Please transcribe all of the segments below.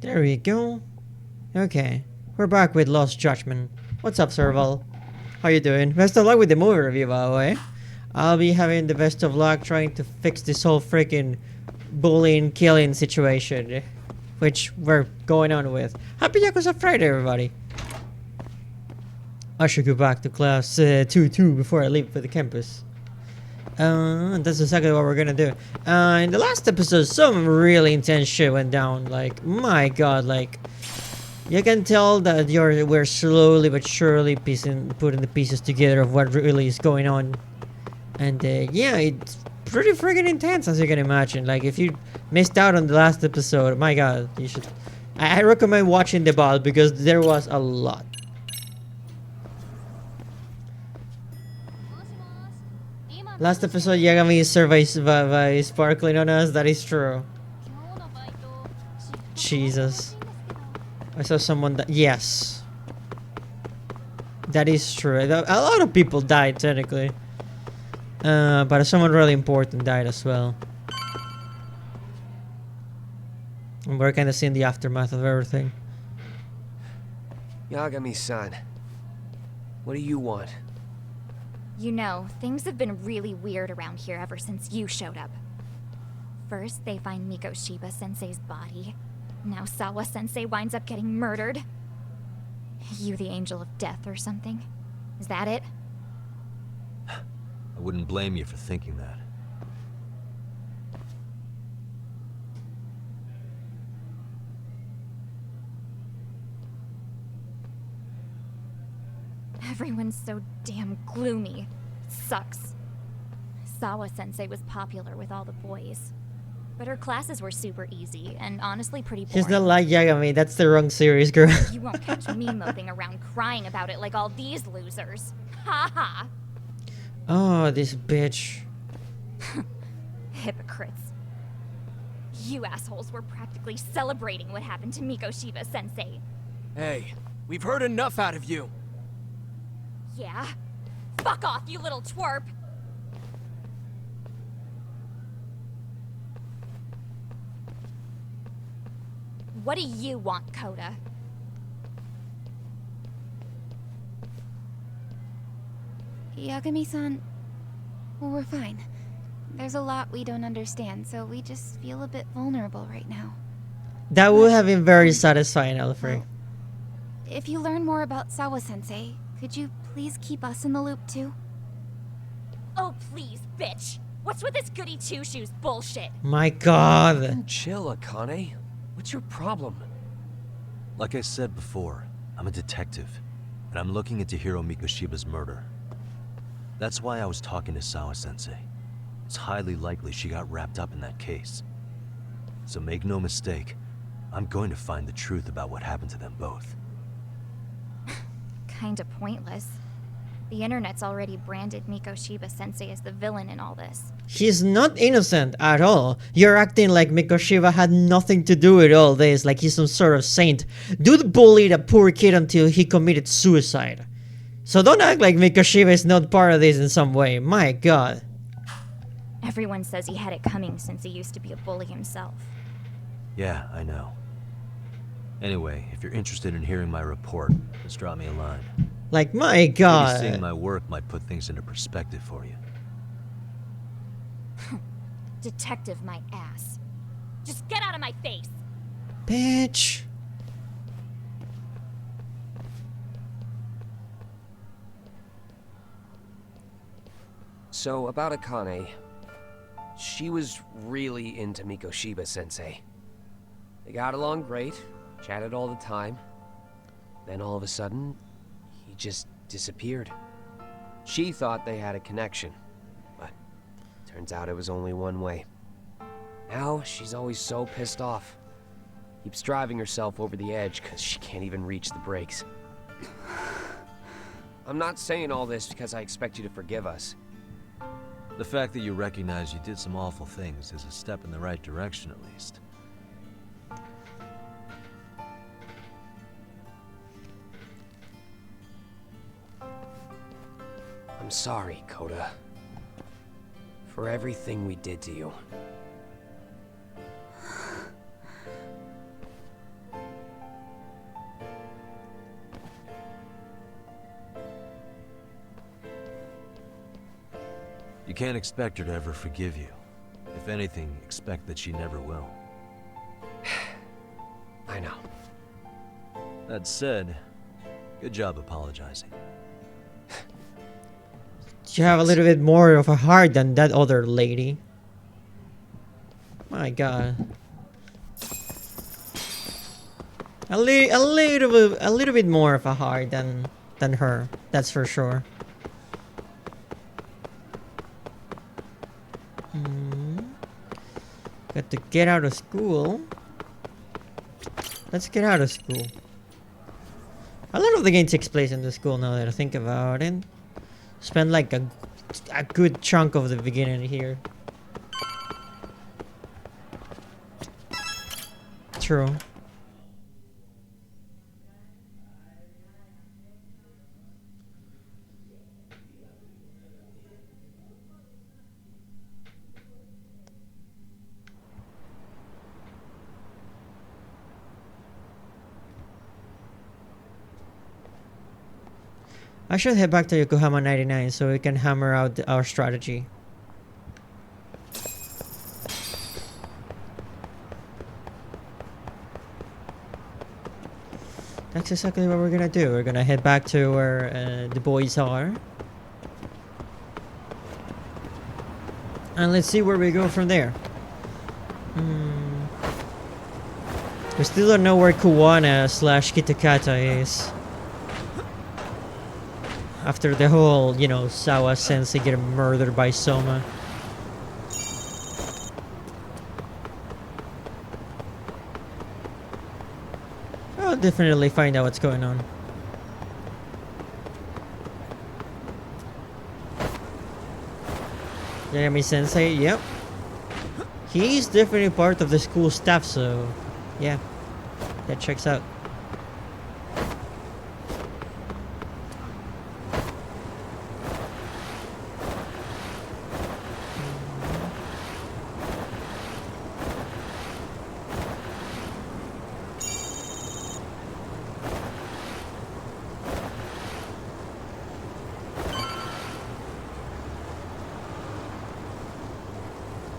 There we go. Okay, we're back with Lost Judgment. What's up, Serval? How you doing? Best of luck with the movie review, by the way. I'll be having the best of luck trying to fix this whole freaking bullying, killing situation, which we're going on with. Happy Yakuza Friday, everybody. I should go back to class 2-2 before I leave for the campus. That's exactly what we're gonna do. In the last episode, some really intense shit went down. Like, my god, like, you can tell that we're slowly but surely putting the pieces together of what really is going on. And yeah, it's pretty friggin' intense, as you can imagine. Like, if you missed out on the last episode, my god, you should. I recommend watching the ball because there was a lot. Last episode, Yagami survived by sparkling on us. That is true. Jesus. I saw someone that. Yes. That is true. A lot of people died, technically. But someone really important died as well. And we're kind of seeing the aftermath of everything. Yagami-san, what do you want? You know, things have been really weird around here ever since you showed up. First, they find Mikoshiba-sensei's body. Now Sawa-sensei winds up getting murdered. You the angel of death or something? Is that it? I wouldn't blame you for thinking that. Everyone's so damn gloomy. It sucks. Sawa-sensei was popular with all the boys. But her classes were super easy and honestly pretty boring. She's not like Yagami. That's the wrong series, girl. You won't catch me moping around crying about it like all these losers. Ha ha! Oh, this bitch. Hypocrites. You assholes were practically celebrating what happened to Mikoshiba-sensei. Hey, we've heard enough out of you. Yeah? Fuck off, you little twerp! What do you want, Coda? Yagami-san, well, we're fine. There's a lot we don't understand, so we just feel a bit vulnerable right now. That would have been very satisfying, Alfred. Well, if you learn more about Sawa-sensei, could you please keep us in the loop too? Oh, please, bitch! What's with this goody two-shoes bullshit? My god. Chill, Akane. What's your problem? Like I said before, I'm a detective, and I'm looking into Hiro Mikoshiba's murder. That's why I was talking to Sawa-sensei. It's highly likely she got wrapped up in that case. So make no mistake, I'm going to find the truth about what happened to them both. Kinda pointless. The internet's already branded Mikoshiba-sensei as the villain in all this. He's not innocent at all. You're acting like Mikoshiba had nothing to do with all this, like he's some sort of saint. Dude bullied a poor kid until he committed suicide. So don't act like Mikoshiba is not part of this in some way. My god. Everyone says he had it coming since he used to be a bully himself. Yeah, I know. Anyway, if you're interested in hearing my report, just drop me a line. Like, my Maybe god. seeing my work might put things into perspective for you. Detective my ass. Just get out of my face! Bitch. So, about Akane. She was really into Mikoshiba-sensei. They got along great, chatted all the time. Then all of a sudden, he just disappeared. She thought they had a connection, but turns out it was only one way. Now, she's always so pissed off. Keeps driving herself over the edge because she can't even reach the brakes. I'm not saying all this because I expect you to forgive us. The fact that you recognize you did some awful things is a step in the right direction, at least. I'm sorry, Coda. For everything we did to you. You can't expect her to ever forgive you. If anything, expect that she never will. I know. That said, good job apologizing. You have a little bit more of a heart than that other lady. My god. A little bit more of a heart than her. That's for sure. Got to get out of school. Let's get out of school. A lot of the game takes place in the school now that I think about it. Spend like a good chunk of the beginning here. True. I should head back to Yokohama 99 so we can hammer out our strategy. That's exactly what we're gonna do. We're gonna head back to where the boys are. And let's see where we go from there. We still don't know where Kuwana / Kitakata is. After the whole, you know, Sawa Sensei getting murdered by Soma. I'll definitely find out what's going on. Yagami Sensei, yep. He's definitely part of the school staff, so yeah, that checks out.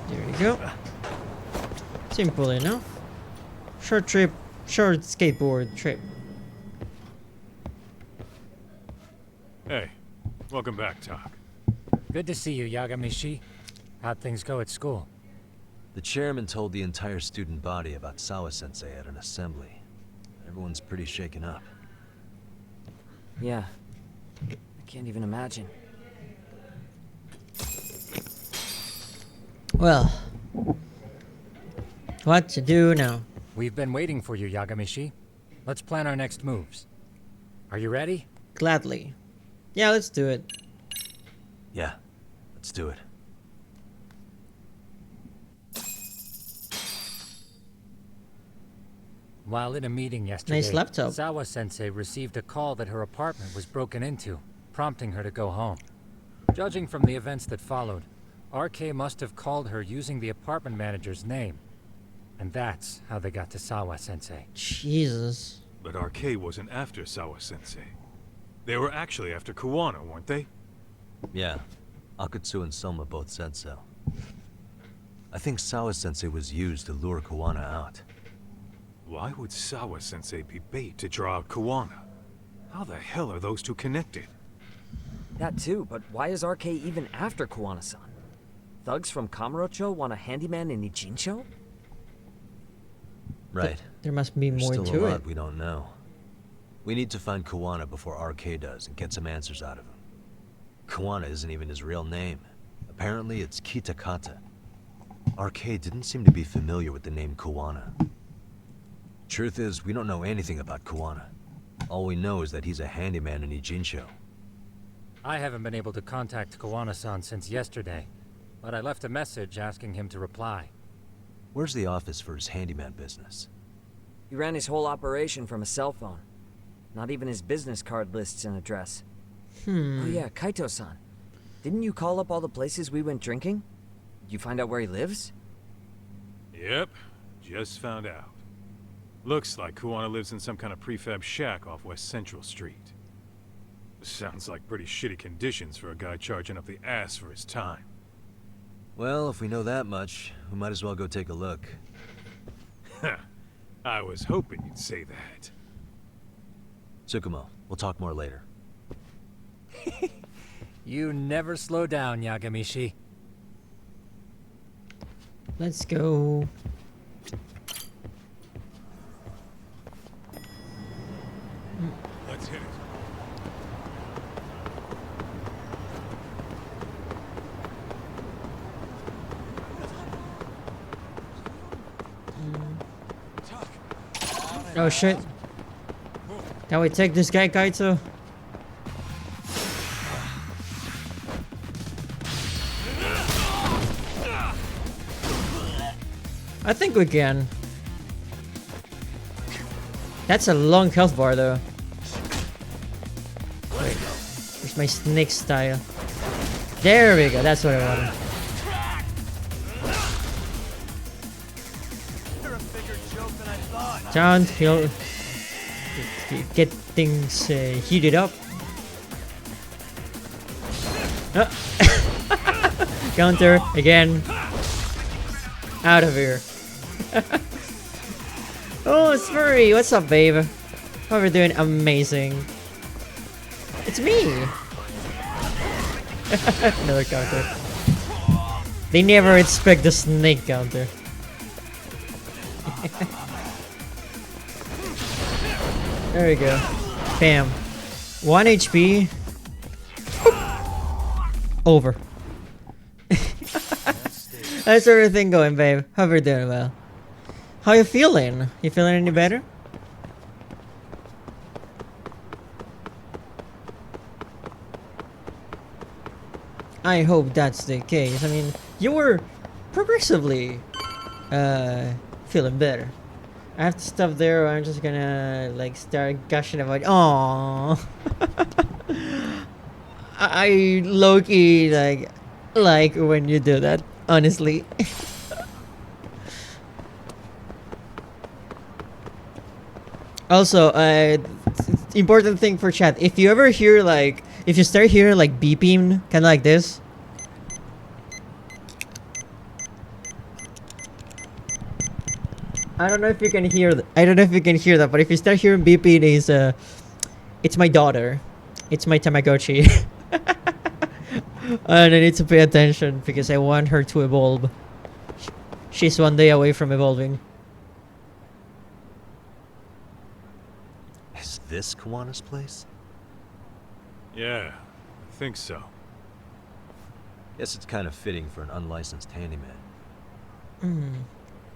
There we go. Simple enough. Short skateboard trip. Hey, welcome back, Tak. Good to see you, Yagamishi. How'd things go at school? The chairman told the entire student body about Sawa-sensei at an assembly. Everyone's pretty shaken up. Yeah. I can't even imagine. Well, what to do now? We've been waiting for you, Yagamishi. Let's plan our next moves. Are you ready? Gladly. Yeah, let's do it. Yeah, let's do it. While in a meeting yesterday, Nice laptop. Sawa-sensei received a call that her apartment was broken into, prompting her to go home. Judging from the events that followed, RK must have called her using the apartment manager's name. And that's how they got to Sawa-sensei. Jesus. But RK wasn't after Sawa-sensei. They were actually after Kuwana, weren't they? Yeah, Akutsu and Soma both said so. I think Sawa-sensei was used to lure Kuwana out. Why would Sawa-sensei be bait to draw out Kuwana? How the hell are those two connected? That too, but why is RK even after Kuwana-san? Thugs from Kamurocho want a handyman in Ijincho? Right. There must be more There's still to a it. lot we don't know. We need to find Kuwana before RK does and get some answers out of him. Kuwana isn't even his real name. Apparently it's Kitakata. RK didn't seem to be familiar with the name Kuwana. Truth is, we don't know anything about Kuwana. All we know is that he's a handyman in Ijincho. I haven't been able to contact Kuwana-san since yesterday, but I left a message asking him to reply. Where's the office for his handyman business? He ran his whole operation from a cell phone. Not even his business card lists an address. Oh yeah, Kaito-san. Didn't you call up all the places we went drinking? Did you find out where he lives? Yep, just found out. Looks like Kuwana lives in some kind of prefab shack off West Central Street. Sounds like pretty shitty conditions for a guy charging up the ass for his time. Well, if we know that much, we might as well go take a look. I was hoping you'd say that. Tsukumo, we'll talk more later. You never slow down, Yagamishi. Let's go. Let's hit it. Oh shit. Can we take this guy, Kaito? I think we can. That's a long health bar though. Wait, where's my snake style? There we go, that's what I wanted. John, he'll get things heated up. Counter again. Out of here. Oh, Smurry, what's up, babe? How are we doing? Amazing. It's me. Another counter. They never expect the snake counter. There we go. Bam. 1 HP. Over. How's everything going, babe? Hope you're doing well. How you feeling? You feeling any better? I hope that's the case. I mean, you were progressively feeling better. I have to stop there or I'm just gonna like start gushing about aww. I low-key like when you do that, honestly. Also, important thing for chat, if you ever hear like, if you start hearing like beeping, kinda like this. I don't know if you can hear that, but if you start hearing beeping, it's my daughter. It's my Tamagotchi. And I need to pay attention because I want her to evolve. She's one day away from evolving. Is this Kawana's place? Yeah, I think so. Guess it's kind of fitting for an unlicensed handyman.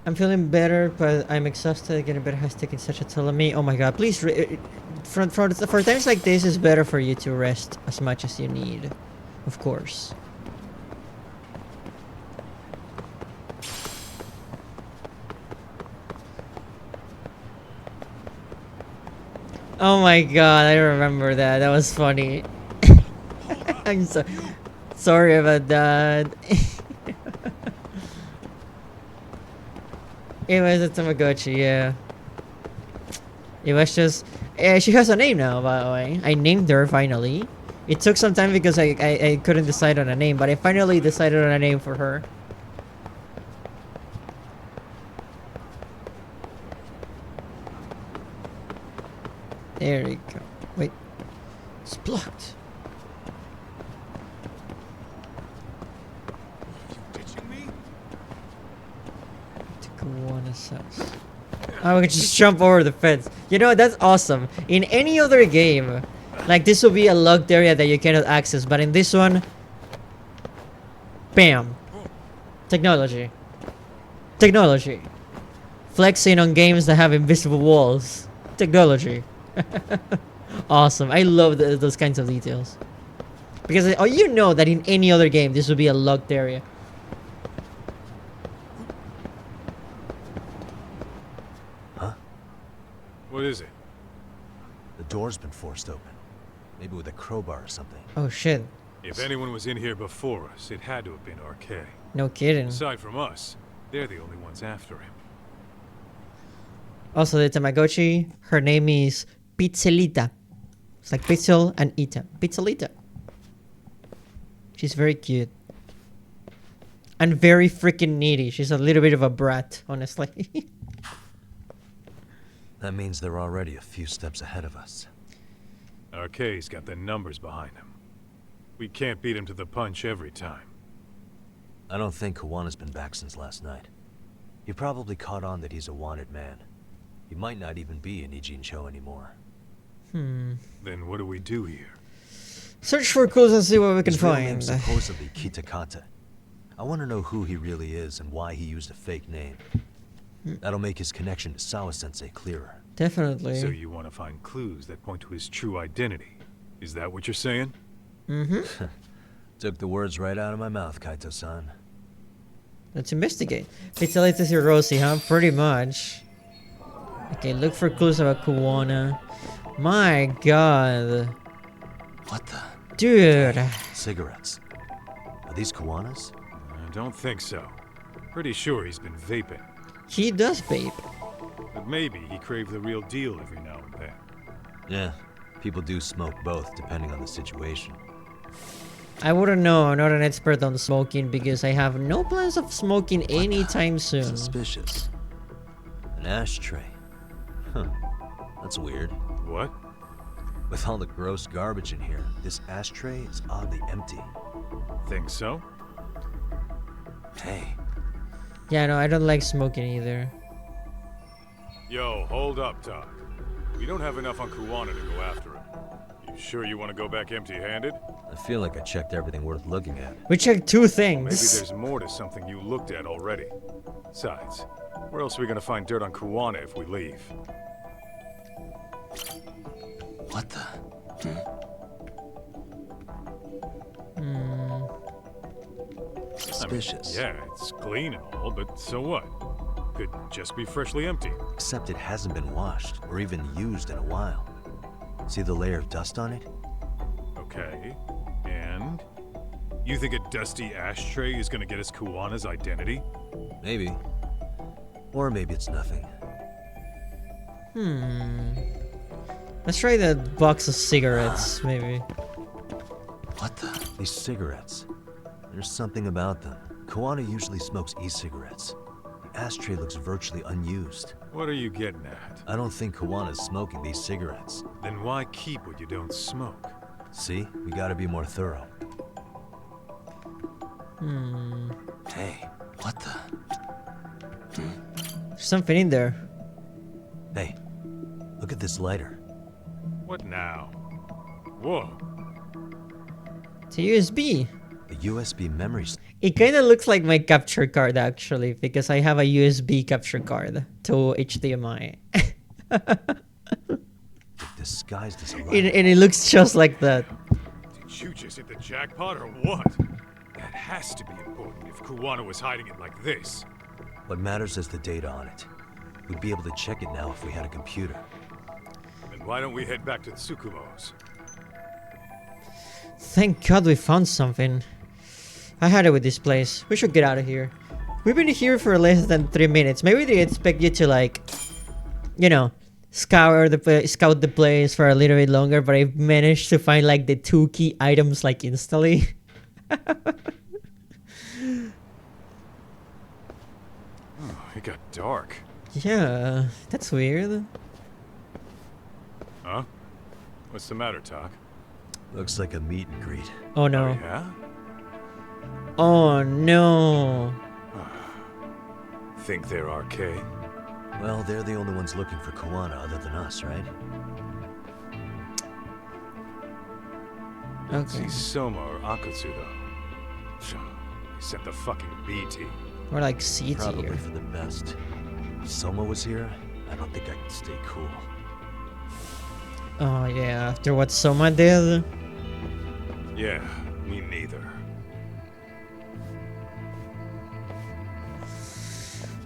I'm feeling better, but I'm exhausted. Getting better has taken such a toll on me. Oh my god, please, for times like this, it's better for you to rest as much as you need. Of course. Oh my god, I remember that. That was funny. I'm so sorry about that. It was a Tamagotchi, yeah. It was just... she has a name now, by the way. I named her, finally. It took some time because I couldn't decide on a name, but I finally decided on a name for her. There we go. Wait. It's blocked. Oh, we can just jump over the fence. You know, that's awesome. In any other game, like this will be a locked area that you cannot access, but in this one, bam. Technology. Technology. Flexing on games that have invisible walls. Technology. Awesome. I love those kinds of details. Because you know that in any other game, this would be a locked area. What is it? The door's been forced open. Maybe with a crowbar or something. Oh shit. If anyone was in here before us, it had to have been RK. No kidding. Aside from us, they're the only ones after him. Also, the Tamagotchi, her name is Pizzelita. It's like Pixel and Ita. Pizzelita. She's very cute. and very freaking needy. She's a little bit of a brat, honestly. That means they're already a few steps ahead of us. RK's got the numbers behind him. We can't beat him to the punch every time. I don't think Kawana's been back since last night. He probably caught on that he's a wanted man. He might not even be in Ijincho anymore. Then what do we do here? Search for clues and see what we can His real find. name's supposedly Kitakata. I want to know who he really is and why he used a fake name. That'll make his connection to Sawa-sensei clearer. Definitely. So you want to find clues that point to his true identity? Is that what you're saying? Mm-hmm. Took the words right out of my mouth, Kaito-san. Let's investigate. Fatalities here, Rosie, huh? Pretty much. Okay, look for clues about Kuwana. My god. What the? Dude. Cigarettes. Are these Kawana's? I don't think so. Pretty sure he's been vaping. He does vape. But maybe he craved the real deal every now and then. Yeah, people do smoke both, depending on the situation. I wouldn't know. I'm not an expert on smoking because I have no plans of smoking anytime soon. Suspicious. An ashtray. Huh. That's weird. What? With all the gross garbage in here, this ashtray is oddly empty. Think so? Hey, Yeah, no, I don't like smoking either. Yo, hold up, Doc. We don't have enough on Kuwana to go after him. You sure you want to go back empty-handed? I feel like I checked everything worth looking at. We checked two Maybe things. there's more to something you looked at already. Besides, where else are we gonna find dirt on Kuwana if we leave? What the? Suspicious. Yeah, it's clean and all, but so what? Could just be freshly empty. Except it hasn't been washed, or even used in a while. See the layer of dust on it? Okay, and? You think a dusty ashtray is gonna get us Kuwana's identity? Maybe. Or maybe it's nothing. Let's try the box of cigarettes, maybe. What the? These cigarettes. There's something about them. Kuwana usually smokes e-cigarettes. The ashtray looks virtually unused. What are you getting at? I don't think Kawana's smoking these cigarettes. Then why keep what you don't smoke? See? We gotta be more thorough. Hey, what the? There's something in there. Hey, look at this lighter. What now? Whoa. It's a USB. A USB memory It kind of looks like my capture card actually, because I have a USB capture card to HDMI. disguised as a and lighter. it looks just like that. Did you just hit the jackpot or what? That has to be important if Kuwana was hiding it like this. What matters is the data on it. We'd be able to check it now if we had a computer. Then why don't we head back to Tsukumo's? Thank God we found something. I had it with this place. We should get out of here. We've been here for less than 3 minutes. Maybe they expect you to, like, you know, scout the place for a little bit longer, but I managed to find like the 2 key items like instantly. Oh, it got dark. Yeah, that's weird. Huh? What's the matter, Talk? Looks like a meet and greet. Oh no. Oh, yeah? Oh no. Think they're RK? Well, they're the only ones looking for Kuwana other than us, right? Okay. See Soma or Akutsu, though. They sent the fucking B team. We're like C Probably tier. for the best. If Soma was here, I don't think I could stay cool. Oh yeah, after what Soma did. Yeah, me neither.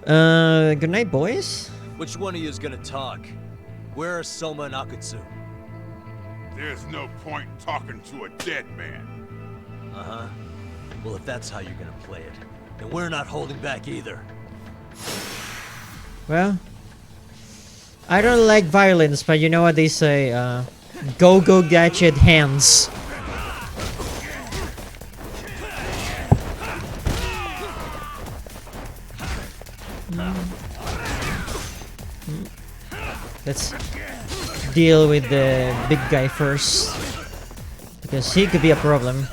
Good night, boys. Which one of you is gonna talk? Where are Soma and Akutsu? There's no point in talking to a dead man. Uh-huh. Well, if that's how you're gonna play it, then we're not holding back either. Well, I don't like violence, but you know what they say, go gadget hands. Let's deal with the big guy first, because he could be a problem.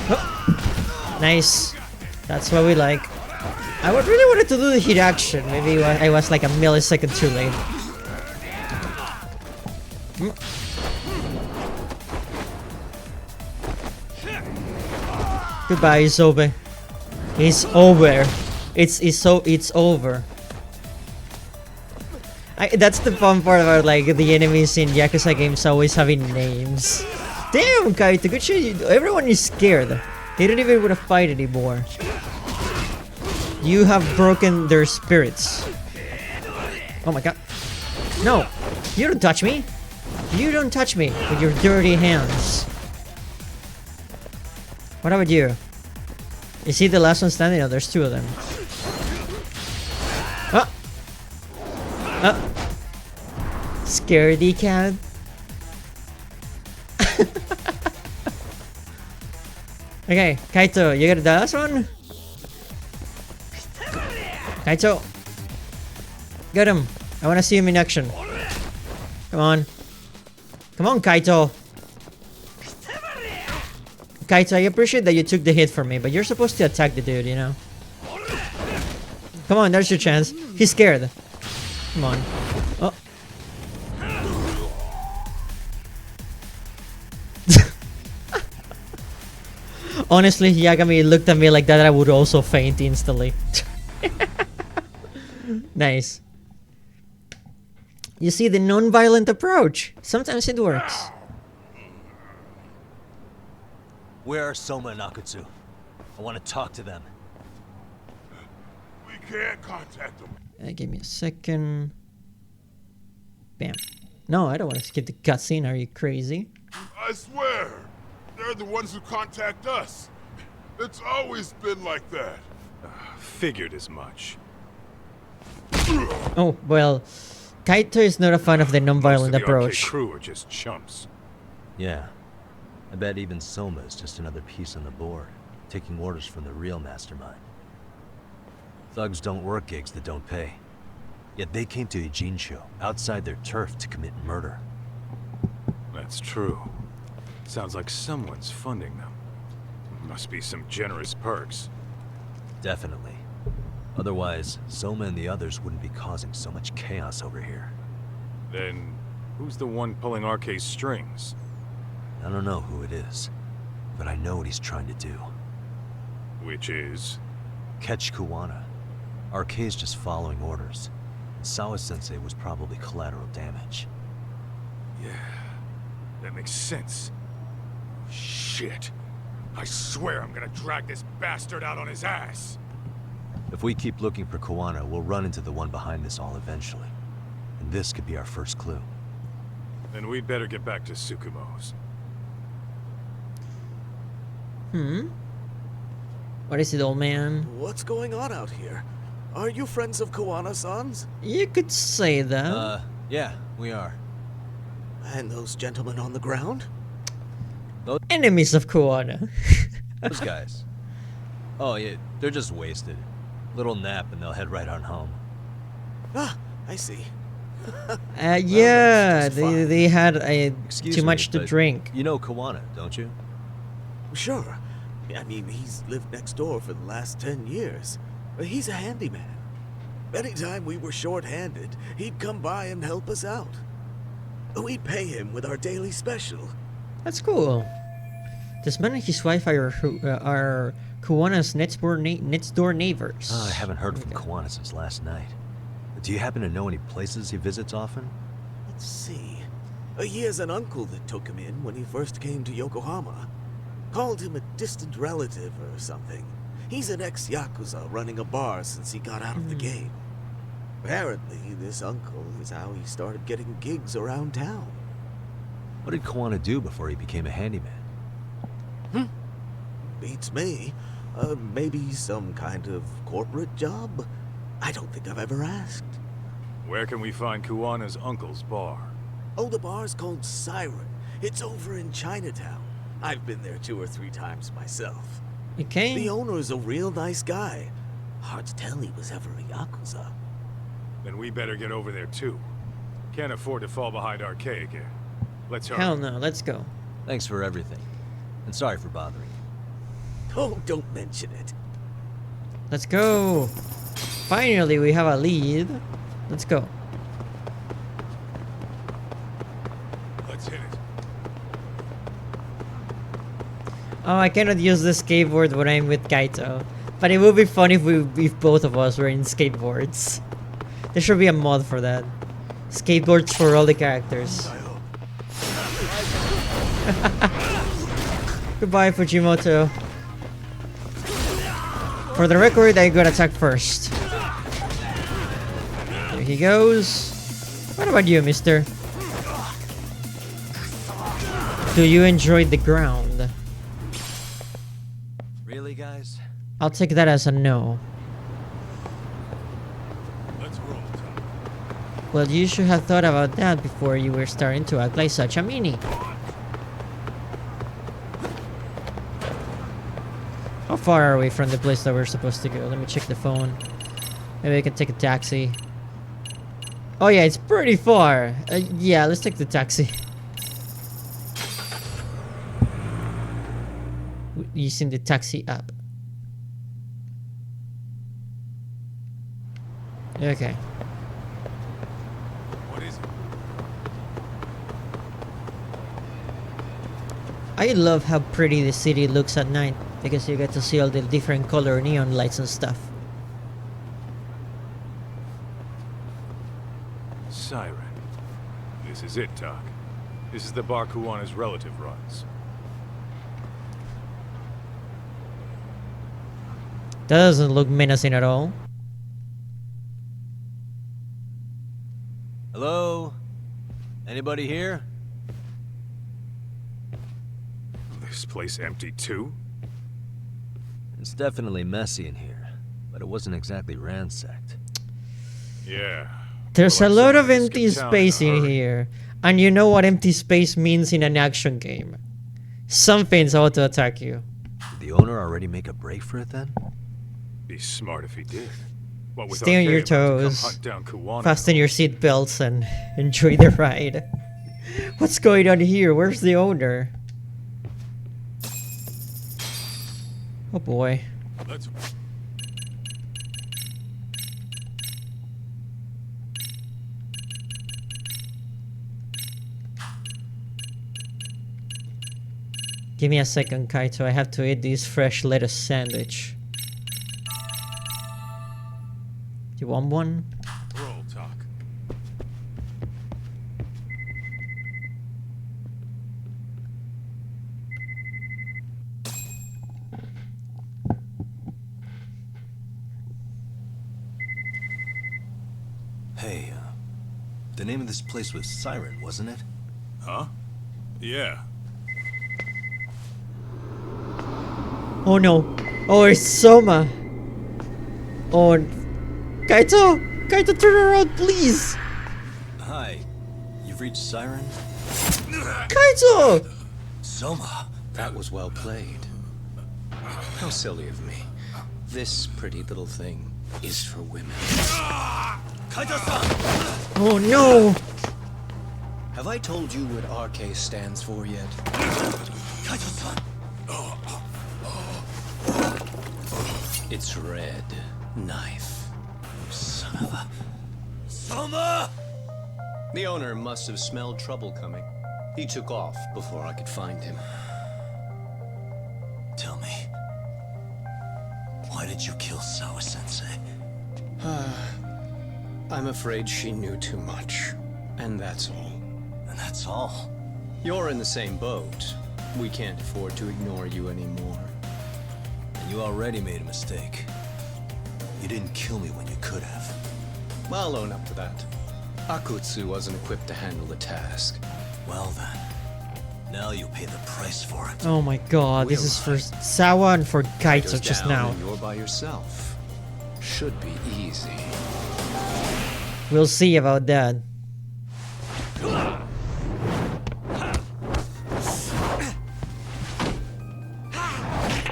Oh, nice. That's what we like. I would really wanted to do the heat action. Maybe I was like a millisecond too late. Goodbye, Isobe. It's over. It's over. That's the fun part about like the enemies in Yakuza games always having names. Damn, Kaito, good shit. Everyone is scared. They don't even want to fight anymore. You have broken their spirits. Oh my god. No! You don't touch me! You don't touch me with your dirty hands. What about you? Is he the last one standing? No, there's two of them. Ah! Ah! Scaredy cat. Okay, Kaito, you got the last one? Kaito! Get him! I wanna see him in action. Come on. Come on, Kaito! Kaito, I appreciate that you took the hit from me, but you're supposed to attack the dude, you know? Come on, there's your chance. He's scared. Come on. Oh. Honestly, Yagami looked at me like that, I would also faint instantly. Nice. You see, the non-violent approach. Sometimes it works. Where are Soma and Akutsu? I want to talk to them. We can't contact them. Give me a second. Bam. No, I don't want to skip the cutscene. Are you crazy? I swear, they're the ones who contact us. It's always been like that. Figured as much. Oh, well, Kaito is not a fan of the non-violent Most of the arcade approach. crew are just chumps. Yeah. I bet even Soma is just another piece on the board, taking orders from the real mastermind. Thugs don't work gigs that don't pay. Yet they came to Ijincho, outside their turf, to commit murder. That's true. Sounds like someone's funding them. Must be some generous perks. Definitely. Otherwise, Soma and the others wouldn't be causing so much chaos over here. Then, who's the one pulling RK's strings? I don't know who it is, but I know what he's trying to do. Which is? Catch Kuwana. RK's just following orders. And Sawa-sensei was probably collateral damage. Yeah, that makes sense. Shit. I swear I'm gonna drag this bastard out on his ass. If we keep looking for Kuwana, we'll run into the one behind this all eventually. And this could be our first clue. Then we'd better get back to Tsukumo's. What is it, old man? What's going on out here? Are you friends of Kuwana-san's? You could say that. Yeah, we are. And those gentlemen on the ground? Enemies of Kuwana. Those guys. Oh, yeah, they're just wasted. Little nap and they'll head right on home. Ah, I see. Yeah, just fine. they had Excuse too me, much to but drink. You know Kuwana, don't you? Sure. I mean, he's lived next door for the last 10 years. He's a handyman. Anytime we were short-handed, he'd come by and help us out. We'd pay him with our daily special. That's cool. This man and his wife are Kuwana's next door neighbors. I haven't heard from Kuwana since last night. Do you happen to know any places he visits often? Let's see. He has an uncle that took him in when he first came to Yokohama. Called him a distant relative or something. He's an ex-Yakuza running a bar since he got out of the game. Apparently, this uncle is how he started getting gigs around town. What did Kuwana do before he became a handyman? Beats me. Maybe some kind of corporate job? I don't think I've ever asked. Where can we find Kuwana's uncle's bar? Oh, the bar's called Siren. It's over in Chinatown. I've been there 2 or 3 times myself. Okay. The owner is a real nice guy. Hard to tell he was ever a Yakuza. Then we better get over there too. Can't afford to fall behind RK again. Let's hurry. Hell no, let's go. Thanks for everything. And sorry for bothering you. Oh, don't mention it. Let's go. Finally, we have a lead. Let's go. Let's hit it. Oh, I cannot use the skateboard when I'm with Kaito. But it would be fun if both of us were in skateboards. There should be a mod for that. Skateboards for all the characters. Goodbye, Fujimoto. For the record, I got attacked first. There he goes. What about you, mister? Do you enjoy the ground? Really, guys? I'll take that as a no. Let's roll, Tom. Well, you should have thought about that before you were starting to act like such a meanie. How far are we from the place that we're supposed to go? Let me check the phone. Maybe I can take a taxi. Oh yeah, it's pretty far. Yeah, let's take the taxi. Using the taxi app. Okay. What is it? I love how pretty the city looks at night because you get to see all the different color neon lights and stuff. Siren. This is it, Doc. This is the bar Kuwana's relative runs. That doesn't look menacing at all. Hello? Anybody here? This place empty too? It's definitely messy in here, but it wasn't exactly ransacked. Yeah. There's Well, a like lot someone of just empty get down space a in hurry. here. And you know what empty space means in an action game. Something's about to attack you. Did the owner already make a break for it then? Be smart if he did. What with Stay on your RK about to come toes. hunt down Kuwana. Fasten your seatbelts and enjoy the ride. What's going on here? Where's the owner? Oh boy. Let's Give me a second, Kaito. I have to eat this fresh lettuce sandwich. You want one? roll, Doc. Hey, the name of this place was Siren, wasn't it? Huh? Yeah. Oh no. Oh, it's Soma. Oh. Kaito! Kaito, turn around, please! Hi. You've reached Siren? Kaito! Soma, that was well played. How silly of me. This pretty little thing is for women. Oh no! Have I told you what RK stands for yet? It's red knife. Son of a... Soma! The owner must have smelled trouble coming. He took off before I could find him. Tell me. Why did you kill Sawa-sensei? I'm afraid she knew too much. And that's all. And that's all? You're in the same boat. We can't afford to ignore you anymore. And you already made a mistake. You didn't kill me when you could have. I'll own up to that. Akutsu wasn't equipped to handle the task. Well then. Now you'll pay the price for it. Oh my god, this is for Sawa and for Kaito Goes just down now. and you're by yourself. Should be easy. We'll see about that.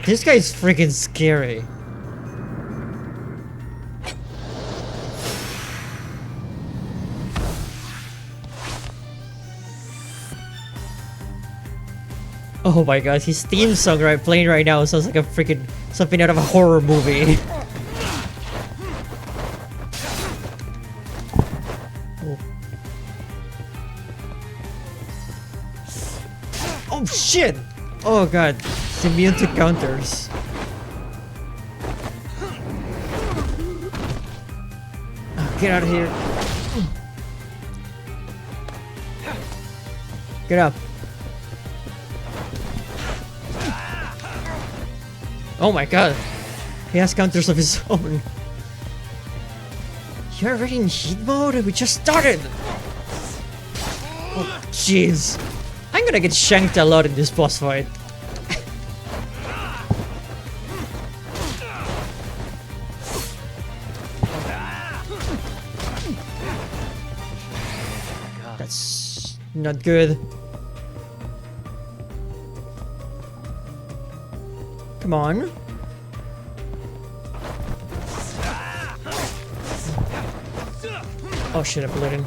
This guy is freaking scary. Oh my god, his theme song playing right now sounds like a freaking something out of a horror movie. Oh shit! Oh god, it's immune to counters. Oh, get out of here. Get up. Oh my god. He has counters of his own. You're already in heat mode? We just started! Oh jeez. I'm gonna get shanked a lot in this boss fight. That's not good. Come on. Oh shit, I blew it in.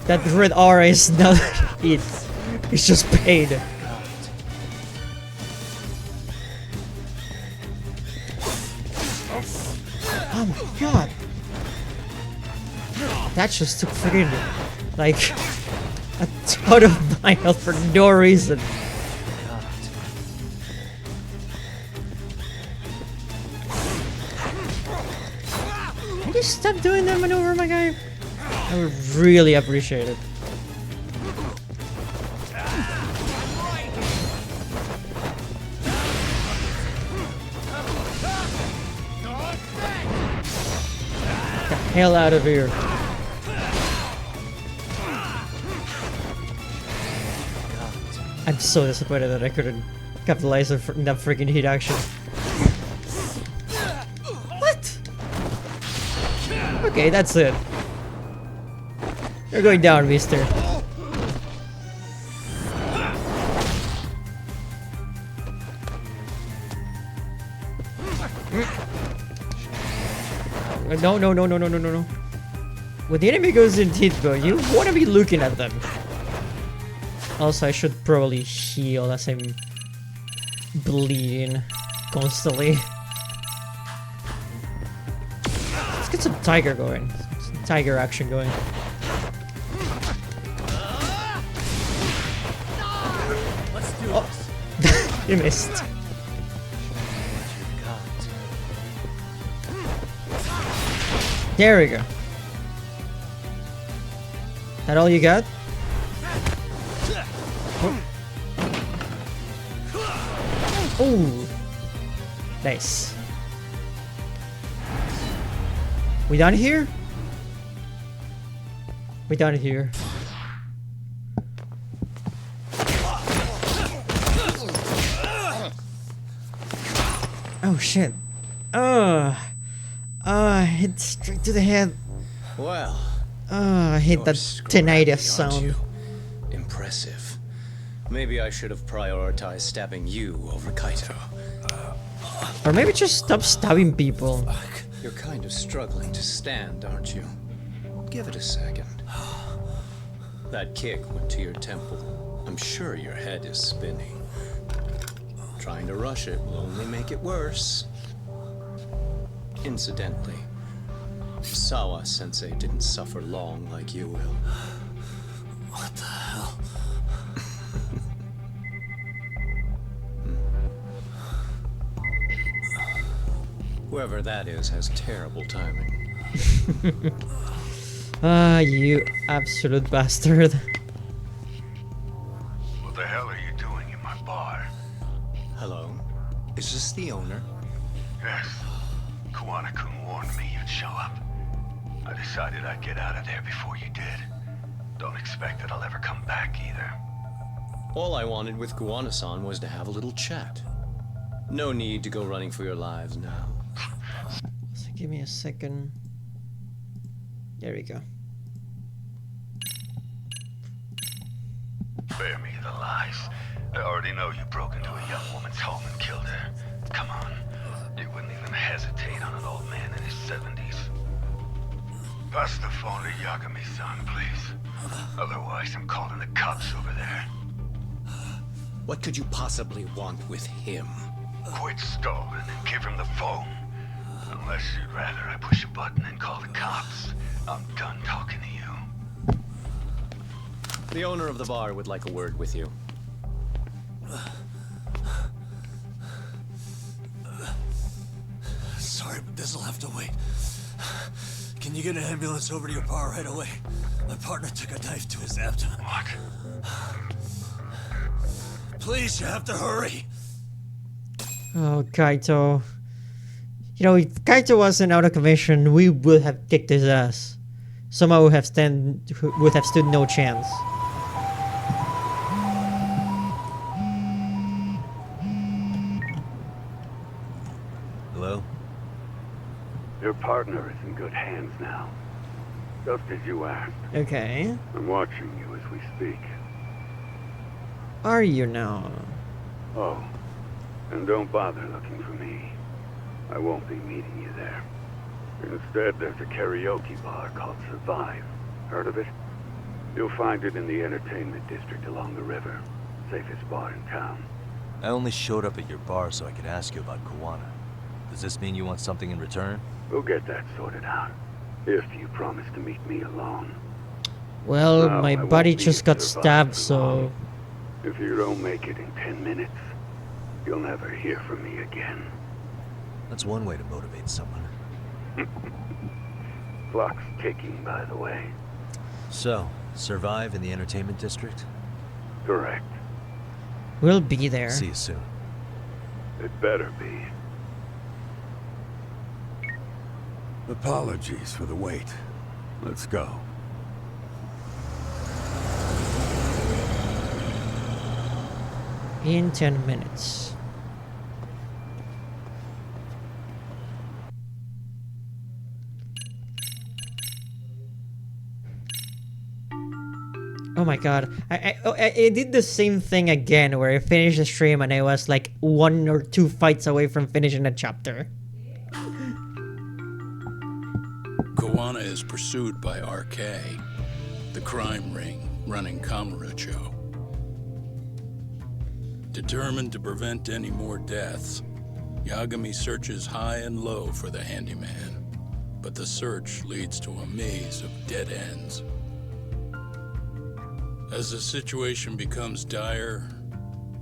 That red aura is not it. It's just pain. Oh my god. That just took freaking like a ton of my health for no reason. Can you stop doing that maneuver, my guy? I would really appreciate it. Get the hell out of here. I'm so disappointed that I couldn't capitalize on that freaking heat action. What? Okay, that's it. You're going down, mister. No, no, no, no, no, no, no, no. When the enemy goes in heat mode, you want to be looking at them. Also, I should probably heal as I'm bleeding constantly. Let's get some tiger going. Some tiger action going. Oh. You missed. There we go. That all you got? Oh, nice. We done here? We done here. Oh shit. Hit straight to the head. Well, I hit that tinnitus sound. Impressive. Maybe I should have prioritized stabbing you over Kaito. Or maybe just stop stabbing people. You're kind of struggling to stand, aren't you? Give it a second. That kick went to your temple. I'm sure your head is spinning. Trying to rush it will only make it worse. Incidentally, Sawa-sensei didn't suffer long like you will. What the hell? Whoever that is has terrible timing. You absolute bastard. What the hell are you doing in my bar? Hello? Is this the owner? Yes. Kuwana-kun warned me you'd show up. I decided I'd get out of there before you did. Don't expect that I'll ever come back either. All I wanted with Kuwana-san was to have a little chat. No need to go running for your lives now. So give me a second. There we go. Spare me the lies. I already know you broke into a young woman's home and killed her. Come on. Pass the phone to Yagami-san, please. Otherwise, I'm calling the cops over there. What could you possibly want with him? Quit stalling and give him the phone. Unless you'd rather I push a button and call the cops. I'm done talking to you. The owner of the bar would like a word with you. Sorry, but this'll have to wait. Can you get an ambulance over to your bar right away? My partner took a knife to his abdomen. What? Please, you have to hurry. Oh, Kaito. You know, if Kaito wasn't out of commission, we would have kicked his ass. Somehow would have stood no chance. Hello? Your partner is in good hands now. Just as you asked. Okay. I'm watching you as we speak. Are you now? Oh, and don't bother looking for me. I won't be meeting you there. Instead, there's a karaoke bar called Survive. Heard of it? You'll find it in the entertainment district along the river. Safest bar in town. I only showed up at your bar so I could ask you about Kawana. Does this mean you want something in return? We'll get that sorted out. If you promise to meet me alone. Well, No, my I won't buddy be just at got Survive stabbed, for so... long. If you don't make it in 10 minutes, you'll never hear from me again. That's one way to motivate someone. Clock's ticking, by the way. So, Survive in the entertainment district? Correct. We'll be there. See you soon. It better be. Apologies for the wait. Let's go. In 10 minutes. Oh my god. I did the same thing again where I finished the stream and I was like 1 or 2 fights away from finishing a chapter. Kawana is pursued by RK, the crime ring running Kamurocho. Determined to prevent any more deaths, Yagami searches high and low for the handyman, but the search leads to a maze of dead ends. As the situation becomes dire,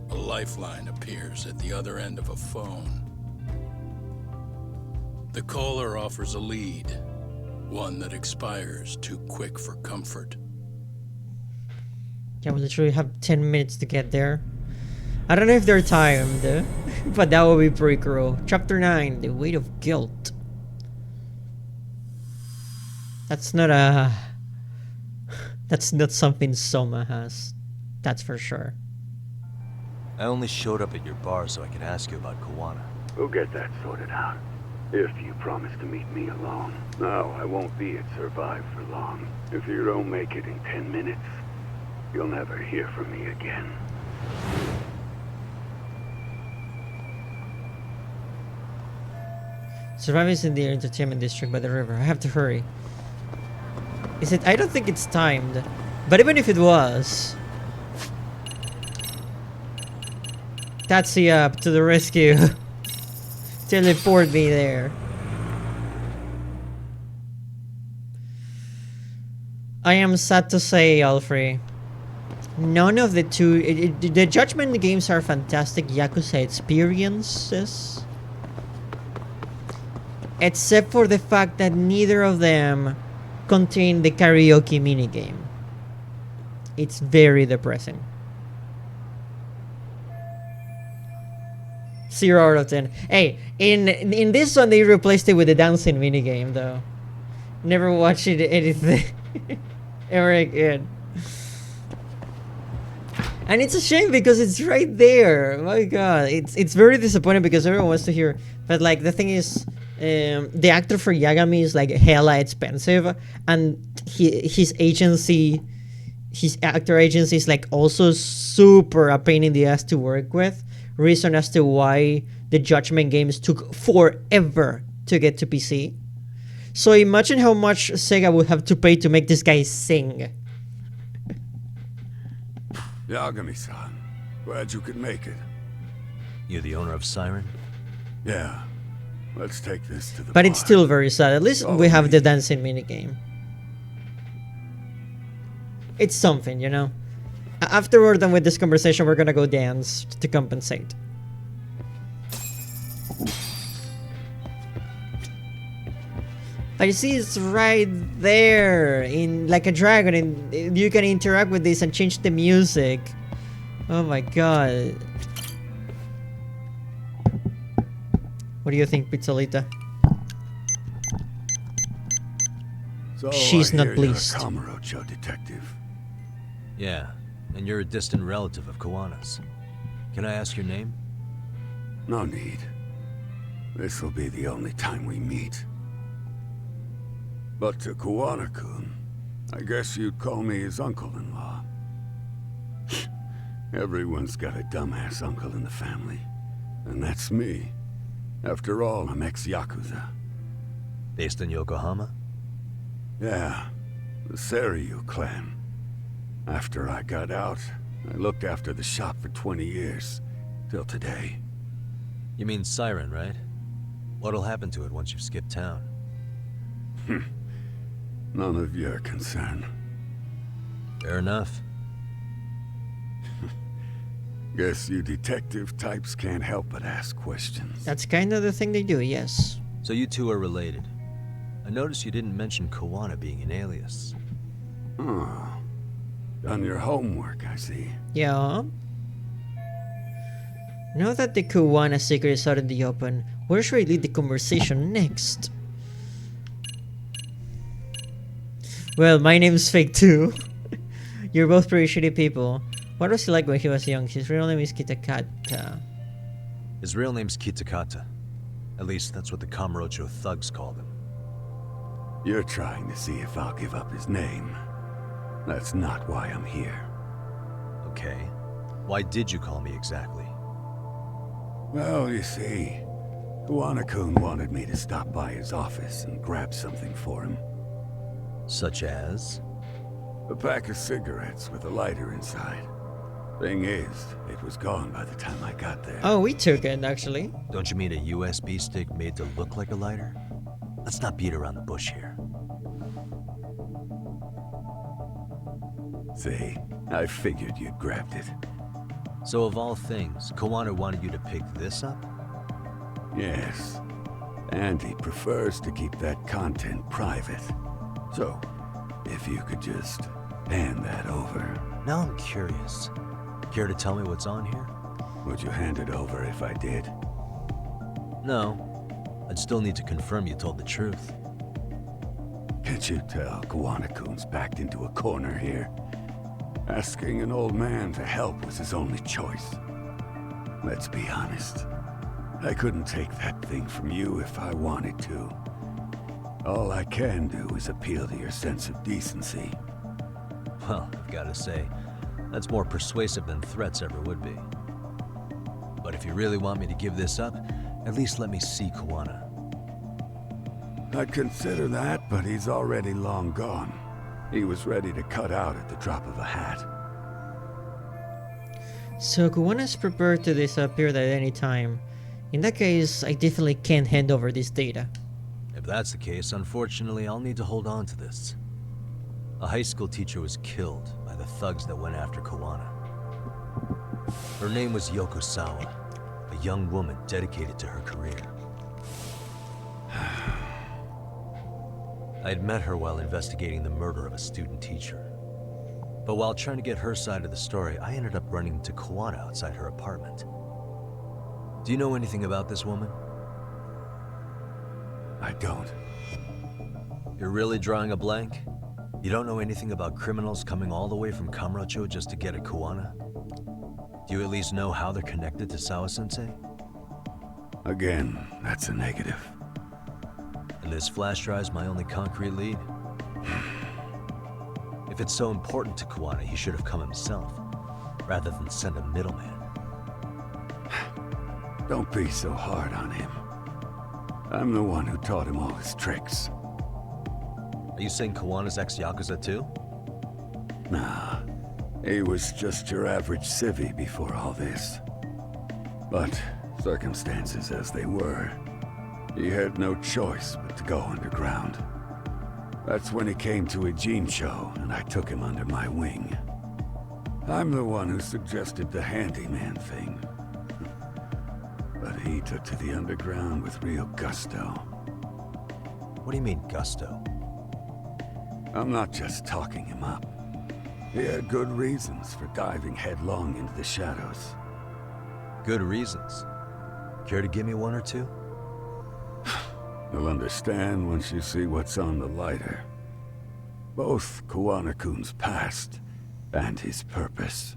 a lifeline appears at the other end of a phone. The caller offers a lead, one that expires too quick for comfort. Yeah, we literally have 10 minutes to get there. I don't know if they're timed, but that would be pretty cool. Chapter 9, The Weight of Guilt. That's not a... That's not something Soma has. That's for sure. I only showed up at your bar so I could ask you about Kawana. We'll get that sorted out. If you promise to meet me alone. No, I won't be at Survive for long. If you don't make it in 10 minutes, you'll never hear from me again. Survive is in the entertainment district by the river. I have to hurry. Is it? I don't think it's timed. But even if it was... Tatsuya to the rescue. Teleport me there. I am sad to say, Alfred. None of the two... the Judgment games are fantastic Yakuza experiences. Except for the fact that neither of them contain the karaoke minigame. It's very depressing. 0 out of 10. Hey, in this one they replaced it with the dancing minigame though. Never watched it anything ever again. And it's a shame because it's right there. My god, it's very disappointing because everyone wants to hear. But like the thing is, the actor for Yagami is like hella expensive, and his actor agency is like also super a pain in the ass to work with. Reason as to why the Judgment games took forever to get to PC. So imagine how much Sega would have to pay to make this guy sing. Yagami-san, glad you could make it. You the owner of Siren? Yeah. Let's take this to the But bar. it's still very sad. At least we have the dancing minigame. It's something, you know? After we're done with this conversation, we're gonna go dance to compensate. But you see, it's right there, in like a dragon, and you can interact with this and change the music. Oh my god. What do you think, Pizzolita? So She's I not hear you're a pleased. Kamurocho detective. Yeah, and you're a distant relative of Kawana's. Can I ask your name? No need. This'll be the only time we meet. But to Kawana-kun, I guess you'd call me his uncle-in-law. Everyone's got a dumbass uncle in the family. And that's me. After all, I'm ex-Yakuza. Based in Yokohama? Yeah, the Seiryu clan. After I got out, I looked after the shop for 20 years. Till today. You mean Siren, right? What'll happen to it once you've skipped town? None of your concern. Fair enough. Guess you detective types can't help but ask questions. That's kind of the thing they do, yes. So you two are related. I noticed you didn't mention Kawana being an alias. Oh. Done your homework, I see. Yeah. Now that the Kawana secret is out in the open, where should I lead the conversation next? Well, my name's fake too. You're both pretty shitty people. What was he like when he was young? His real name is Kitakata. His real name's Kitakata. At least that's what the Kamurocho thugs called him. You're trying to see if I'll give up his name. That's not why I'm here. Okay. Why did you call me exactly? Well, you see, Kawana-kun wanted me to stop by his office and grab something for him. Such as? A pack of cigarettes with a lighter inside. Thing is, it was gone by the time I got there. Oh, we took it, actually. Don't you mean a USB stick made to look like a lighter? Let's not beat around the bush here. See, I figured you'd grabbed it. So of all things, Kawana wanted you to pick this up? Yes. And he prefers to keep that content private. So, if you could just hand that over. Now I'm curious. Care to tell me what's on here? Would you hand it over if I did? No. I'd still need to confirm you told the truth. Can't you tell Kawana-kun's backed into a corner here? Asking an old man to help was his only choice. Let's be honest. I couldn't take that thing from you if I wanted to. All I can do is appeal to your sense of decency. Well, I've got to say, that's more persuasive than threats ever would be. But if you really want me to give this up, at least let me see Kawana. I'd consider that, but he's already long gone. He was ready to cut out at the drop of a hat. So Kawana's prepared to disappear at any time. In that case, I definitely can't hand over this data. If that's the case, unfortunately, I'll need to hold on to this. A high school teacher was killed by the thugs that went after Kawana. Her name was Yoko Sawa, a young woman dedicated to her career. I had met her while investigating the murder of a student teacher. But while trying to get her side of the story, I ended up running into Kawana outside her apartment. Do you know anything about this woman? I don't. You're really drawing a blank? You don't know anything about criminals coming all the way from Kamurocho just to get at Kawana? Do you at least know how they're connected to Sawa-sensei? Again, that's a negative. And this flash drive's my only concrete lead? If it's so important to Kawana, he should have come himself, rather than send a middleman. Don't be so hard on him. I'm the one who taught him all his tricks. you saying Kawana's ex-Yakuza too? Nah, he was just your average civvy before all this. But circumstances as they were, he had no choice but to go underground. That's when he came to a Gene show, and I took him under my wing. I'm the one who suggested the handyman thing. But he took to the underground with real gusto. What do you mean, gusto? I'm not just talking him up. He had good reasons for diving headlong into the shadows. Good reasons. Care to give me one or two? You'll understand once you see what's on the lighter. Both Kuwana-kun's past and his purpose.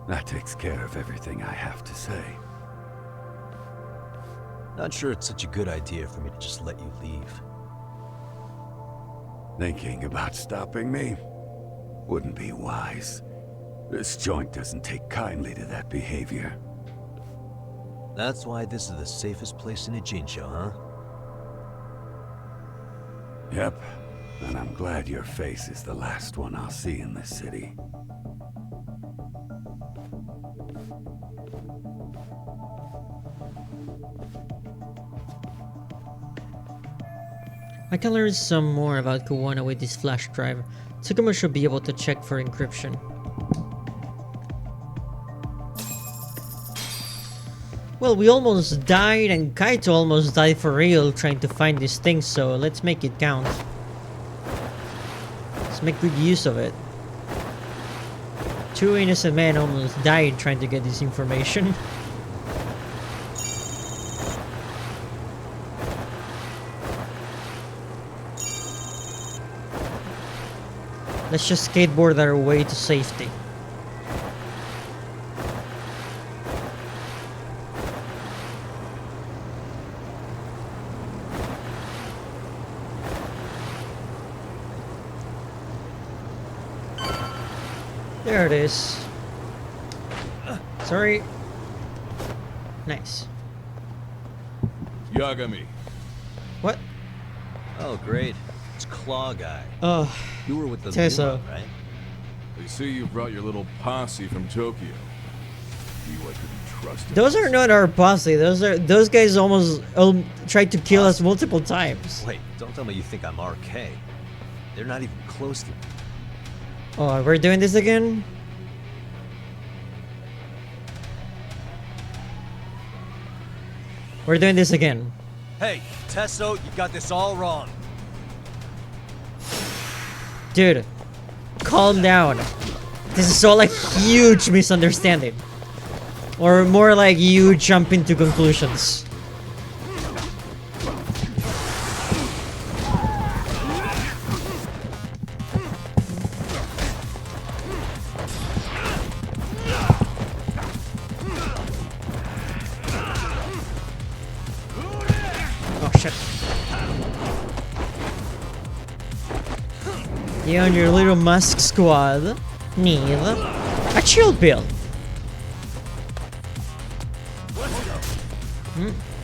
That takes care of everything I have to say. Not sure it's such a good idea for me to just let you leave. Thinking about stopping me? Wouldn't be wise. This joint doesn't take kindly to that behavior. That's why this is the safest place in a Gene show, huh? Yep. And I'm glad your face is the last one I'll see in this city. I can learn some more about Kuwana with this flash drive. Tsukuma should be able to check for encryption. Well, we almost died and Kaito almost died for real trying to find these things, so let's make it count. Let's make good use of it. 2 innocent men almost died trying to get this information. Let's just skateboard our way to safety. There it is. Sorry. Nice. Yagami. What? Oh, great. It's Claw Guy. Oh. You were with the Tessa. Luma, right? They say you brought your little posse from Tokyo. You I couldn't trust it. Those are not our posse. Those guys almost tried to kill us multiple times. Wait, don't tell me you think I'm RK. They're not even close to me. Oh, we're doing this again? We're doing this again. Hey, Tesso, you got this all wrong. Dude, calm down. This is all like huge misunderstanding. Or more like you jump into conclusions. Oh shit. You and your little musk squad need a chill pill.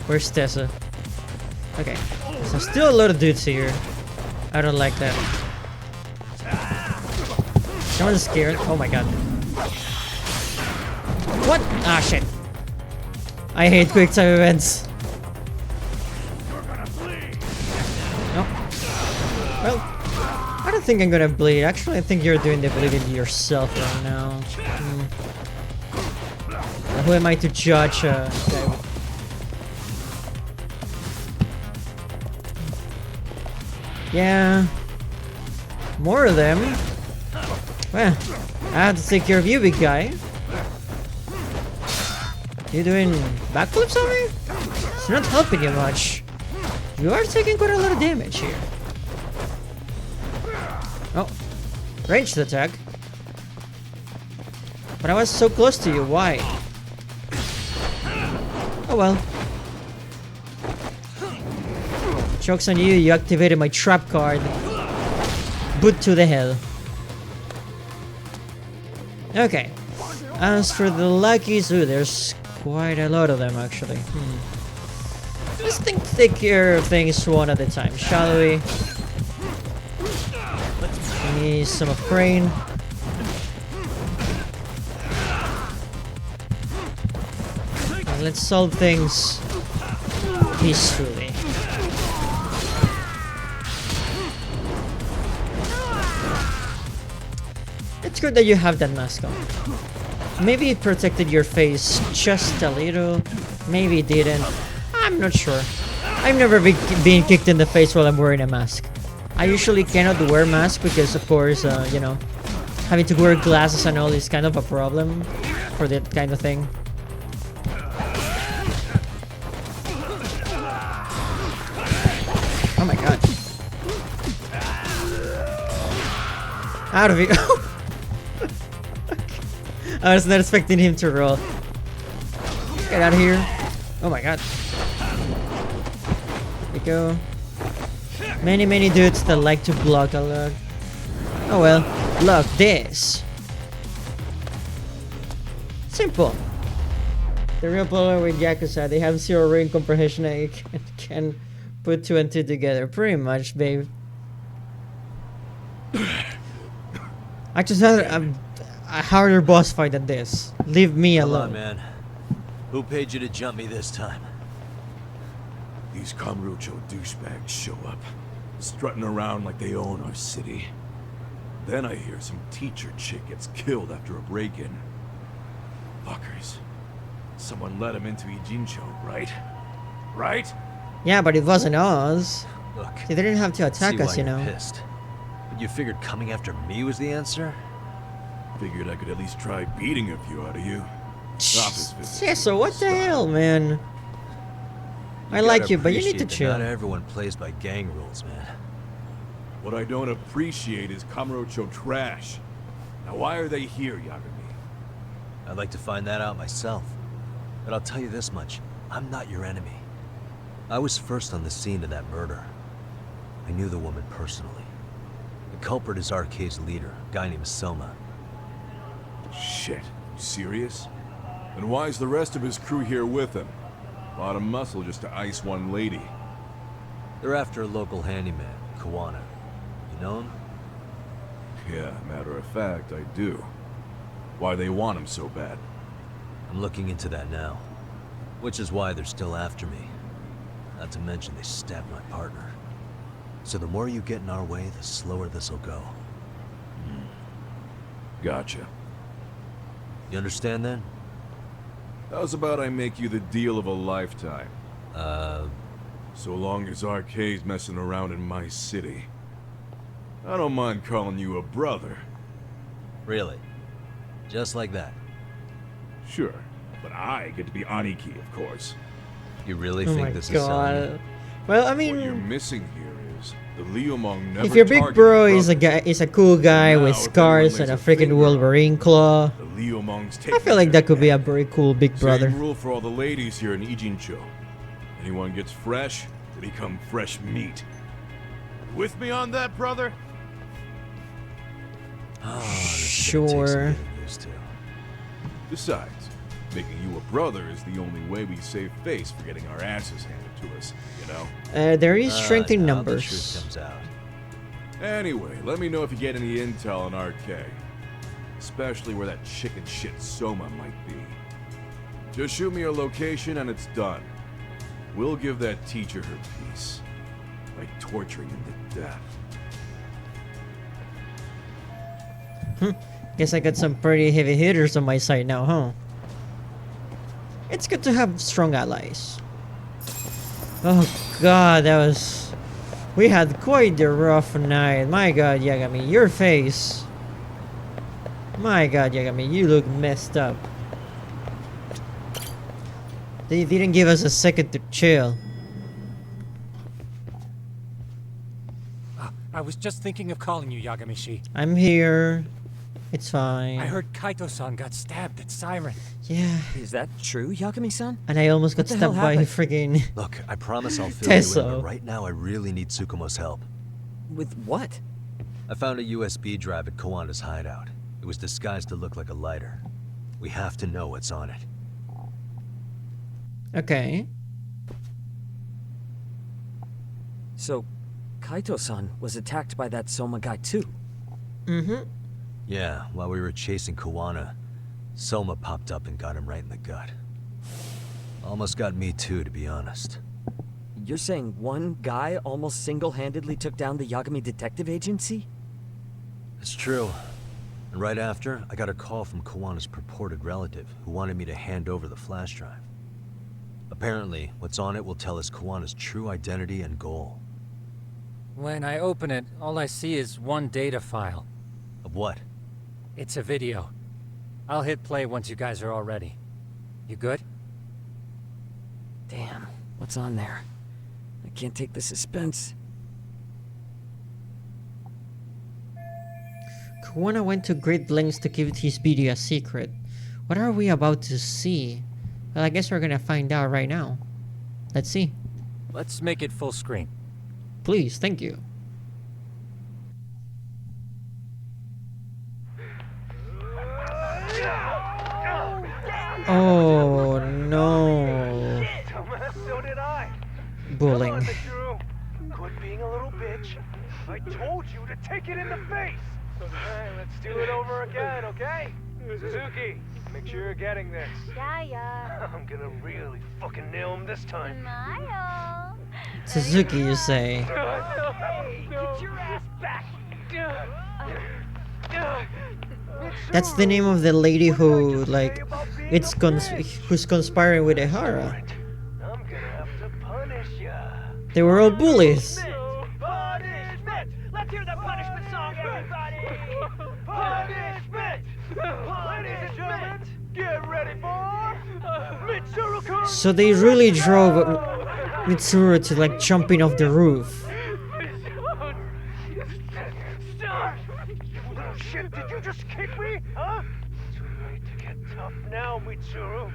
Where's Tessa? Okay, so still a lot of dudes here. I don't like that. Someone's scared. Oh my god. What? Ah shit. I hate quick time events. No. Well, I don't think I'm gonna bleed. Actually, I think you're doing the bleeding yourself right now. Who am I to judge? Yeah. More of them. Well, I have to take care of you, big guy. You doing backflips on me? It's not helping you much. You are taking quite a lot of damage here. Oh, ranged attack. But I was so close to you, why? Oh well. Joke's on you, you activated my trap card. Boot to the hell. Okay. As for the luckies, ooh, there's quite a lot of them actually. Let's take care of things one at a time, shall we? Need some of Crane. And let's solve things peacefully. It's good that you have that mask on. Maybe it protected your face just a little. Maybe it didn't. I'm not sure. I've never been kicked in the face while I'm wearing a mask. I usually cannot wear mask because, of course, you know, having to wear glasses and all is kind of a problem for that kind of thing. Oh my god. Out of it. I was not expecting him to roll. Get out of here. Oh my god. There we go. Many dudes that like to block a lot. Oh well. Look, this. Simple. The real problem with Yakuza, they have zero reading comprehension and you can put 2 and 2 together. Pretty much, babe. I just had a harder boss fight than this. Leave me alone. Come on, man. Who paid you to jump me this time? These Kamurocho douchebags show up, strutting around like they own our city. Then I hear some teacher chick gets killed after a break-in. Fuckers. Someone let him into Ijincho, right? Right? Yeah, but it wasn't us. Look, They didn't have to attack us, you you're know. pissed. But you figured coming after me was the answer? Figured I could at least try beating a few out of you. Office visits. Yeah, so what the hell, man? I gotta like you, but you need to appreciate that chill. Not everyone plays by gang rules, man. What I don't appreciate is Kamurocho trash. Now why are they here, Yagami? I'd like to find that out myself. But I'll tell you this much. I'm not your enemy. I was first on the scene of that murder. I knew the woman personally. The culprit is Arcade's leader, a guy named Soma. Shit. You serious? Then why is the rest of his crew here with him? A lot of muscle just to ice one lady. They're after a local handyman, Kawana. You know him? Yeah, matter of fact, I do. Why they want him so bad? I'm looking into that now. Which is why they're still after me. Not to mention they stabbed my partner. So the more you get in our way, the slower this'll go. Gotcha. You understand then? How's about I make you the deal of a lifetime? So long as Arcade's messing around in my city. I don't mind calling you a brother. Really? Just like that? Sure, but I get to be Aniki, of course. You really Oh think my this is selling? god. Well, I What you're mean, missing here is the Liumong never if your big targeted bro is a brothers. guy, is a cool guy Now, with if scars anyone and a lays a freaking finger Wolverine claw, The Liumong's I taking feel like their that could be a cat. very cool big brother. Same rule for all the ladies here in Ijincho. Anyone gets fresh, they become fresh meat. With me on that, brother? Oh, this is gonna take some Sure. getting used to. Besides, making you a brother is the only way we save face for getting our asses handed to us, you know? There is strength in now numbers. The truth comes out. Anyway, let me know if you get any intel on RK. Especially where that chicken shit Soma might be. Just shoot me a location and it's done. We'll give that teacher her peace. By torturing him to death. Guess I got some pretty heavy hitters on my side now, huh? It's good to have strong allies. Oh god, that was... We had quite the rough night. My god, Yagami, your face. My god, Yagami, you look messed up. They didn't give us a second to chill. I was just thinking of calling you, Yagamishi. I'm here. It's fine. I heard Kaito-san got stabbed at Siren. Yeah. Is that true, Yagami-san? And I almost got What the hell stabbed by happened? friggin' Look, I promise I'll fill you in, Tesso. but right now I really need Tsukumo's help. With what? I found a USB drive at Kawana's hideout. It was disguised to look like a lighter. We have to know what's on it. Okay. So, Kaito-san was attacked by that Soma guy too? Mm-hmm. Yeah, while we were chasing Kawana, Soma popped up and got him right in the gut. Almost got me too, to be honest. You're saying one guy almost single-handedly took down the Yagami Detective Agency? It's true. And right after, I got a call from Kawana's purported relative, who wanted me to hand over the flash drive. Apparently, what's on it will tell us Kawana's true identity and goal. When I open it, all I see is one data file. Of what? It's a video. I'll hit play once you guys are all ready. You good? Damn, what's on there? I can't take the suspense. Kawana went to great lengths to keep his video a secret. What are we about to see? Well, I guess we're gonna find out right now. Let's see. Let's make it full screen. Please, thank you. Oh no. So did I. Bullying. Come on, Mitsuru. Quit being a little bitch. I told you to take it in the face. Alright, let's do it over again, okay? Suzuki, make sure you're getting this. Yeah. I'm gonna really fucking nail him this time. Smile. Suzuki, you say. Hey, get your ass back. That's the name of the lady who, like, who's conspiring with Ehara. I'm gonna have to punish ya. They were all bullies. Punishment! Let's hear the punishment song, everybody! Punishment! Ladies and gentlemen, get ready for Mitsuru-kun! So they really drove Mitsuru to, like, jumping off the roof. Stop! You little shit, did you just kick me? Huh? Too late to get tough now, Mitsuru.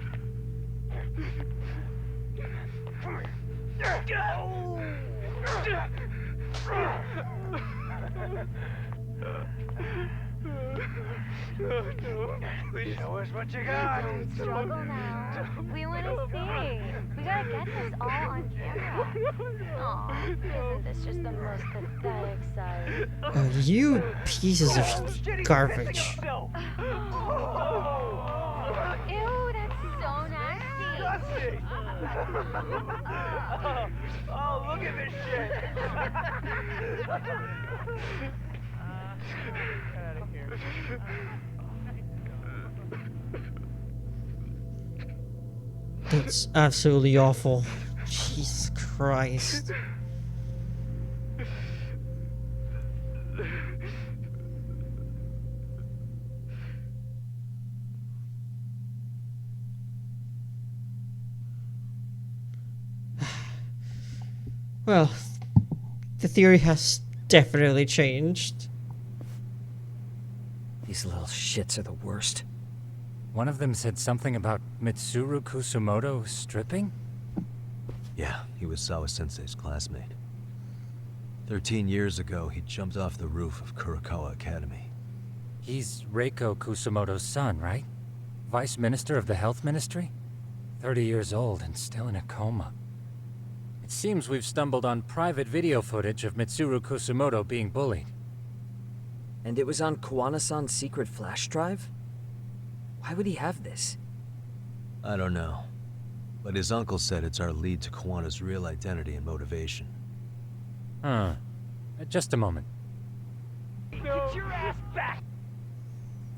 Show us what you got. Don't struggle now. We want to see. We gotta get this all on camera. Aw, isn't this just the most pathetic sight? You pieces of garbage. Ew, that's so nasty. Oh, look at this shit. Out of here. That's absolutely awful. Jesus Christ. Well, the theory has definitely changed. These little shits are the worst. One of them said something about Mitsuru Kusumoto stripping? Yeah, he was Sawa-sensei's classmate. 13 years ago, he jumped off the roof of Kurokawa Academy. He's Reiko Kusumoto's son, right? Vice Minister of the Health Ministry? 30 years old and still in a coma. It seems we've stumbled on private video footage of Mitsuru Kusumoto being bullied. And it was on Kawana-san's secret flash drive? Why would he have this? I don't know. But his uncle said it's our lead to Kawana's real identity and motivation. Huh. Just a moment. Get your ass back!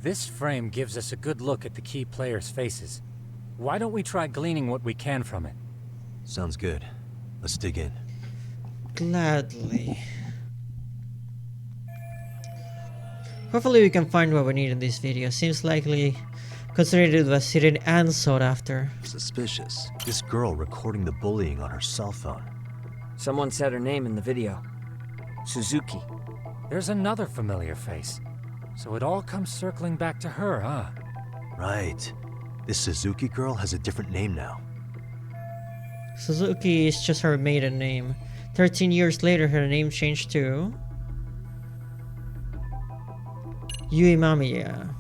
This frame gives us a good look at the key players' faces. Why don't we try gleaning what we can from it? Sounds good. Let's dig in. Gladly. Hopefully we can find what we need in this video. Seems likely, considering it was hidden and sought after. Suspicious. This girl recording the bullying on her cell phone. Someone said her name in the video. Suzuki. There's another familiar face. So it all comes circling back to her, huh? Right. This Suzuki girl has a different name now. Suzuki is just her maiden name. 13 years later, her name changed to Yui Mamiya.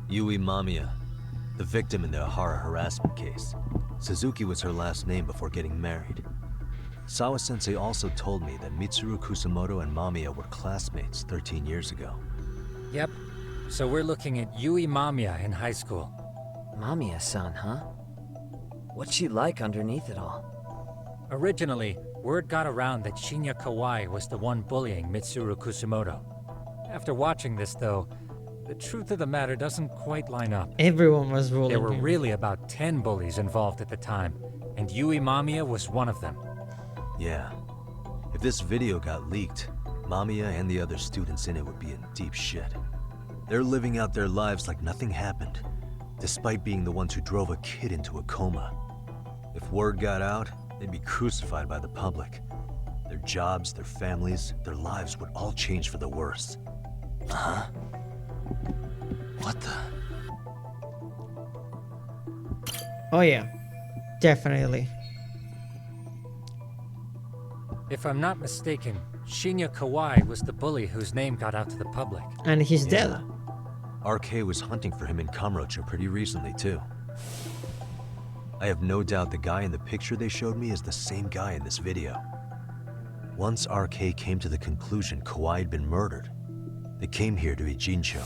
Yui Mamiya, the victim in the Ahara harassment case. Suzuki was her last name before getting married. Sawa-sensei also told me that Mitsuru Kusamoto and Mamiya were classmates 13 years ago. Yep. So we're looking at Yui Mamiya in high school. Mamiya-san, huh? What's she like underneath it all? Originally, word got around that Shinya Kawai was the one bullying Mitsuru Kusamoto. After watching this, though, the truth of the matter doesn't quite line up. Everyone was bullying There were him. really about 10 bullies involved at the time, and Yui Mamiya was one of them. Yeah. If this video got leaked, Mamiya and the other students in it would be in deep shit. They're living out their lives like nothing happened, despite being the ones who drove a kid into a coma. If word got out, they'd be crucified by the public. Their jobs, their families, their lives would all change for the worse. Uh-huh. What the? Oh yeah, definitely. If I'm not mistaken, Shinya Kawai was the bully whose name got out to the public. And he's dead. RK was hunting for him in Kamurocho pretty recently, too. I have no doubt the guy in the picture they showed me is the same guy in this video. Once RK came to the conclusion Kawai had been murdered, they came here to Ijincho,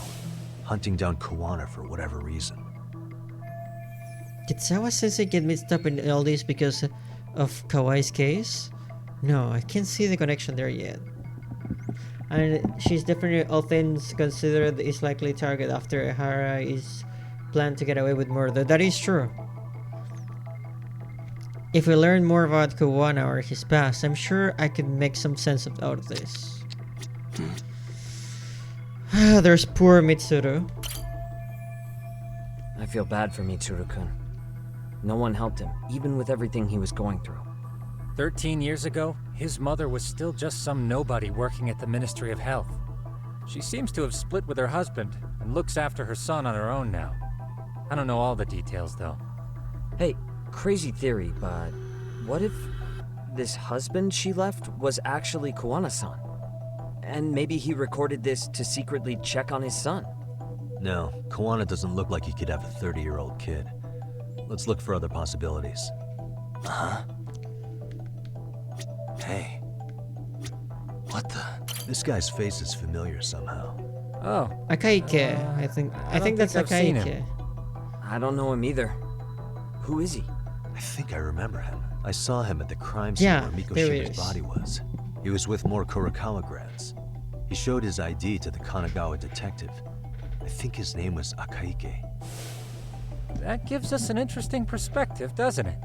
hunting down Kawana for whatever reason. Did Sawa-sensei get mixed up in all this because of Kawaii's case? No, I can't see the connection there yet. And she's definitely all things considered is likely target after Hara is planned to get away with murder. That is true. If we learn more about Kawana or his past, I'm sure I could make some sense out of this. There's poor Mitsuru. I feel bad for Mitsuru-kun. No one helped him, even with everything he was going through. 13 years ago, his mother was still just some nobody working at the Ministry of Health. She seems to have split with her husband and looks after her son on her own now. I don't know all the details, though. Hey, crazy theory, but what if this husband she left was actually Kawana-san? And maybe he recorded this to secretly check on his son? No, Kawana doesn't look like he could have a 30-year-old kid. Let's look for other possibilities. Uh-huh. Hey. What the? This guy's face is familiar somehow. Oh. Akaike, I think that's I've seen Akaike. him. I don't know him either. Who is he? I think I remember him. I saw him at the crime scene Yeah, where Miko there he Shiba's is. body was. He was with more Kurokawa grads. He showed his ID to the Kanagawa detective. I think his name was Akaike. That gives us an interesting perspective, doesn't it?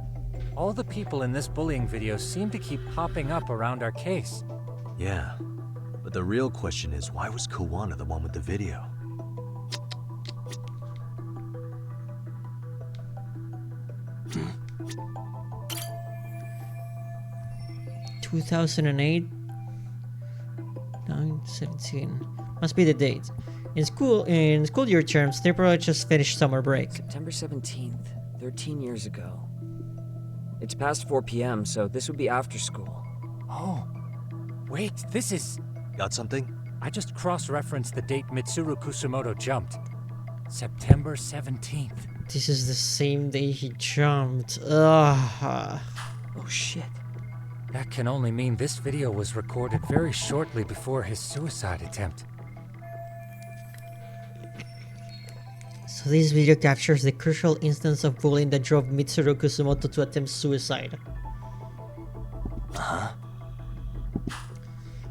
All the people in this bullying video seem to keep popping up around our case. Yeah, but the real question is, why was Kawana the one with the video? Hmm. 2008, 9/17. Must be the date. In school year terms, they probably just finished summer break. September 17th, 13 years ago. It's past 4 p.m., so this would be after school. Oh, wait, this is... Got something? I just cross-referenced the date Mitsuru Kusamoto jumped. September 17th. This is the same day he jumped. Ugh. Oh shit. That can only mean this video was recorded very shortly before his suicide attempt. So this video captures the crucial instance of bullying that drove Mitsuru Kusumoto to attempt suicide. Uh-huh.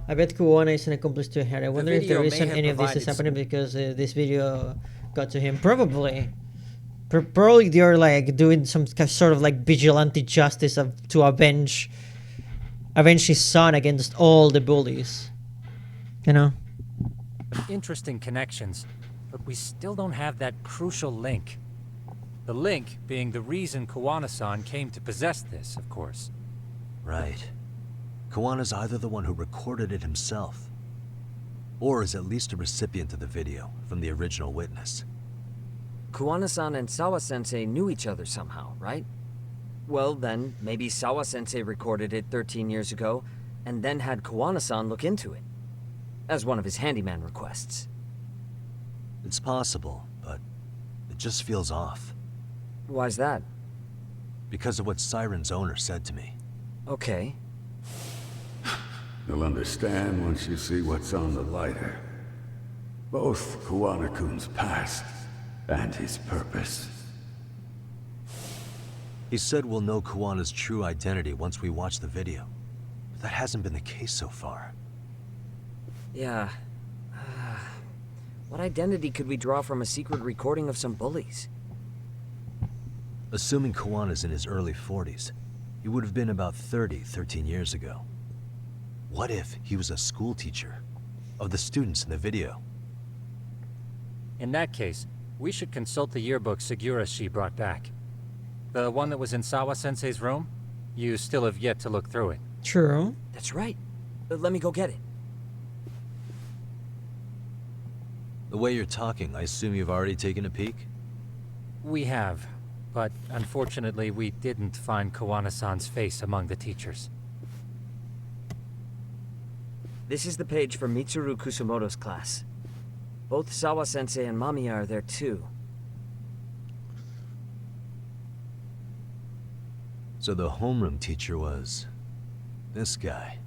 I bet Kuwana is an accomplice to her. I wonder if the video may reason have any of this is provided happening because this video got to him. Probably. Probably they're like doing some sort of like vigilante justice to avenge his son against all the bullies. You know? Interesting connections, but we still don't have that crucial link. The link being the reason Kawana-san came to possess this, of course. Right. Kawana's either the one who recorded it himself, or is at least a recipient of the video from the original witness. Kawana-san and Sawa-sensei knew each other somehow, right? Well then, maybe Sawa-sensei recorded it 13 years ago, and then had Kawana-san look into it, as one of his handyman requests. It's possible, but it just feels off. Why's that? Because of what Siren's owner said to me. Okay. You'll understand once you see what's on the lighter. Both Kuwana-kun's past and his purpose. He said we'll know Kuwana's true identity once we watch the video. But that hasn't been the case so far. Yeah. What identity could we draw from a secret recording of some bullies? Assuming Kuwana's in his early 40s, he would have been about 13 years ago. What if he was a school teacher of the students in the video? In that case, we should consult the yearbook Segura-shi brought back. The one that was in Sawa-sensei's room? You still have yet to look through it. True. That's right. Let me go get it. The way you're talking, I assume you've already taken a peek? We have, but unfortunately we didn't find Kuwana-san's face among the teachers. This is the page for Mitsuru Kusumoto's class. Both Sawa-sensei and Mamiya are there too. So the homeroom teacher was... this guy.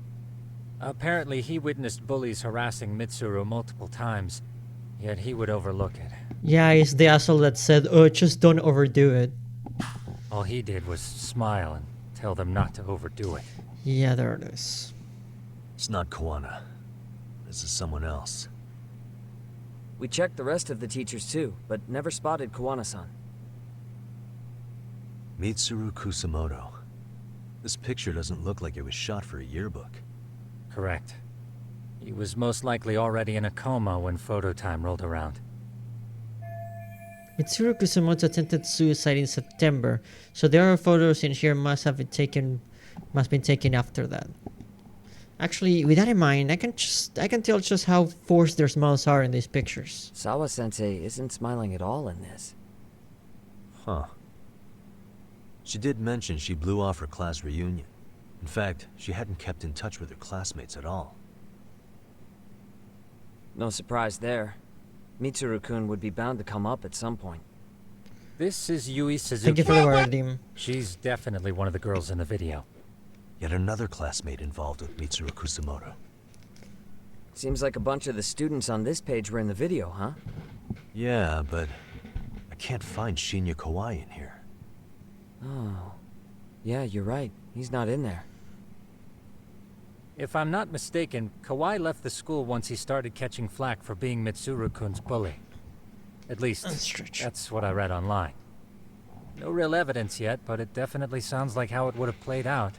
Apparently he witnessed bullies harassing Mitsuru multiple times, yet he would overlook it. Yeah, he's the asshole that said, oh, just don't overdo it. All he did was smile and tell them not to overdo it. Yeah, there it is. It's not Kuwana. This is someone else. We checked the rest of the teachers too, but never spotted Kuwana-san. Mitsuru Kusumoto. This picture doesn't look like it was shot for a yearbook. Correct. He was most likely already in a coma when photo time rolled around. Mitsuru Kusumoto attempted suicide in September, so there are photos in here must been taken after that. Actually, with that in mind, I can tell just how forced their smiles are in these pictures. Sawa-sensei isn't smiling at all in this. Huh. She did mention she blew off her class reunion. In fact, she hadn't kept in touch with her classmates at all. No surprise there. Mitsuru-kun would be bound to come up at some point. This is Yui Suzuki. Thank you for the word, team. She's definitely one of the girls in the video. Yet another classmate involved with Mitsuru Kusumoto. Seems like a bunch of the students on this page were in the video, huh? Yeah, but I can't find Shinya Kawai in here. Oh. Yeah, you're right. He's not in there. If I'm not mistaken, Kawai left the school once he started catching flack for being Mitsuru-kun's bully. At least, that's what I read online. No real evidence yet, but it definitely sounds like how it would have played out.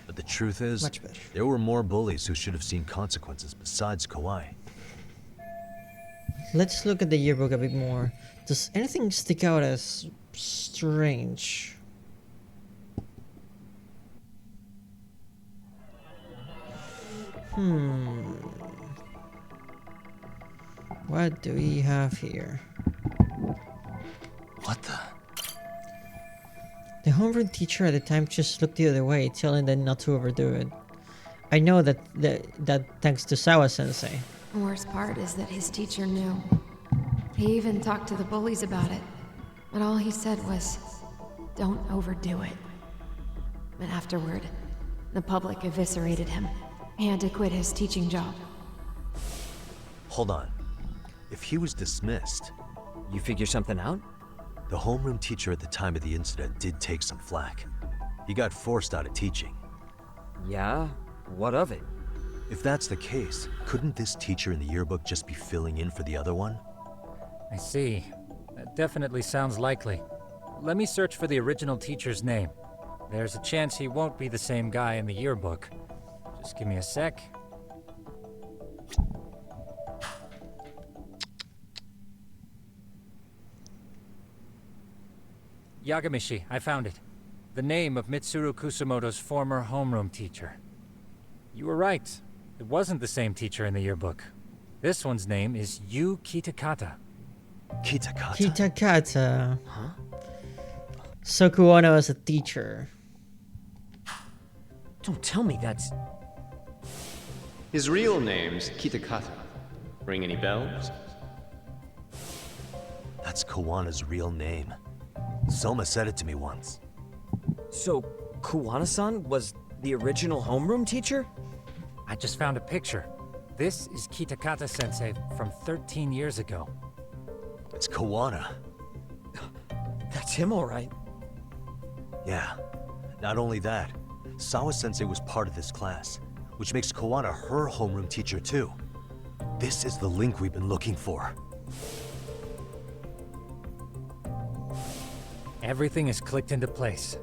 But the truth is, there were more bullies who should have seen consequences besides Kawai. Let's look at the yearbook a bit more. Does anything stick out as strange? What do we have here? What the? The homeroom teacher at the time just looked the other way, telling them not to overdo it. I know that thanks to Sawa-sensei. The worst part is that his teacher knew. He even talked to the bullies about it. But all he said was, don't overdo it. But afterward, the public eviscerated him. He had to quit his teaching job. Hold on. If he was dismissed... You figure something out? The homeroom teacher at the time of the incident did take some flack. He got forced out of teaching. Yeah? What of it? If that's the case, couldn't this teacher in the yearbook just be filling in for the other one? I see. That definitely sounds likely. Let me search for the original teacher's name. There's a chance he won't be the same guy in the yearbook. Just give me a sec. Yagamiffed, I found it. The name of Mitsuru Kusumoto's former homeroom teacher. You were right. It wasn't the same teacher in the yearbook. This one's name is Yu Kitakata. Kitakata? Kitakata. Huh? So Kuwana was a teacher. Don't tell me that's... His real name's Kitakata. Ring any bells? That's Kawana's real name. Soma said it to me once. So, Kuwana-san was the original homeroom teacher? I just found a picture. This is Kitakata-sensei from 13 years ago. It's Kawana. That's him, all right. Yeah. Not only that, Sawa-sensei was part of this class, which makes Kawana her homeroom teacher too. This is the link we've been looking for. Everything is clicked into place.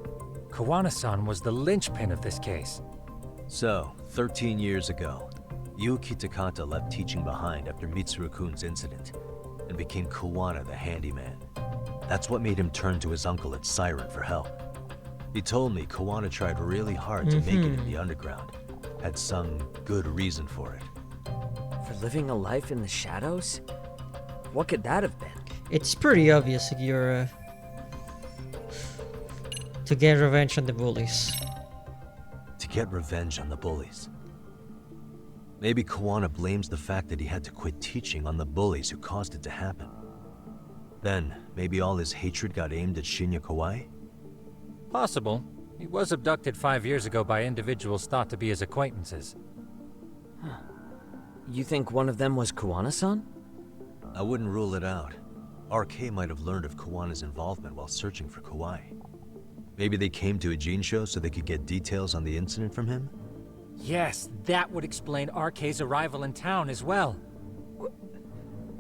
Kawana-san was the linchpin of this case. So, 13 years ago, Yuki Takata left teaching behind after Mitsuru-kun's incident, and became Kawana the handyman. That's what made him turn to his uncle at Siren for help. He told me Kawana tried really hard to make it in the underground. Had some good reason for it. For living a life in the shadows? What could that have been? It's pretty obvious, Sugiura. To get revenge on the bullies. To get revenge on the bullies. Maybe Kawana blames the fact that he had to quit teaching on the bullies who caused it to happen. Then, maybe all his hatred got aimed at Shinya Kawai? Possible. He was abducted 5 years ago by individuals thought to be his acquaintances. You think one of them was Kawana-san? I wouldn't rule it out. RK might have learned of Kawana's involvement while searching for Kawai. Maybe they came to a Gene show so they could get details on the incident from him? Yes, that would explain RK's arrival in town as well.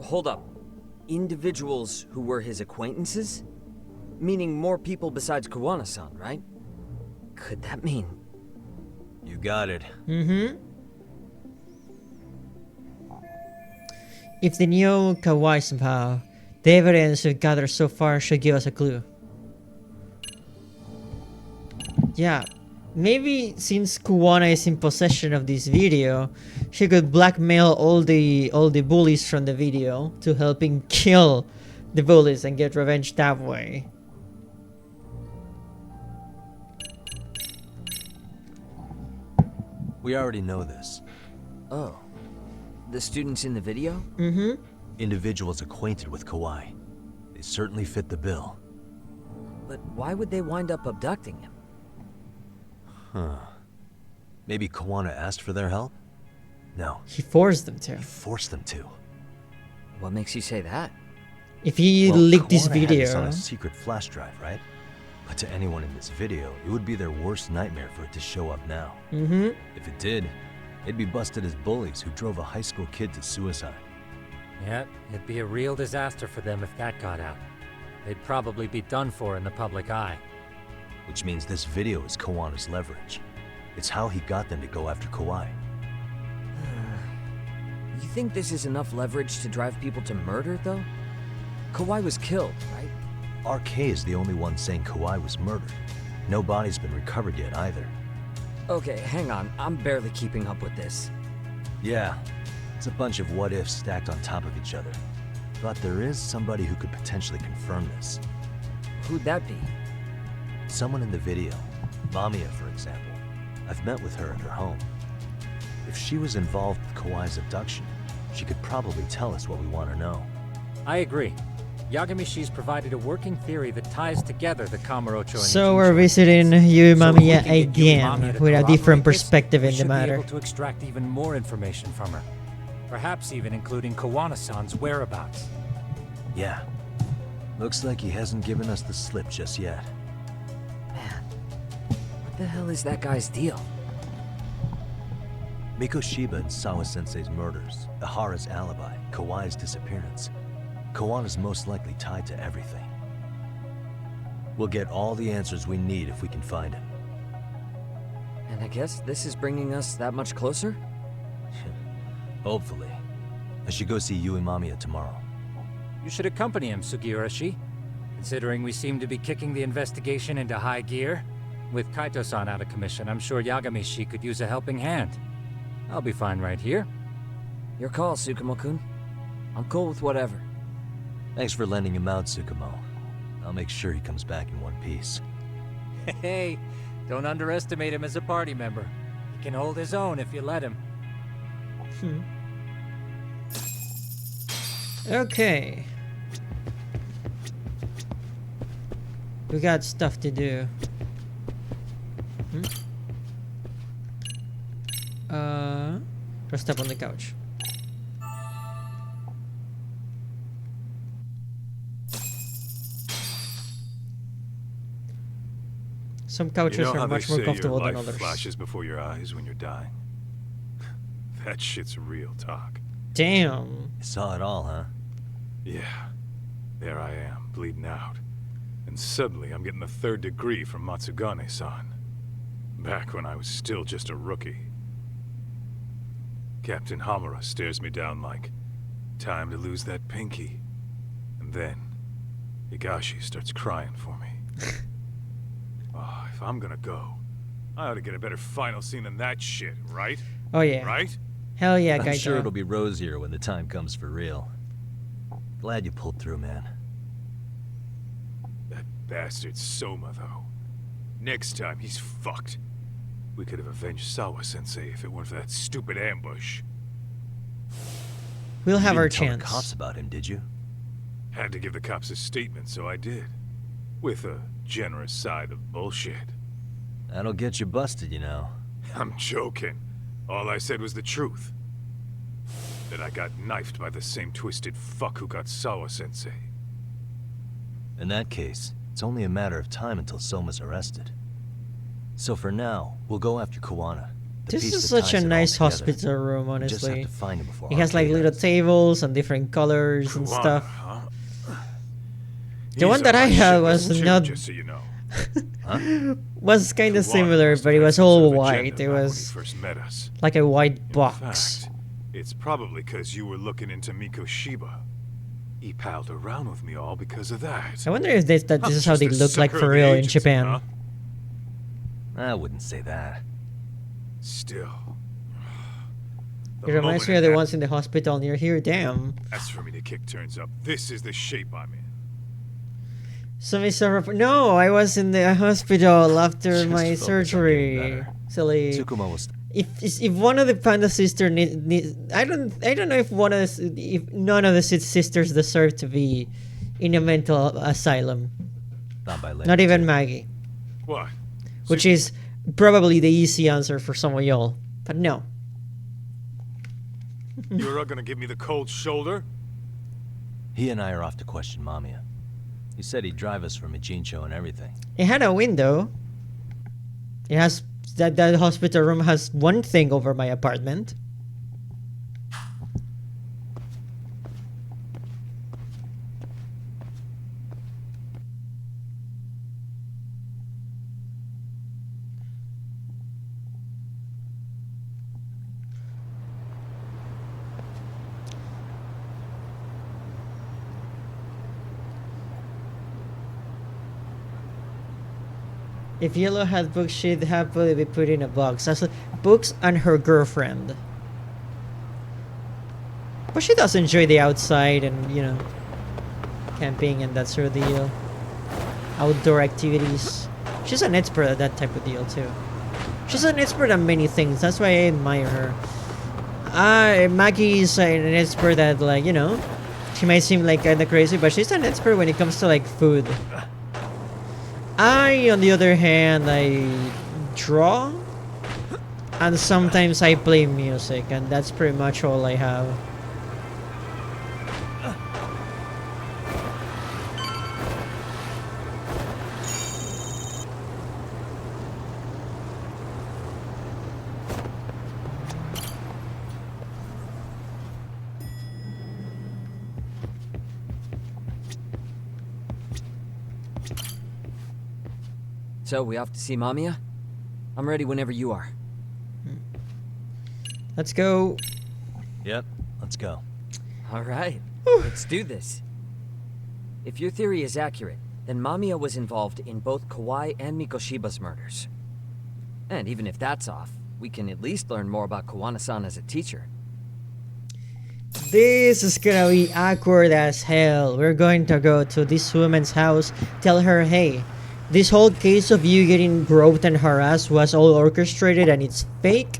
Hold up. Individuals who were his acquaintances? Meaning more people besides Kawana-san, right? Could that mean... You got it. If they knew Kawai somehow, the evidence we've gathered so far should give us a clue. Yeah, maybe since Kawana is in possession of this video, she could blackmail all the bullies from the video to help him kill the bullies and get revenge that way. We already know this. Oh. The students in the video? Individuals acquainted with Kawai. They certainly fit the bill. But why would they wind up abducting him? Maybe Kawana asked for their help? No. He forced them to. He forced them to. What makes you say that? If he leaked this Kawana had video... this on a secret flash drive, right? But to anyone in this video, it would be their worst nightmare for it to show up now. If it did, they'd be busted as bullies who drove a high school kid to suicide. Yep, it'd be a real disaster for them if that got out. They'd probably be done for in the public eye. Which means this video is Kawana's leverage. It's how he got them to go after Kawai. You think this is enough leverage to drive people to murder, though? Kawai was killed, right? RK is the only one saying Kawai was murdered. No body's been recovered yet either. Okay, hang on. I'm barely keeping up with this. Yeah, it's a bunch of what-ifs stacked on top of each other. But there is somebody who could potentially confirm this. Who'd that be? Someone in the video. Mamiya, for example. I've met with her at her home. If she was involved with Kawai's abduction, she could probably tell us what we want to know. I agree. Yagamishi's provided a working theory that ties together the Kamurocho and So we're visiting Yumamiya again with a different perspective in the matter. Be able to extract even more information from her. Perhaps even including Kawana-san's whereabouts. Yeah. Looks like he hasn't given us the slip just yet. Man, what the hell is that guy's deal? Mikoshiba and Sawa-sensei's murders, Ihara's alibi, Kawai's disappearance. Kawana's most likely tied to everything. We'll get all the answers we need if we can find him. And I guess this is bringing us that much closer? Hopefully. I should go see Yui Mamiya tomorrow. You should accompany him, Sugiurashi. Considering we seem to be kicking the investigation into high gear. With Kaito-san out of commission, I'm sure Yagamishi could use a helping hand. I'll be fine right here. Your call, Tsukumo-kun. I'm cool with whatever. Thanks for lending him out, Tsukumo. I'll make sure he comes back in one piece. Hey, don't underestimate him as a party member. He can hold his own if you let him. Okay. We got stuff to do. Or step on the couch. Some couches You know are how much they more say comfortable your than life others. flashes before your eyes when you're dying? That shit's real talk. Damn. You saw it all, huh? Yeah. There I am, bleeding out. And suddenly I'm getting the 3rd degree from Matsugane-san. Back when I was still just a rookie. Captain Hamura stares me down like, time to lose that pinky. And then, Higashi starts crying for me. Oh, if I'm gonna go, I ought to get a better final scene than that shit, right? Oh yeah. Right? Hell yeah, I'm Kaito. sure it'll be rosier when the time comes for real. Glad you pulled through, man. That bastard Soma, though. Next time, he's fucked. We could have avenged Sawa-sensei if it weren't for that stupid ambush. We'll have You our didn't tell chance. the cops about him, did you? Had to give the cops a statement, so I did. With a generous side of bullshit. That'll get you busted, you know. I'm joking. All I said was the truth. That I got knifed by the same twisted fuck who got Sawa-sensei. In that case, it's only a matter of time until Soma's arrested. So for now, we'll go after Kawana. the This piece is that such ties a it all nice together. hospital room, We just have honestly. to find him before It has like Arcade little ends. tables and different colors and Kawana, stuff. huh? The one He's that on I my had ship was list too, not just so you know. was kind of Kawana similar, must but have it had was some all sort of white. agenda It back when he was first met us. like a white In box. fact, it's probably because you were looking into Mikoshiba. He palled around with me all because of that. I wonder if this I'm is how just they a look like sucker for of the real in agency, Japan. huh? I wouldn't say that. Still. It reminds me of the ones in the hospital near here. Damn. That's for me to kick turns up. This is the shape I'm in. Somebody suffered. No, I was in the hospital after Just my focus on getting surgery. better. Silly. Tsukumo was If one of the panda sisters I don't know if if none of the sisters deserve to be in a mental asylum. not by Not even Maggie, What? which is probably the easy answer for some of y'all. But no. You're gonna give me the cold shoulder? He and I are off to question Mamiya. He said he'd drive us from Ijincho and everything. It had a window. It has that hospital room has one thing over my apartment. If Yellow had books, she'd happily be put in a box. That's books and her girlfriend. But she does enjoy the outside and, you know, camping and that sort of deal. Outdoor activities. She's an expert at that type of deal, too. She's an expert at many things. That's why I admire her. Maggie is an expert at, like, you know, she might seem like kind of crazy, but she's an expert when it comes to, like, food. I, on the other hand, I draw, and sometimes I play music, and that's pretty much all I have. So, we off to see Mamiya? I'm ready whenever you are. Let's go. Yep, let's go. Alright, let's do this. If your theory is accurate, then Mamiya was involved in both Kawai and Mikoshiba's murders. And even if that's off, we can at least learn more about Kawana-san as a teacher. This is gonna be awkward as hell. We're going to go to this woman's house, tell her, hey, this whole case of you getting groped and harassed was all orchestrated and it's fake.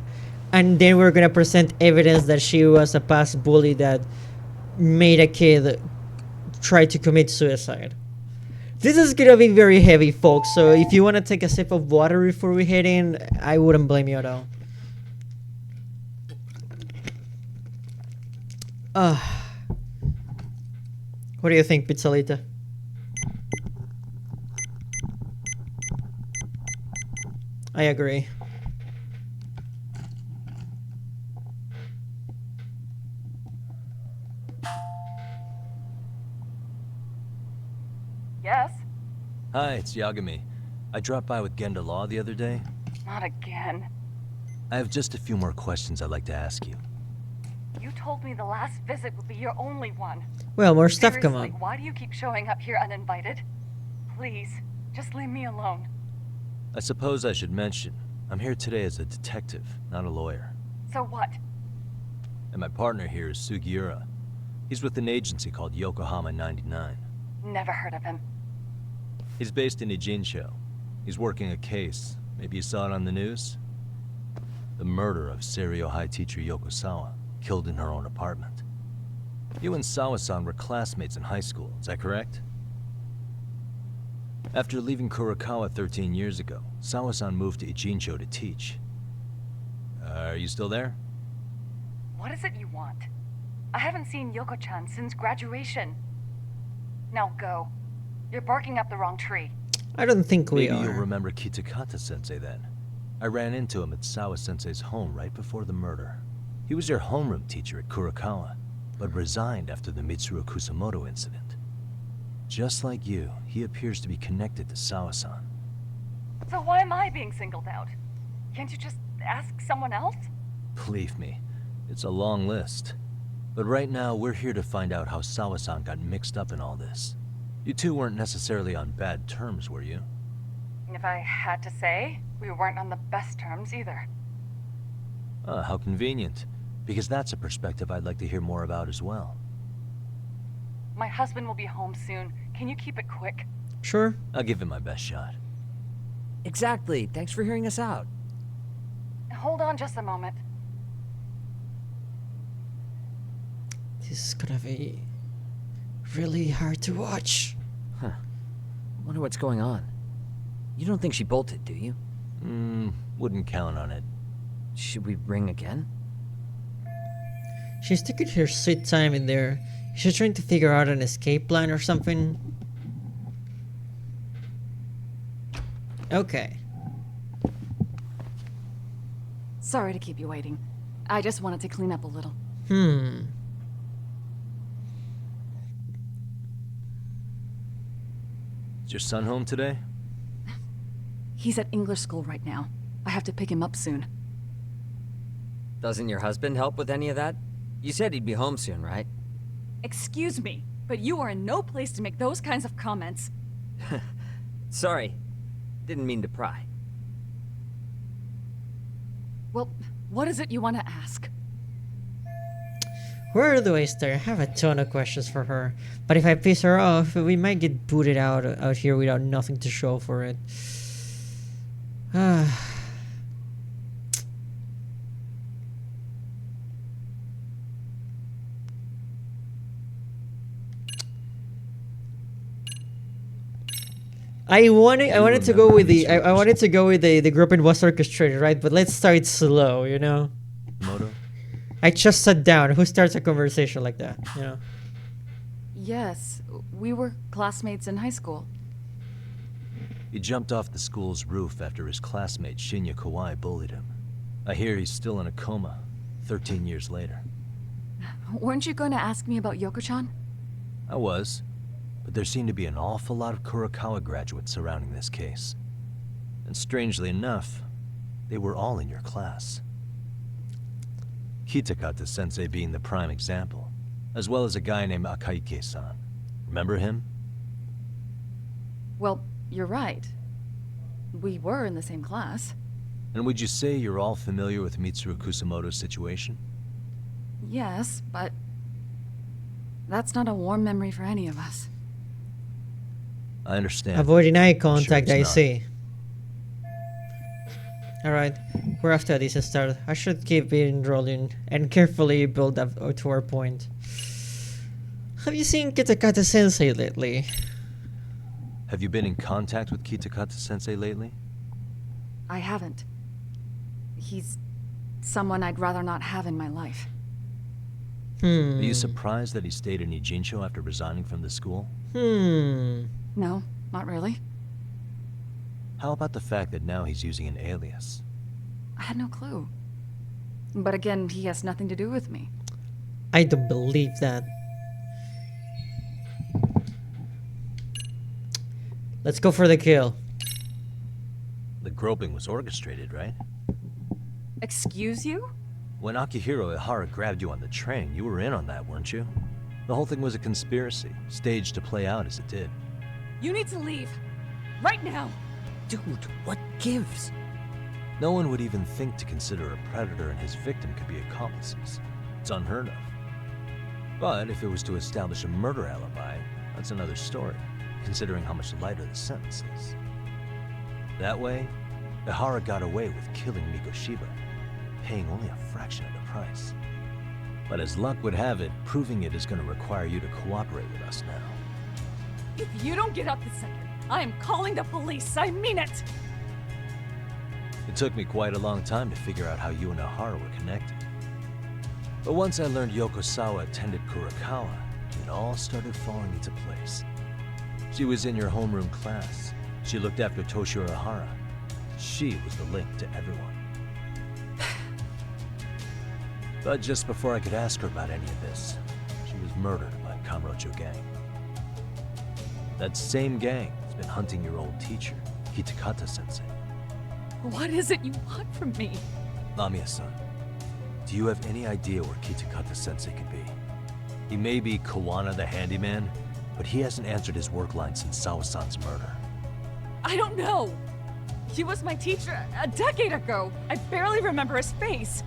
And then we're gonna present evidence that she was a past bully that made a kid try to commit suicide. This is gonna be very heavy, folks, so if you wanna take a sip of water before we head in, I wouldn't blame you at all. What do you think, Pizzalita? I agree. Yes? Hi, it's Yagami. I dropped by with Genda Law the other day. Not again. I have just a few more questions I'd like to ask you. You told me the last visit would be your only one. Well, more stuff come Seriously, on. why do you keep showing up here uninvited? Please, just leave me alone. I suppose I should mention, I'm here today as a detective, not a lawyer. So what? And my partner here is Sugiura. He's with an agency called Yokohama 99. Never heard of him. He's based in Ijincho. He's working a case. Maybe you saw it on the news? The murder of Seiryo High teacher Yoko Sawa, killed in her own apartment. You and Sawa-san were classmates in high school, is that correct? After leaving Kurokawa 13 years ago, Sawa-san moved to Ijincho to teach. Are you still there? What is it you want? I haven't seen Yoko-chan since graduation. Now go. You're barking up the wrong tree. I don't think we Maybe are. you'll remember Kitakata-sensei then. I ran into him at Sawa-sensei's home right before the murder. He was your homeroom teacher at Kurokawa, but resigned after the Mitsuru Kusamoto incident. Just like you, he appears to be connected to Sawa-san. So why am I being singled out? Can't you just ask someone else? Believe me, it's a long list. But right now, we're here to find out how Sawa-san got mixed up in all this. You two weren't necessarily on bad terms, were you? If I had to say, we weren't on the best terms either. How convenient. Because that's a perspective I'd like to hear more about as well. My husband will be home soon. Can you keep it quick? Sure. I'll give it my best shot. Exactly. Thanks for hearing us out. Hold on just a moment. This is gonna be really hard to watch. Huh. Wonder what's going on. You don't think she bolted, do you? Wouldn't count on it. Should we ring again? She's taking her sweet time in there. She's trying to figure out an escape plan or something. Okay. Sorry to keep you waiting. I just wanted to clean up a little. Is your son home today? He's at English school right now. I have to pick him up soon. Doesn't your husband help with any of that? You said he'd be home soon, right? Excuse me, but you are in no place to make those kinds of comments. Sorry. Didn't mean to pry. Well, what is it you want to ask? Where do I start? I have a ton of questions for her. But if I piss her off, we might get booted out here without nothing to show for it. I wanted to go with the group in was orchestrated, right? But let's start slow, you know. Moto? I just sat down. Who starts a conversation like that, you know? Yes, we were classmates in high school. He jumped off the school's roof after his classmate Shinya Kawai bullied him. I hear he's still in a coma, 13 years later. Weren't you going to ask me about Yoko-chan? I was, but there seemed to be an awful lot of Kurokawa graduates surrounding this case. And strangely enough, they were all in your class. Kitakata-sensei being the prime example, as well as a guy named Akaike-san. Remember him? Well, you're right. We were in the same class. And would you say you're all familiar with Mitsuru Kusamoto's situation? Yes, but that's not a warm memory for any of us. I understand. Avoiding eye contact, Sure I it's not. see. Alright, we're after this start. I should keep it rolling and carefully build up to our point. Have you seen Kitakata-sensei lately? Have you been in contact with Kitakata-sensei lately? I haven't. He's someone I'd rather not have in my life. Are you surprised that he stayed in Ijincho after resigning from the school? No, not really. How about the fact that now he's using an alias? I had no clue. But again, he has nothing to do with me. I don't believe that. Let's go for the kill. The groping was orchestrated, right? Excuse you? When Akihiro Ihara grabbed you on the train, you were in on that, weren't you? The whole thing was a conspiracy, staged to play out as it did. You need to leave. Right now. Dude, what gives? No one would even think to consider a predator and his victim could be accomplices. It's unheard of. But if it was to establish a murder alibi, that's another story, considering how much lighter the sentence is. That way, Ihara got away with killing Mikoshiba, paying only a fraction of the price. But as luck would have it, proving it is going to require you to cooperate with us now. If you don't get up this second, I am calling the police. I mean it. It took me quite a long time to figure out how you and Ihara were connected. But once I learned Yokosawa attended Kurakawa, it all started falling into place. She was in your homeroom class. She looked after Toshiro Ihara. She was the link to everyone. But just before I could ask her about any of this, she was murdered by Kamurocho gang. That same gang has been hunting your old teacher, Kitakata-sensei. What is it you want from me? Lamia-san, do you have any idea where Kitakata-sensei could be? He may be Kawana the handyman, but he hasn't answered his work line since Sawa-san's murder. I don't know. He was my teacher a decade ago. I barely remember his face.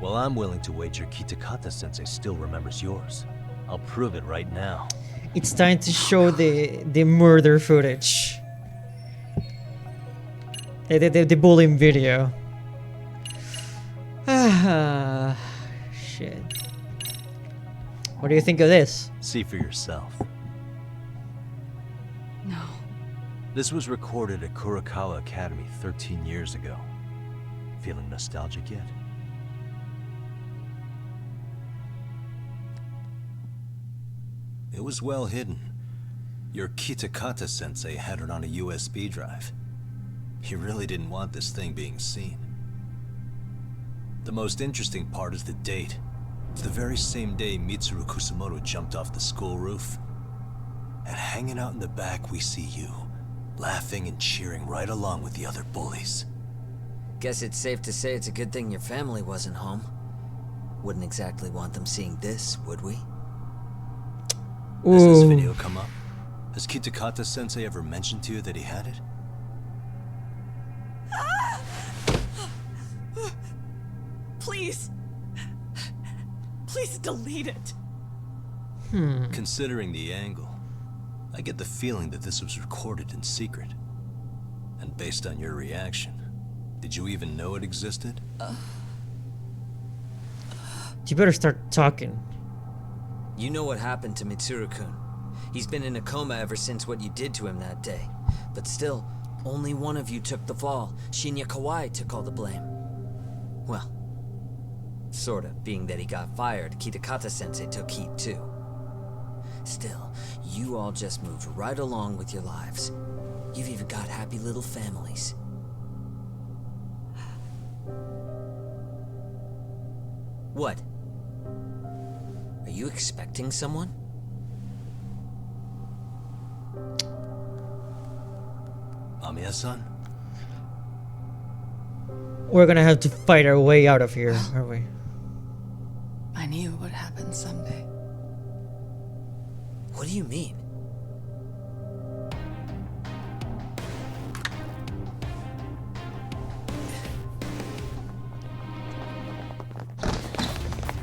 Well, I'm willing to wager Kitakata-sensei still remembers yours. I'll prove it right now. It's time to show the murder footage. The bullying video. Ah, shit. What do you think of this? See for yourself. No. This was recorded at Kurakawa Academy 13 years ago. Feeling nostalgic yet? It was well hidden. Your Kitakata-sensei had it on a USB drive. He really didn't want this thing being seen. The most interesting part is the date. It's the very same day Mitsuru Kusamoto jumped off the school roof. And hanging out in the back, we see you, laughing and cheering right along with the other bullies. Guess it's safe to say it's a good thing your family wasn't home. Wouldn't exactly want them seeing this, would we? Has this video come up? Has Kitakata-sensei ever mentioned to you that he had it? Please. Please delete it. Considering the angle, I get the feeling that this was recorded in secret. And based on your reaction, did you even know it existed? You better start talking. You know what happened to Mitsuru-kun. He's been in a coma ever since what you did to him that day. But still, only one of you took the fall. Shinya Kawai took all the blame. Well, sorta, being that he got fired, Kitakata-sensei took heat too. Still, you all just moved right along with your lives. You've even got happy little families. What? Are you expecting someone? Amiya-san? We're gonna have to fight our way out of here, aren't we? I knew it would happen someday. What do you mean?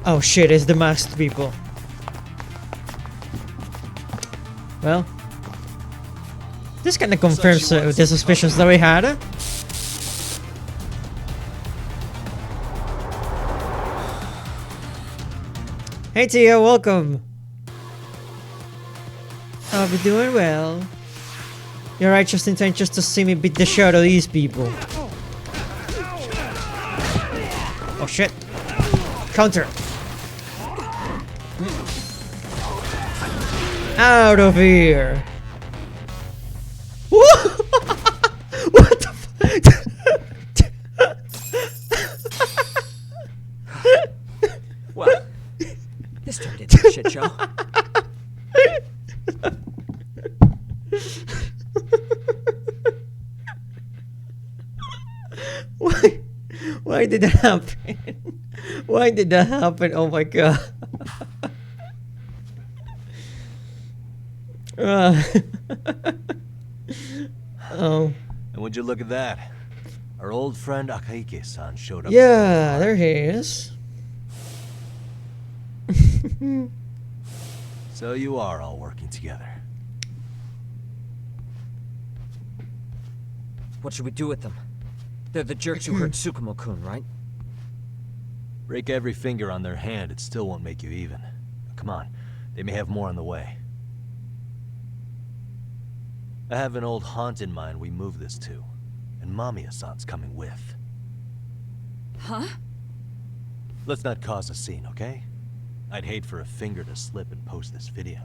Oh shit, it's the masked people. Well, this kind of confirms the suspicions that we had. Hey Tia, welcome. I'll be doing well. You're right, just in time just to see me beat the shit out of these people. Oh shit. Counter. Out of here! What the Well, this turned into a shit show. Why did that happen? Why did that happen? Oh my god. Oh. And would you look at that? Our old friend Akaike-san showed up. Yeah, there he is. So you are all working together. What should we do with them? They're the jerks who hurt Tsukumo-kun, right? Break every finger on their hand, it still won't make you even. Come on, they may have more on the way. I have an old haunt in mind we move this to, and Mamiya-san's coming with. Huh? Let's not cause a scene, okay? I'd hate for a finger to slip and post this video.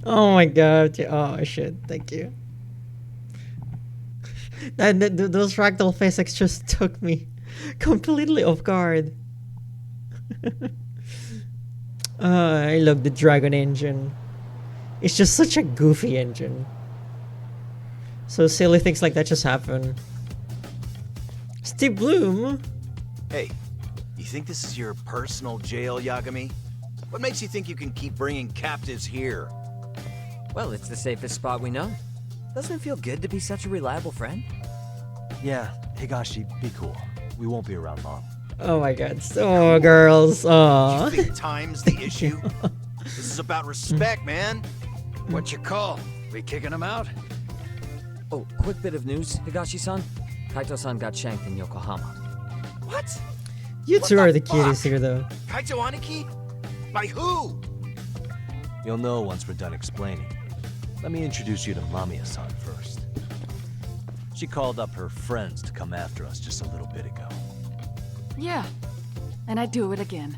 Oh my god. Oh shit, thank you. Those fractal physics just took me completely off guard. I love the Dragon engine. It's just such a goofy engine. So silly things like that just happen. Steve Bloom? Hey, you think this is your personal jail, Yagami? What makes you think you can keep bringing captives here? Well, it's the safest spot we know. Doesn't it feel good to be such a reliable friend? Yeah, Higashi, be cool. We won't be around long. Oh my god. So girls. Aww. You think time's the issue? This is about respect, man. What you call? We kicking him out? Oh, quick bit of news, Higashi-san. Kaito-san got shanked in Yokohama. What? You What two the are the fuck? cuties here though. Kaito Aniki? By who? You'll know once we're done explaining. Let me introduce you to Mamiya-san first. She called up her friends to come after us just a little bit ago. Yeah. And I'd do it again.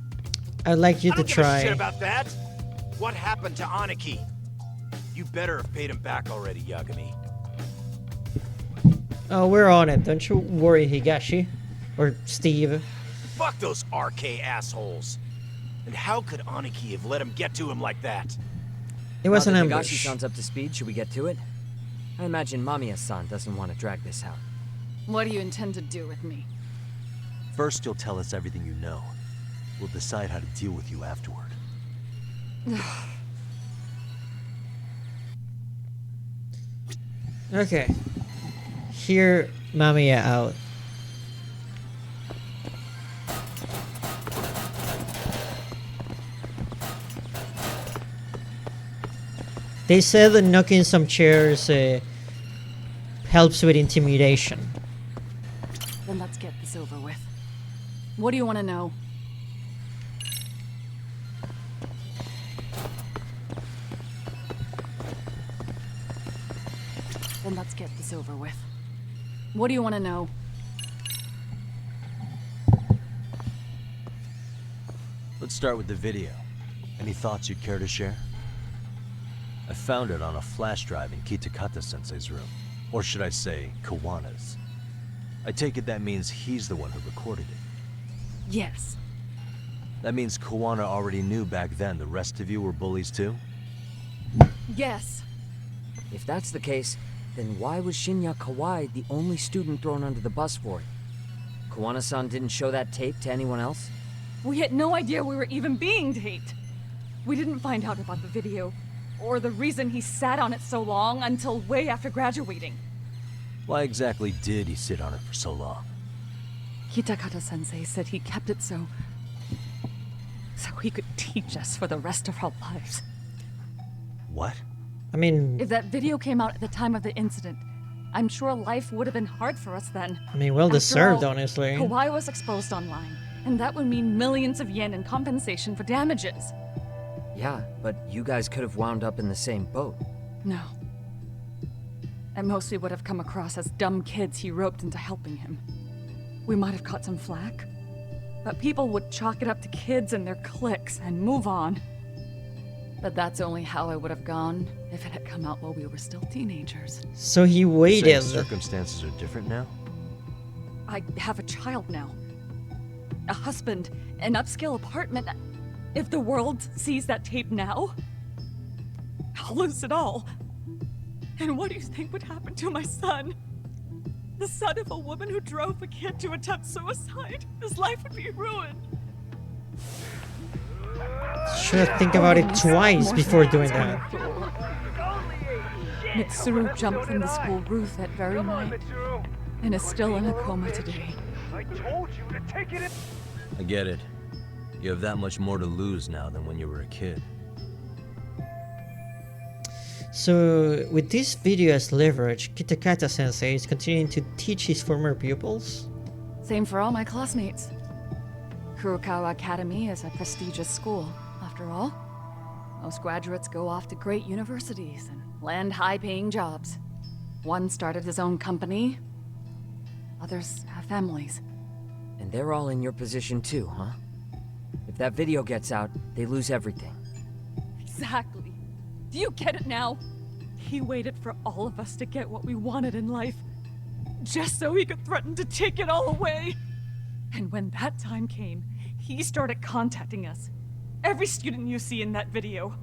I'd like you I to don't give a try. shit about that. What happened to Aniki? You better have paid him back already, Yagami. Oh, we're on it. Don't you worry, Higashi. Or Steve. Fuck those RK assholes. And how could Aniki have let him get to him like that? It was Now an that ambush. Higashi-san's up to speed, should we get to it? I imagine Mamiya-san doesn't want to drag this out. What do you intend to do with me? First, you'll tell us everything you know. We'll decide how to deal with you afterward. Okay. Hear Mamiya out. They said that knocking some chairs helps with intimidation. Then let's get this over with. What do you want to know? Then let's get this over with. What do you want to know? Let's start with the video. Any thoughts you'd care to share? I found it on a flash drive in Kitakata-sensei's room. Or should I say, Kawana's. I take it that means he's the one who recorded it. Yes. That means Kawana already knew back then the rest of you were bullies too? Yes. If that's the case, then why was Shinya Kawai the only student thrown under the bus for it? Kawana-san didn't show that tape to anyone else? We had no idea we were even being taped. We didn't find out about the video, or the reason he sat on it so long until way after graduating. Why exactly did he sit on it for so long? Kitakata-sensei said he kept it so he could teach us for the rest of our lives. What? I mean... If that video came out at the time of the incident, I'm sure life would have been hard for us then. I mean, well After deserved, all, honestly. Kawai was exposed online, and that would mean millions of yen in compensation for damages. Yeah, but you guys could have wound up in the same boat. No. At most, we would have come across as dumb kids he roped into helping him. We might have caught some flack, but people would chalk it up to kids and their cliques and move on. But that's only how I would have gone if it had come out while we were still teenagers. So he You're saying waited. circumstances are different now? I have a child now. A husband, an upscale apartment. If the world sees that tape now, I'll lose it all. And what do you think would happen to my son? The son of a woman who drove a kid to attempt suicide. His life would be ruined. Should think about it twice before doing that. Mitsuru jumped from the school roof that very night and is still in a coma today. I told you to take it in. I get it. You have that much more to lose now than when you were a kid. So, with this video as leverage, Kitakata-sensei is continuing to teach his former pupils? Same for all my classmates. Kurokawa Academy is a prestigious school, after all. Most graduates go off to great universities and land high-paying jobs. One started his own company. Others have families. And they're all in your position too, huh? If that video gets out, they lose everything. Exactly. Do you get it now? He waited for all of us to get what we wanted in life, just so he could threaten to take it all away. And when that time came, he started contacting us. Every student you see in that video.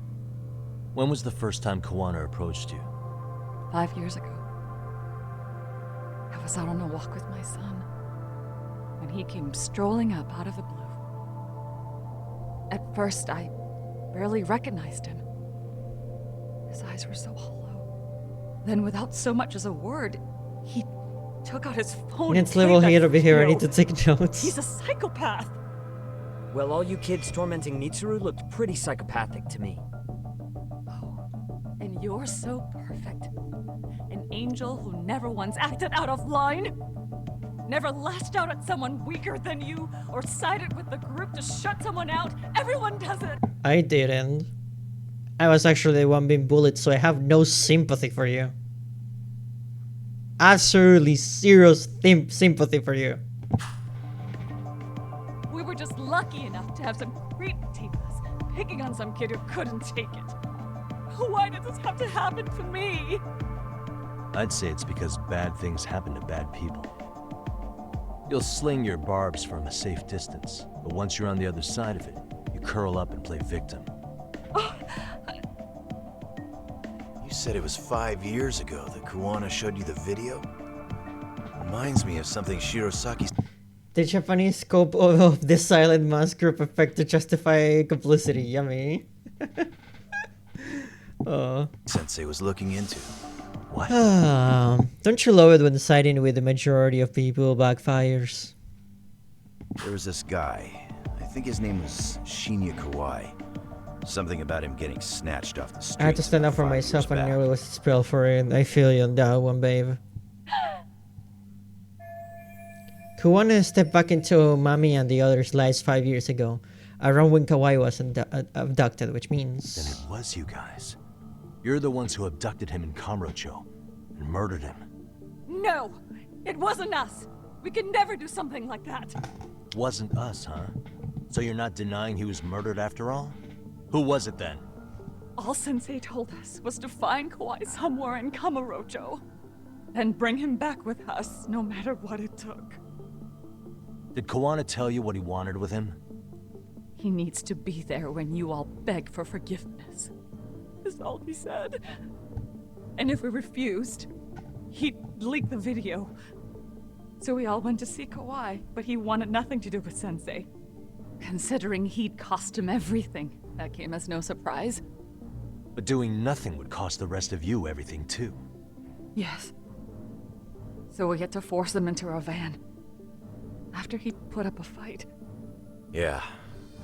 When was the first time Kawana approached you? 5 years ago. I was out on a walk with my son, when he came strolling up out of the blue. At first, I barely recognized him. His eyes were so hollow. Then, without so much as a word, he took out his phone. Next level hate over here, I need to take notes. He's a psychopath. Well, all you kids tormenting Mitsuru looked pretty psychopathic to me. And you're so perfect. An angel who never once acted out of line. Never lashed out at someone weaker than you, or sided with the group to shut someone out. Everyone does it. I didn't. I was actually the one being bullied, so I have no sympathy for you. Absolutely zero sympathy for you. We were just lucky enough to have some creep tape us, picking on some kid who couldn't take it. Why did this have to happen to me? I'd say it's because bad things happen to bad people. You'll sling your barbs from a safe distance, but once you're on the other side of it, you curl up and play victim. You said it was 5 years ago that Kawana showed you the video? Reminds me of something Shirosaki... The Japanese scope of the silent mask group effect to justify complicity. Yummy. Oh. Sensei was looking into. What? Don't you love it when siding with the majority of people backfires? There was this guy. I think his name was Shinya Kawai. Something about him getting snatched off the streets. I had to stand up for myself and I was spell for it. I feel you on that one, babe. Kawana stepped back into Mami and the others' lives 5 years ago, around when Kawai was abducted, which means... Then it was you guys. You're the ones who abducted him in Kamurocho and murdered him. No! It wasn't us! We could never do something like that! Wasn't us, huh? So you're not denying he was murdered after all? Who was it then? All Sensei told us was to find Kawai somewhere in Kamurocho, then bring him back with us, no matter what it took. Did Kawana tell you what he wanted with him? He needs to be there when you all beg for forgiveness. Is all he said. And if we refused, he'd leak the video. So we all went to see Kawai, but he wanted nothing to do with Sensei. Considering he'd cost him everything, that came as no surprise. But doing nothing would cost the rest of you everything too. Yes. So we had to force him into our van. After he'd put up a fight. Yeah,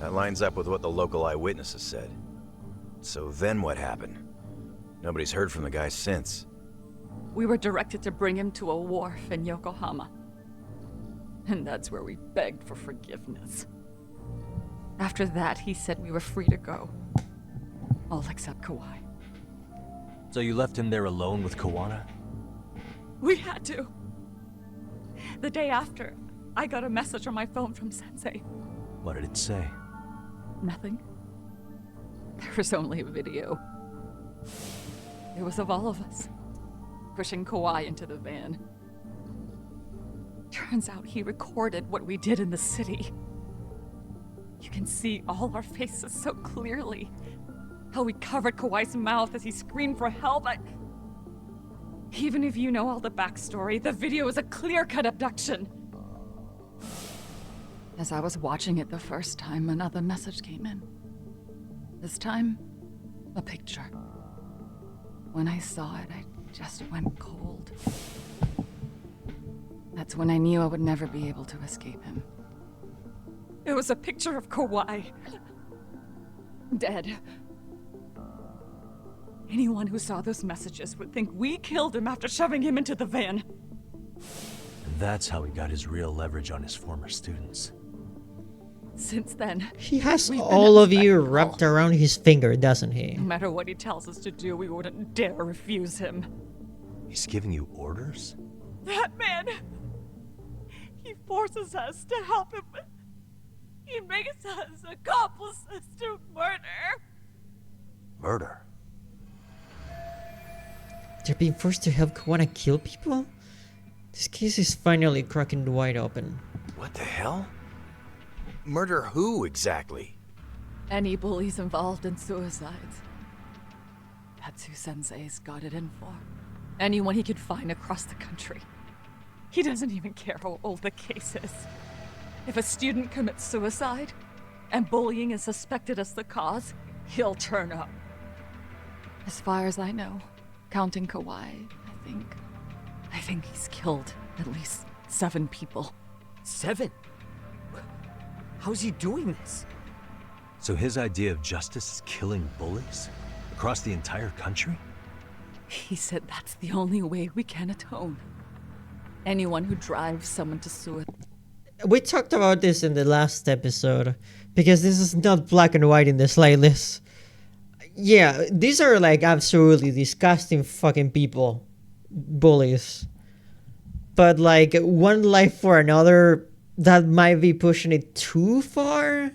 that lines up with what the local eyewitnesses said. So then what happened? Nobody's heard from the guy since. We were directed to bring him to a wharf in Yokohama. And that's where we begged for forgiveness. After that, he said we were free to go. All except Kawai. So you left him there alone with Kawana? We had to. The day after, I got a message on my phone from Sensei. What did it say? Nothing. There was only a video. It was of all of us, pushing Kawhi into the van. Turns out he recorded what we did in the city. You can see all our faces so clearly. How we covered Kawhi's mouth as he screamed for help. Even if you know all the backstory, the video is a clear-cut abduction. As I was watching it the first time, another message came in. This time, a picture. When I saw it, I just went cold. That's when I knew I would never be able to escape him. It was a picture of Kawhi. Dead. Anyone who saw those messages would think we killed him after shoving him into the van. And that's how he got his real leverage on his former students. Since then, he has all of you wrapped around his finger, doesn't he? No matter what he tells us to do, we wouldn't dare refuse him. He's giving you orders? That man! He forces us to help him. He makes us accomplices to murder. Murder? They're being forced to help Kawana kill people? This case is finally cracking wide open. What the hell? Murder who, exactly? Any bullies involved in suicides. That's who Sensei's got it in for. Anyone he could find across the country. He doesn't even care how old the case is. If a student commits suicide, and bullying is suspected as the cause, he'll turn up. As far as I know, counting Kawhi, I think he's killed at least 7 people. 7? How's he doing this? So his idea of justice is killing bullies? Across the entire country? He said that's the only way we can atone. Anyone who drives someone to suicide. We talked about this in the last episode, because this is not black and white in the slightest. Yeah, these are like absolutely disgusting fucking people. Bullies. But like, one life for another, that might be pushing it too far?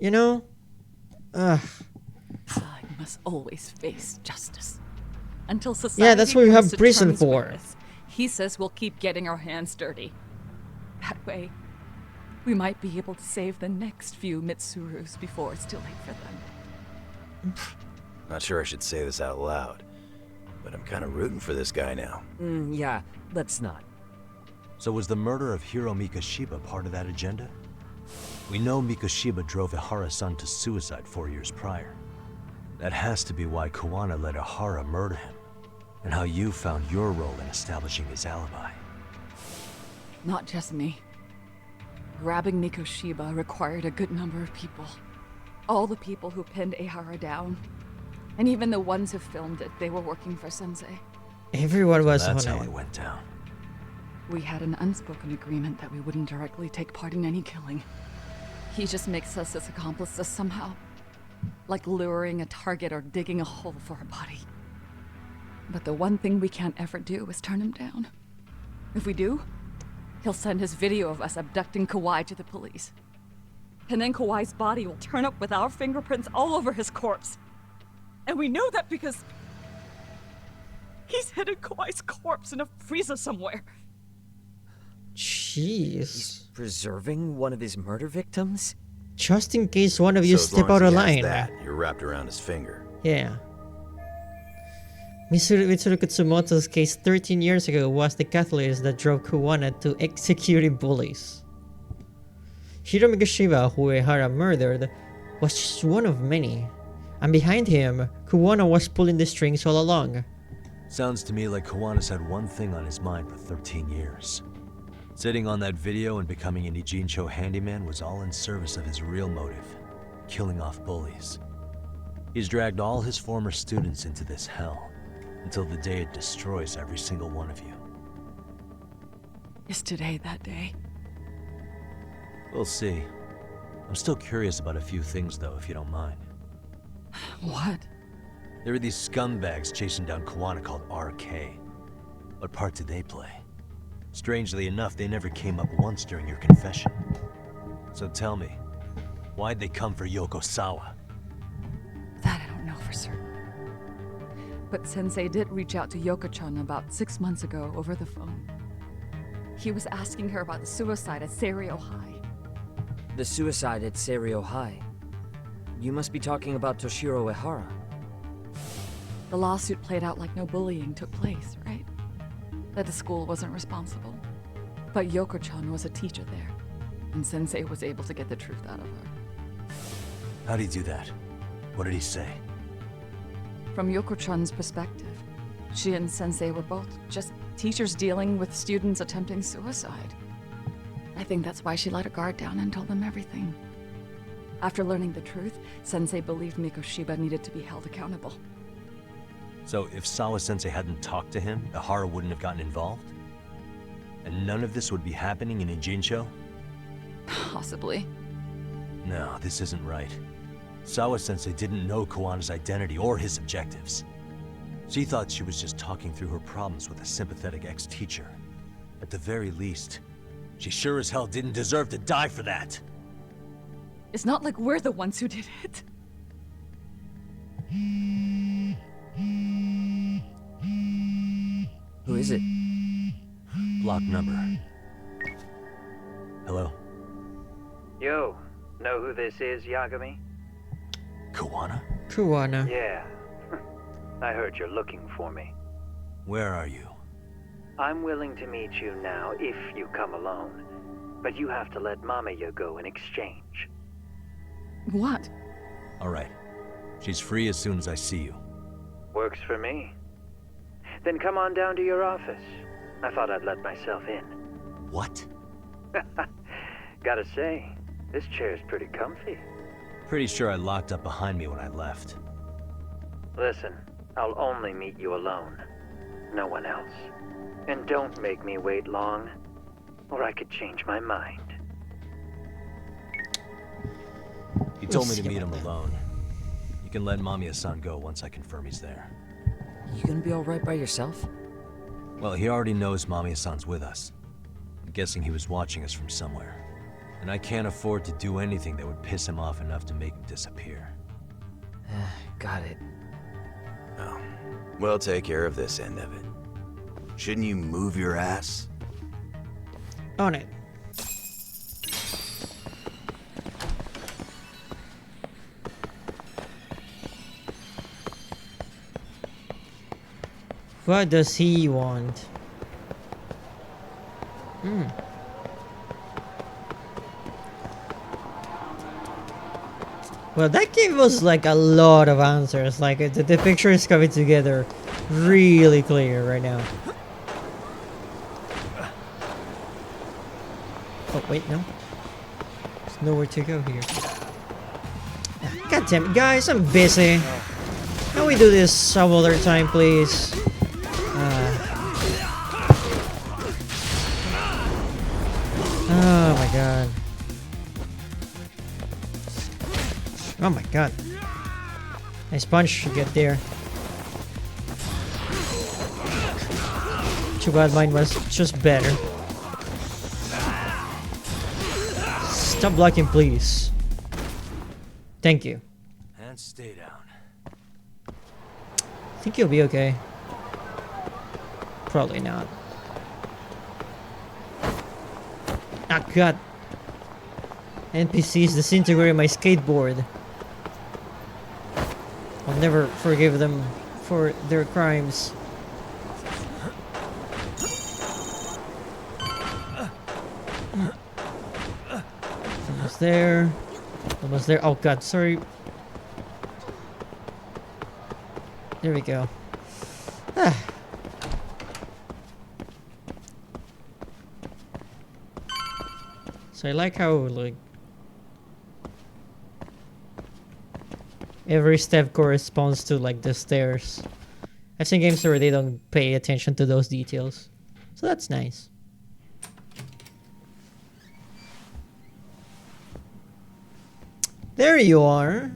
You know? Ugh. Side must always face justice. Until society yeah, that's what we comes have to prison terms for. with this, he says we'll keep getting our hands dirty. That way, we might be able to save the next few Mitsurus before it's too late for them. Not sure I should say this out loud, but I'm kind of rooting for this guy now. Yeah, let's not. So was the murder of Hiro Mikoshiba part of that agenda? We know Mikoshiba drove Ihara-san to suicide 4 years prior. That has to be why Kawana let Ihara murder him, and how you found your role in establishing his alibi. Not just me. Grabbing Mikoshiba required a good number of people. All the people who pinned Ihara down. And even the ones who filmed it, they were working for Sensei. Everyone was That's on how it. it went down. We had an unspoken agreement that we wouldn't directly take part in any killing. He just makes us his accomplices somehow. Like luring a target or digging a hole for a body. But the one thing we can't ever do is turn him down. If we do, he'll send his video of us abducting Kawhi to the police. And then Kawhi's body will turn up with our fingerprints all over his corpse. And we know that because he's hidden Kawhi's corpse in a freezer somewhere. Jeez. He's preserving one of his murder victims? Just in case one of you So as step long out as of he has line. that, you're wrapped around his finger. Yeah. Mitsuru Katsumoto's case 13 years ago was the catalyst that drove Kuwana to executing bullies. Hiro Mikoshiba, who Ihara murdered, was just one of many. And behind him, Kuwana was pulling the strings all along. Sounds to me like Kawana's had one thing on his mind for 13 years. Sitting on that video and becoming an Ijincho handyman was all in service of his real motive, killing off bullies. He's dragged all his former students into this hell, until the day it destroys every single one of you. Is today that day? We'll see. I'm still curious about a few things though, if you don't mind. What? There are these scumbags chasing down Kawana called RK. What part did they play? Strangely enough, they never came up once during your confession. So tell me, why'd they come for Yokosawa? for certain. But Sensei did reach out to Yoko-chan about 6 months ago over the phone. He was asking her about the suicide at Seiryo High. The suicide at Seiryo High? You must be talking about Toshiro Ehara. The lawsuit played out like no bullying took place, right? That the school wasn't responsible. But Yoko-chan was a teacher there, and Sensei was able to get the truth out of her. How'd he do that? What did he say? From Yoko-chan's perspective, she and Sensei were both just teachers dealing with students attempting suicide. I think that's why she let her guard down and told them everything. After learning the truth, Sensei believed Mikoshiba needed to be held accountable. So if Sawa-sensei hadn't talked to him, Ehara wouldn't have gotten involved? And none of this would be happening in Ijincho? Possibly. No, this isn't right. Sawa-sensei didn't know Kawana's identity or his objectives. She thought she was just talking through her problems with a sympathetic ex-teacher. At the very least, she sure as hell didn't deserve to die for that! It's not like we're the ones who did it. Who is it? Block number. Hello? Yo, know who this is, Yagami? Kawana? Kawana. Yeah. I heard you're looking for me. Where are you? I'm willing to meet you now if you come alone. But you have to let Mamiya go in exchange. What? Alright. She's free as soon as I see you. Works for me. Then come on down to your office. I thought I'd let myself in. What? Gotta say, this chair's pretty comfy. Pretty sure I locked up behind me when I left. Listen, I'll only meet you alone. No one else. And don't make me wait long, or I could change my mind. He told me to meet him alone. You can let Mamiya-san go once I confirm he's there. You gonna be alright by yourself? Well, he already knows Mamiya-san's with us. I'm guessing he was watching us from somewhere. And I can't afford to do anything that would piss him off enough to make him disappear. Got it. Oh, we'll take care of this end of it. Shouldn't you move your ass? On it. What does he want? Hmm. Well, that gave us like a lot of answers. Like the picture is coming together really clear right now. Oh wait, no. There's nowhere to go here. God damn it, guys! I'm busy. Can we do this some other time, please? Oh my god. Oh my god. Nice punch to get there. Too bad mine was just better. Stop blocking, please. Thank you. And stay down. I think you'll be okay. Probably not. Ah, god. NPCs disintegrated my skateboard. I'll never forgive them for their crimes. Almost there. Almost there. Oh god, sorry. There we go. Ah. So I like how like every step corresponds to like the stairs. I've seen games where they don't pay attention to those details. So that's nice. There you are.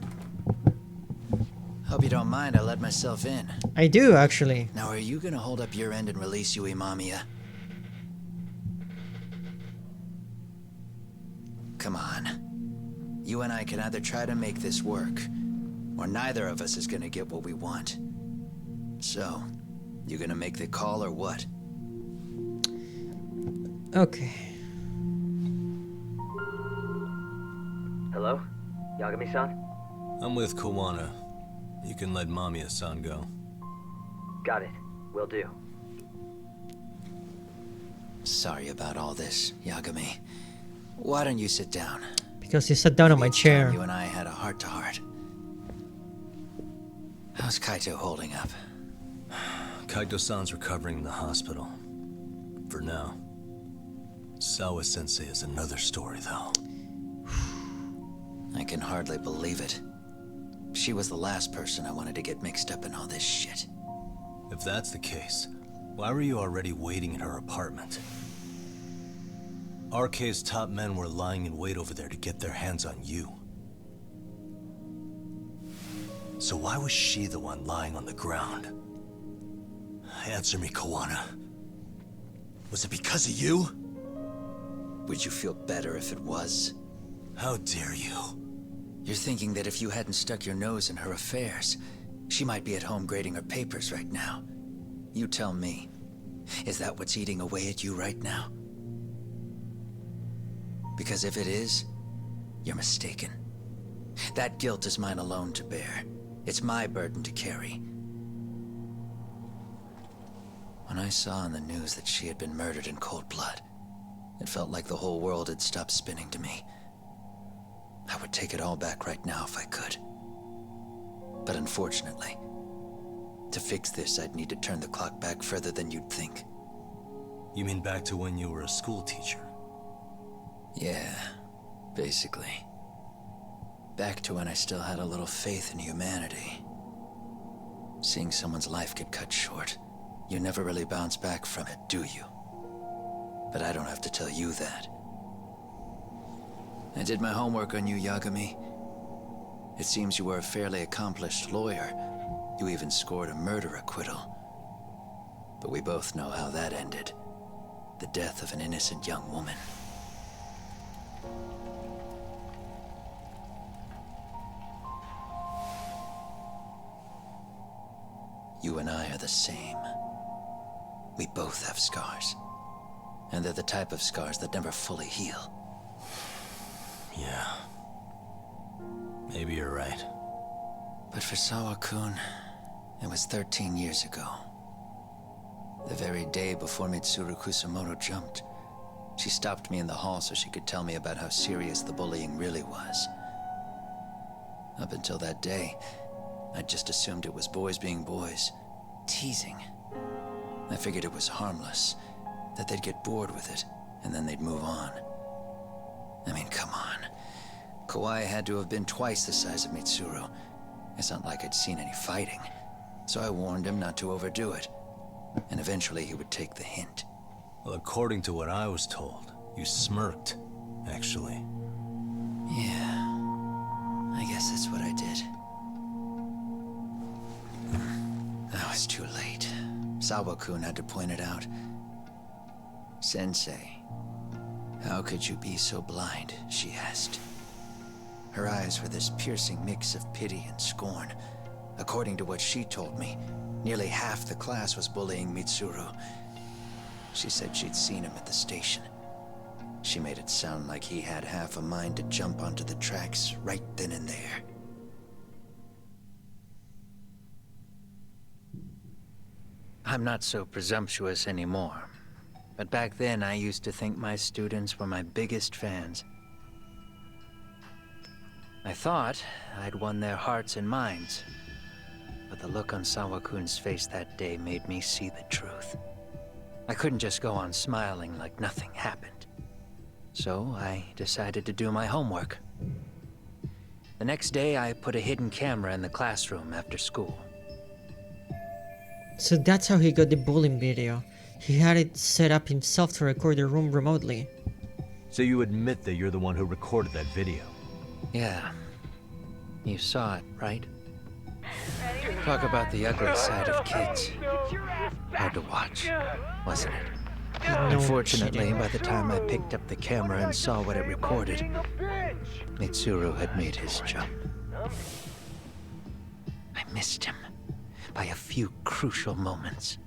Hope you don't mind I let myself in. I do, actually. Now are you gonna hold up your end and release Yui Mamiya? Come on. You and I can either try to make this work, or neither of us is gonna get what we want. So, you gonna make the call or what? Okay. Hello? Yagami-san? I'm with Kawana. You can let Mamiya-san go. Got it. Will do. Sorry about all this, Yagami. Why don't you sit down? Because he sat down on my chair. You and I had a heart-to-heart. How's Kaito holding up? Kaito-san's recovering in the hospital. For now. Sawa-sensei is another story, though. I can hardly believe it. She was the last person I wanted to get mixed up in all this shit. If that's the case, why were you already waiting in her apartment? RK's top men were lying in wait over there to get their hands on you. So why was she the one lying on the ground? Answer me, Kawana. Was it because of you? Would you feel better if it was? How dare you? You're thinking that if you hadn't stuck your nose in her affairs, she might be at home grading her papers right now. You tell me, is that what's eating away at you right now? Because if it is, you're mistaken. That guilt is mine alone to bear. It's my burden to carry. When I saw on the news that she had been murdered in cold blood, it felt like the whole world had stopped spinning to me. I would take it all back right now if I could. But unfortunately, to fix this, I'd need to turn the clock back further than you'd think. You mean back to when you were a school teacher? Yeah, basically. Back to when I still had a little faith in humanity. Seeing someone's life get cut short, you never really bounce back from it, do you? But I don't have to tell you that. I did my homework on you, Yagami. It seems you were a fairly accomplished lawyer. You even scored a murder acquittal. But we both know how that ended. The death of an innocent young woman. You and I are the same. We both have scars. And they're the type of scars that never fully heal. Yeah. Maybe you're right. But for Sawa-kun, it was 13 years ago. The very day before Mitsuru Kusamoto jumped, she stopped me in the hall so she could tell me about how serious the bullying really was. Up until that day, I just assumed it was boys being boys, teasing. I figured it was harmless, that they'd get bored with it, and then they'd move on. I mean, come on. Kawai had to have been twice the size of Mitsuru. It's not like I'd seen any fighting. So I warned him not to overdo it. And eventually he would take the hint. Well, according to what I was told, you smirked, actually. Yeah. I guess that's what I did. I was too late. Sawa-kun had to point it out. Sensei, how could you be so blind? She asked. Her eyes were this piercing mix of pity and scorn. According to what she told me, nearly half the class was bullying Mitsuru. She said she'd seen him at the station. She made it sound like he had half a mind to jump onto the tracks right then and there. I'm not so presumptuous anymore. But back then, I used to think my students were my biggest fans. I thought I'd won their hearts and minds. But the look on Sawa-kun's face that day made me see the truth. I couldn't just go on smiling like nothing happened. So I decided to do my homework. The next day, I put a hidden camera in the classroom after school. So that's how he got the bullying video. He had it set up himself to record the room remotely. So you admit that you're the one who recorded that video? Yeah. You saw it, right? Talk about the ugly side of kids. Hard to watch, wasn't it? Unfortunately, by the time I picked up the camera and saw what it recorded, Mitsuru had made his jump. missed him by a few crucial moments.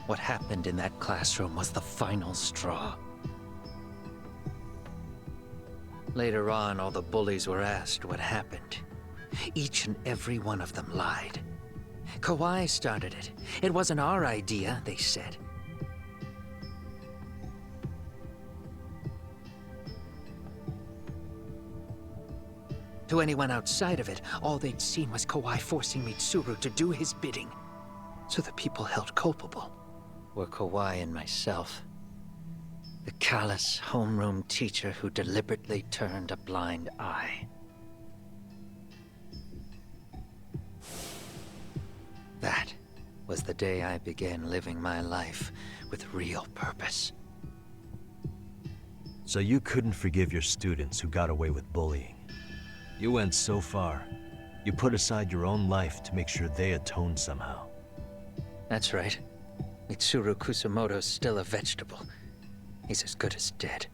What happened in that classroom was the final straw. Later on, all the bullies were asked what happened. Each and every one of them lied. Kawhi started it. It wasn't our idea, they said. To anyone outside of it, all they'd seen was Kawhi forcing Mitsuru to do his bidding. So the people held culpable were Kawhi and myself. The callous homeroom teacher who deliberately turned a blind eye. That was the day I began living my life with real purpose. So you couldn't forgive your students who got away with bullying. You went so far, you put aside your own life to make sure they atoned somehow. That's right. Mitsuru Kusamoto's still a vegetable. He's as good as dead.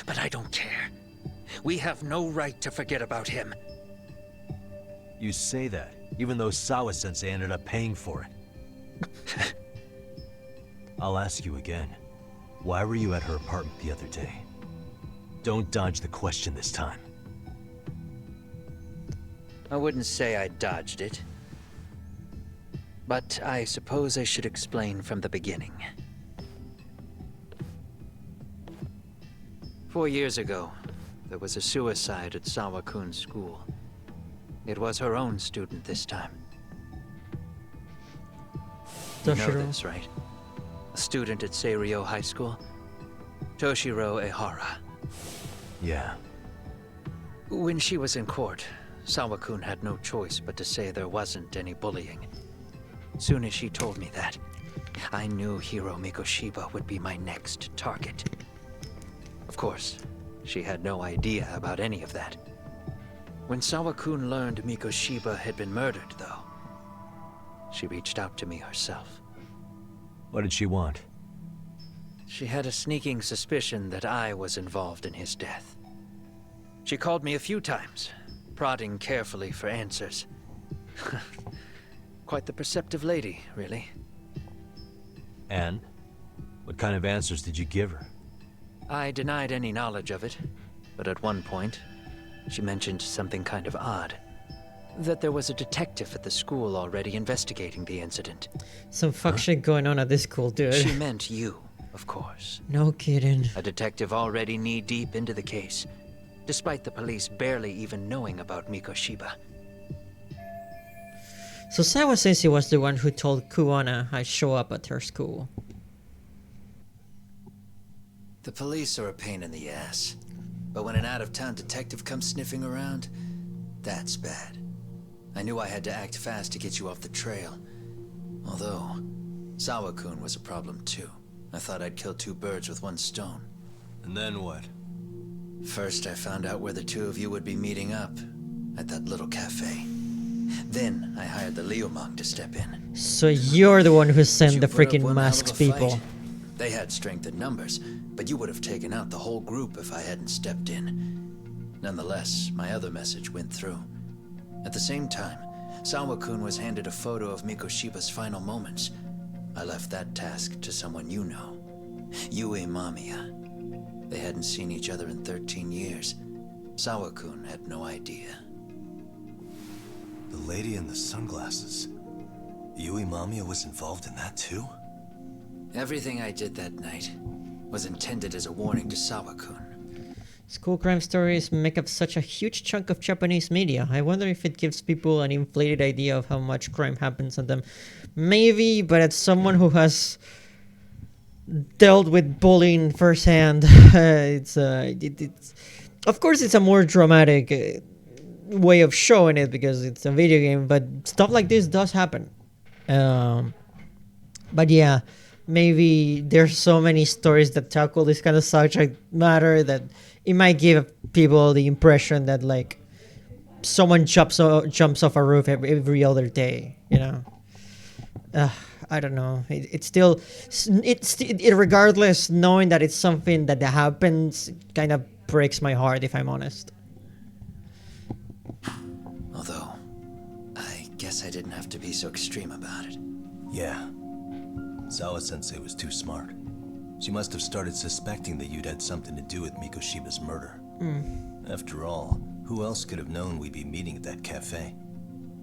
But I don't care. We have no right to forget about him. You say that, even though Sawa-sensei ended up paying for it. I'll ask you again. Why were you at her apartment the other day? Don't dodge the question this time. I wouldn't say I dodged it. But I suppose I should explain from the beginning. 4 years ago, there was a suicide at Sawa-kun's school. It was her own student this time. You know this, right? A student at Seiryo High School? Toshiro Ehara. Yeah. When she was in court, Sawa-kun had no choice but to say there wasn't any bullying. Soon as she told me that, I knew Hiro Mikoshiba would be my next target. Of course, she had no idea about any of that. When Sawa-kun learned Mikoshiba had been murdered, though, she reached out to me herself. What did she want? She had a sneaking suspicion that I was involved in his death. She called me a few times, prodding carefully for answers. Quite the perceptive lady, really. And? What kind of answers did you give her? I denied any knowledge of it, but at one point, she mentioned something kind of odd. That there was a detective at the school already investigating the incident. Some fuck shit going on at this school, dude. She meant you, of course. No kidding. A detective already knee-deep into the case, despite the police barely even knowing about Mikoshiba. So Sawa-sensei was the one who told Kuwana I'd show up at her school. The police are a pain in the ass. But when an out-of-town detective comes sniffing around, that's bad. I knew I had to act fast to get you off the trail. Although, Sawa-kun was a problem too. I thought I'd kill two birds with one stone. And then what? First, I found out where the two of you would be meeting up. At that little cafe. Then, I hired the Liumang to step in. So you're the one who sent the You put up freaking one hell of masked a fight. people. They had strength in numbers, but you would have taken out the whole group if I hadn't stepped in. Nonetheless, my other message went through. At the same time, Sawa-kun was handed a photo of Mikoshiba's final moments. I left that task to someone you know. Yue Mamiya. They hadn't seen each other in 13 years. Sawa-kun had no idea. The lady in the sunglasses. Yui Mamiya was involved in that too? Everything I did that night was intended as a warning to Sawa-kun. School crime stories make up such a huge chunk of Japanese media. I wonder if it gives people an inflated idea of how much crime happens on them. Maybe, but as someone who has dealt with bullying firsthand, it's of course it's a more dramatic way of showing it because it's a video game, but stuff like this does happen. But yeah, maybe there's so many stories that tackle this kind of subject matter that it might give people the impression that like someone jumps off a roof every other day, you know. I don't know. It's still regardless, knowing that it's something that happens kind of breaks my heart, if I'm honest. guess I didn't have to be so extreme about it. Yeah. Sawa-sensei was too smart. She must have started suspecting that you'd had something to do with Mikoshiba's murder. After all, who else could have known we'd be meeting at that cafe?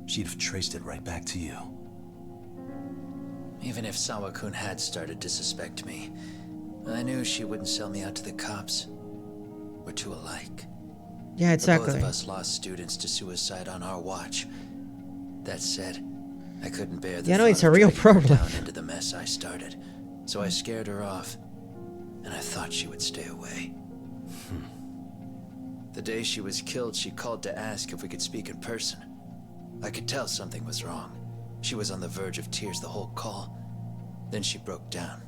She'd have traced it right back to you. Even if Sawa-kun had started to suspect me, I knew she wouldn't sell me out to the cops. We're too alike. Yeah, exactly. Both of us lost students to suicide on our watch. That said, I couldn't bear the no, thought it's a of real dragging her problem. down into the mess I started, so I scared her off, and I thought she would stay away. The day she was killed, she called to ask if we could speak in person. I could tell something was wrong. She was on the verge of tears the whole call. Then she broke down.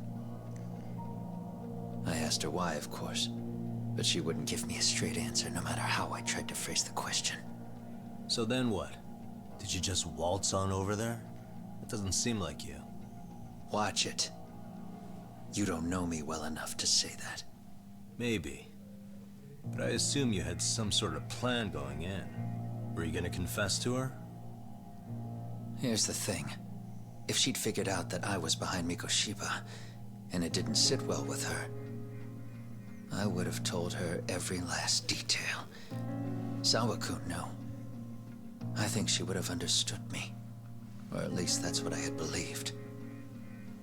I asked her why, of course, but she wouldn't give me a straight answer no matter how I tried to phrase the question. So then what? Did you just waltz on over there? It doesn't seem like you. Watch it. You don't know me well enough to say that. Maybe. But I assume you had some sort of plan going in. Were you gonna confess to her? Here's the thing. If she'd figured out that I was behind Mikoshiba, and it didn't sit well with her, I would have told her every last detail. Sawa-kun knew. I think she would have understood me. Or at least that's what I had believed.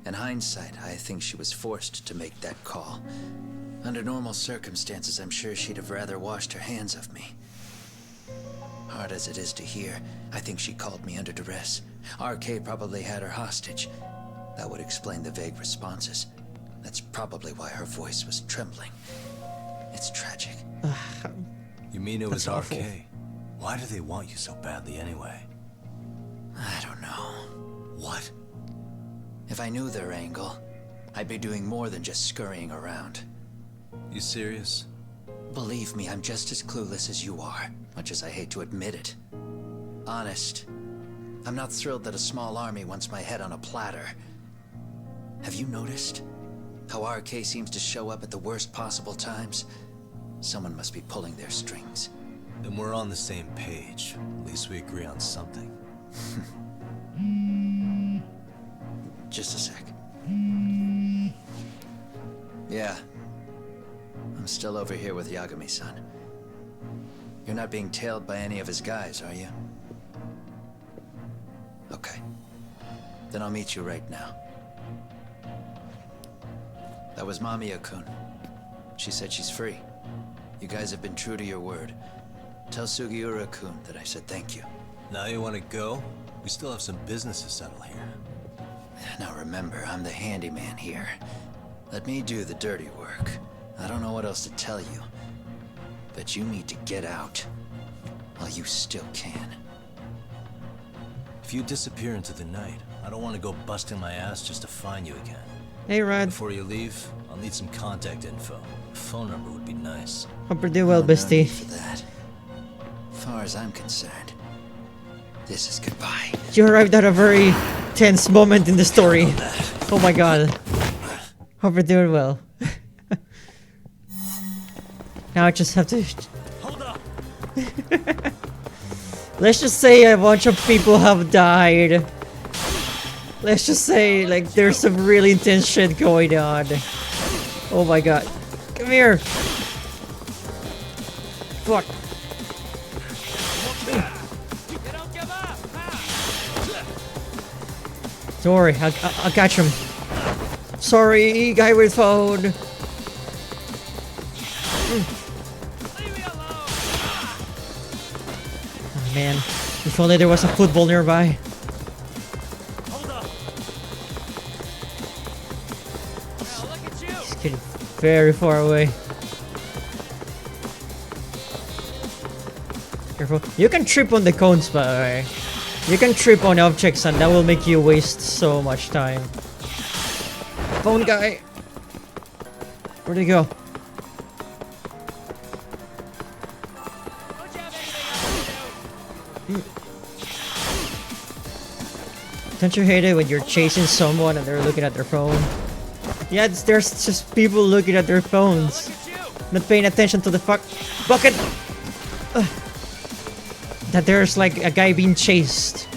In hindsight, I think she was forced to make that call. Under normal circumstances, I'm sure she'd have rather washed her hands of me. Hard as it is to hear, I think she called me under duress. RK probably had her hostage. That would explain the vague responses. That's probably why her voice was trembling. It's tragic. You mean it was That's RK? awful. Why do they want you so badly anyway? I don't know. What? If I knew their angle, I'd be doing more than just scurrying around. You serious? Believe me, I'm just as clueless as you are, much as I hate to admit it. Honest, I'm not thrilled that a small army wants my head on a platter. Have you noticed how RK seems to show up at the worst possible times? Someone must be pulling their strings. Then we're on the same page. At least we agree on something. Just a sec. Yeah. I'm still over here with Yagami-san. You're not being tailed by any of his guys, are you? Okay. Then I'll meet you right now. That was Mamiya-kun. She said she's free. You guys have been true to your word. Tell Sugiura-kun that I said thank you. Now you want to go? We still have some business to settle here. Now remember, I'm the handyman here. Let me do the dirty work. I don't know what else to tell you. But you need to get out while you still can. If you disappear into the night, I don't want to go busting my ass just to find you again. Hey, Rod. Before you leave, I'll need some contact info. A phone number would be nice. Hope you're doing well, bestie. For that. As far as I'm concerned, this is goodbye. You arrived at a very tense moment in the story. Oh my god. Hope you're doing well. Now I just have to... Let's just say a bunch of people have died. Let's just say, like, there's some really intense shit going on. Oh my god. Come here. Fuck. Don't worry, I'll catch him. Sorry, guy with phone. Oh man, if only there was a football nearby. He's getting very far away. Careful. You can trip on the cones, by the way. You can trip on objects and that will make you waste so much time. Phone guy! Where'd he go? Don't you hate it when you're chasing someone and they're looking at their phone? Yeah, there's just people looking at their phones. Not paying attention to the fuck bucket! Ugh. That there's like a guy being chased.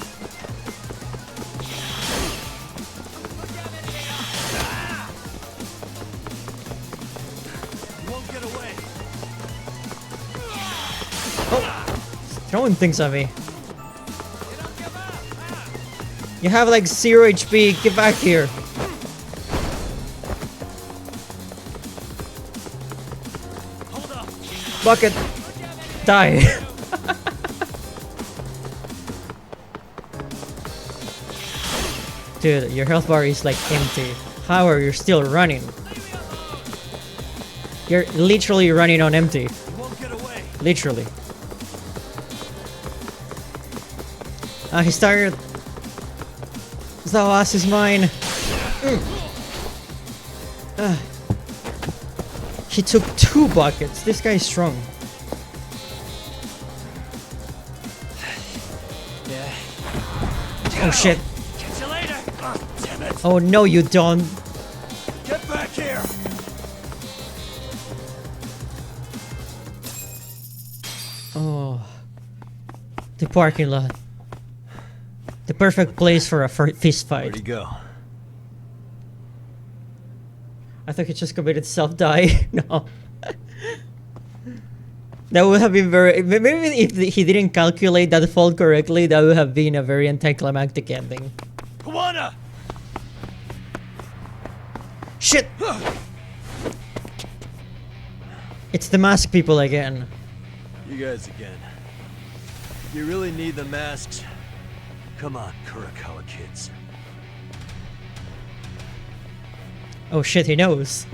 throwing things at me. You have like 0 HP. Get back here. Bucket. Die. Dude, your health bar is like empty. How are you still running? You're literally running on empty. Literally. He started. Zawas is mine. He took 2 buckets. This guy is strong. Oh shit. Catch you later. Damn it. Oh no, you don't. Get back here. Oh. The parking lot. The perfect place for a fist fight. Where'd he go? I thought he just committed self-die. No. That would have been very... Maybe if he didn't calculate that fault correctly, that would have been a very anticlimactic ending. Kawana! Shit! It's the mask people again. You guys again. You really need the masks? Come on, Kurakawa kids. Oh shit, he knows.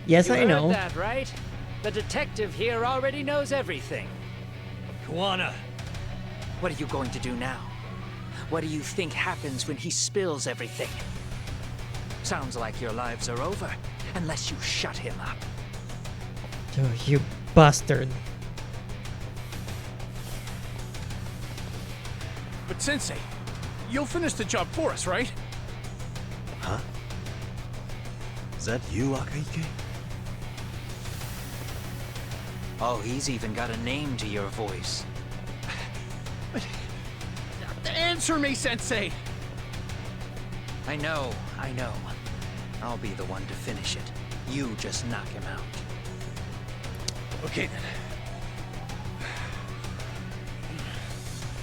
Yes, You I heard know. that, right? The detective here already knows everything. Kawana! What are you going to do now? What do you think happens when he spills everything? Sounds like your lives are over, unless you shut him up. Oh, you bastard. But Sensei, you'll finish the job for us, right? Huh? Is that you, Akaike? Oh, he's even got a name to your voice. Answer me, Sensei! I know. I'll be the one to finish it. You just knock him out. Okay then.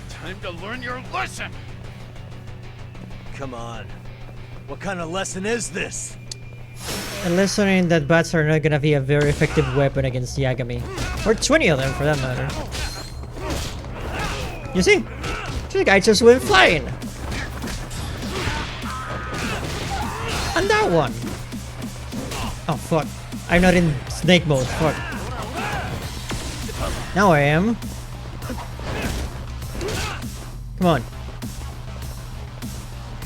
Time to learn your lesson! Come on. What kind of lesson is this? A lesson in that bats are not gonna be a very effective weapon against Yagami. Or 20 of them, for that matter. You see? The guy just went flying. And that one. Oh, fuck. I'm not in snake mode. Fuck. Now I am. Come on.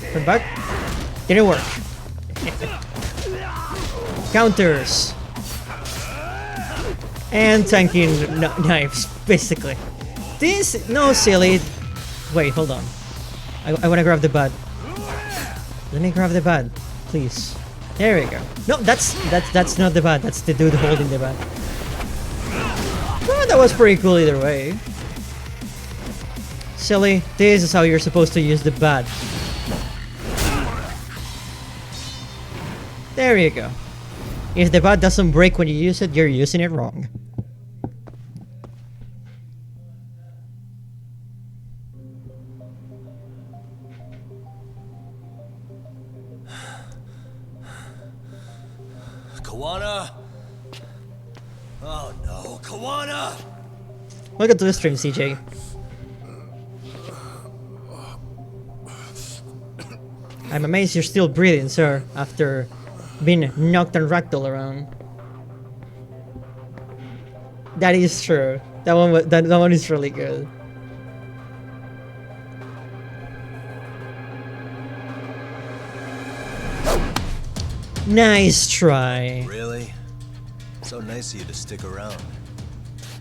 Turn back. Didn't work. Counters. And tanking knives, basically. This... No, silly. Wait, hold on. I want to grab the bud. Let me grab the bud, please. There we go. No, that's not the bud. That's the dude holding the bud. Well, that was pretty cool either way. Silly. This is how you're supposed to use the bud. There you go. If the bud doesn't break when you use it, you're using it wrong. Kawana! Oh no, Kawana! Welcome to the stream, CJ. I'm amazed you're still breathing, sir, after being knocked and ragdolled around. That is true. That one is really good. Nice try. Really? So nice of you to stick around.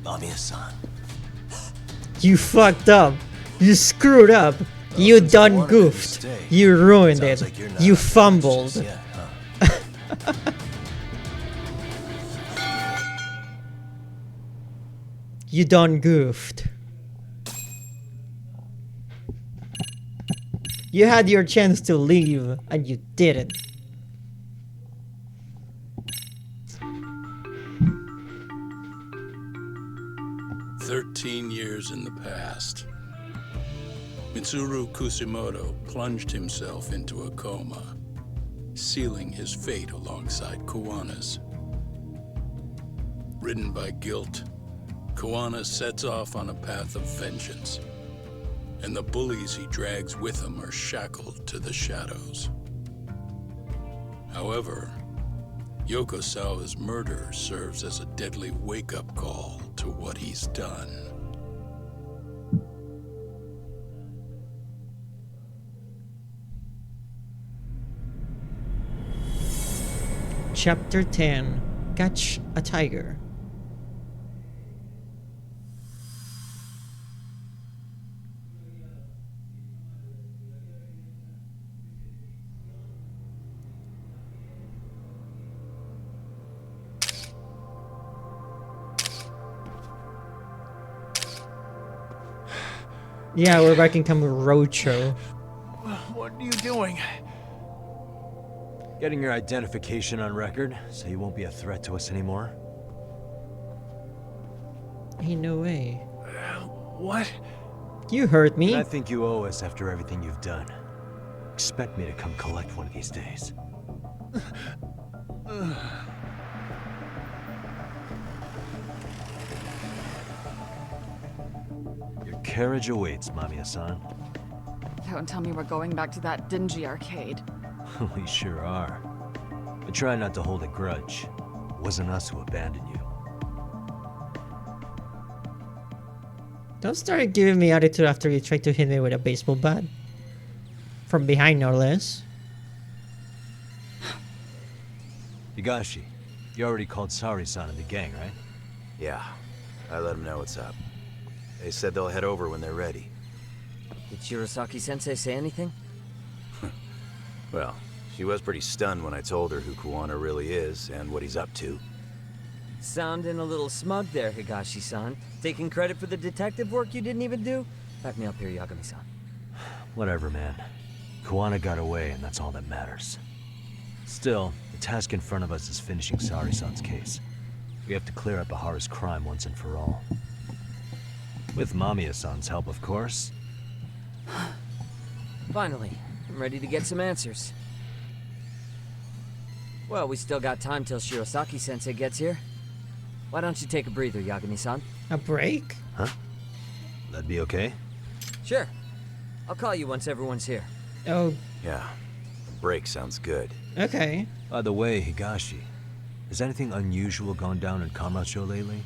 Mamiya-san. You fucked up. You screwed up. You done goofed. You ruined it. You fumbled. You done goofed. You had your chance to leave and you didn't. 13 years in the past. Mitsuru Kusumoto plunged himself into a coma, sealing his fate alongside Kuwana's. Ridden by guilt, Kuwana sets off on a path of vengeance, and the bullies he drags with him are shackled to the shadows. However, Yokosawa's murder serves as a deadly wake-up call to what he's done. Chapter 10. Catch a Tiger. Yeah, we're back in Kamu Roadshow. What are you doing? Getting your identification on record, so you won't be a threat to us anymore. Ain't no way. What? You hurt me. And I think you owe us after everything you've done. Expect me to come collect one of these days. Your carriage awaits, Mamiya-san. Don't tell me we're going back to that dingy arcade. We sure are. But try not to hold a grudge. It wasn't us who abandoned you. Don't start giving me attitude after you tried to hit me with a baseball bat. From behind, no less. Higashi, you already called Sari-san and the gang, right? Yeah, I let them know what's up. They said they'll head over when they're ready. Did Shirosaki-sensei say anything? Well, she was pretty stunned when I told her who Kuwana really is and what he's up to. Sounding a little smug there, Higashi-san. Taking credit for the detective work you didn't even do? Back me up here, Yagami-san. Whatever, man. Kuwana got away, and that's all that matters. Still, the task in front of us is finishing Sari-san's case. We have to clear up Ahara's crime once and for all. With Mamiya-san's help, of course. Finally, I'm ready to get some answers. Well, we still got time till Shirosaki-sensei gets here. Why don't you take a breather, Yagami-san? A break? Huh? That'd be okay? Sure. I'll call you once everyone's here. Oh. Yeah. Break sounds good. Okay. By the way, Higashi, has anything unusual gone down in Kamasho lately?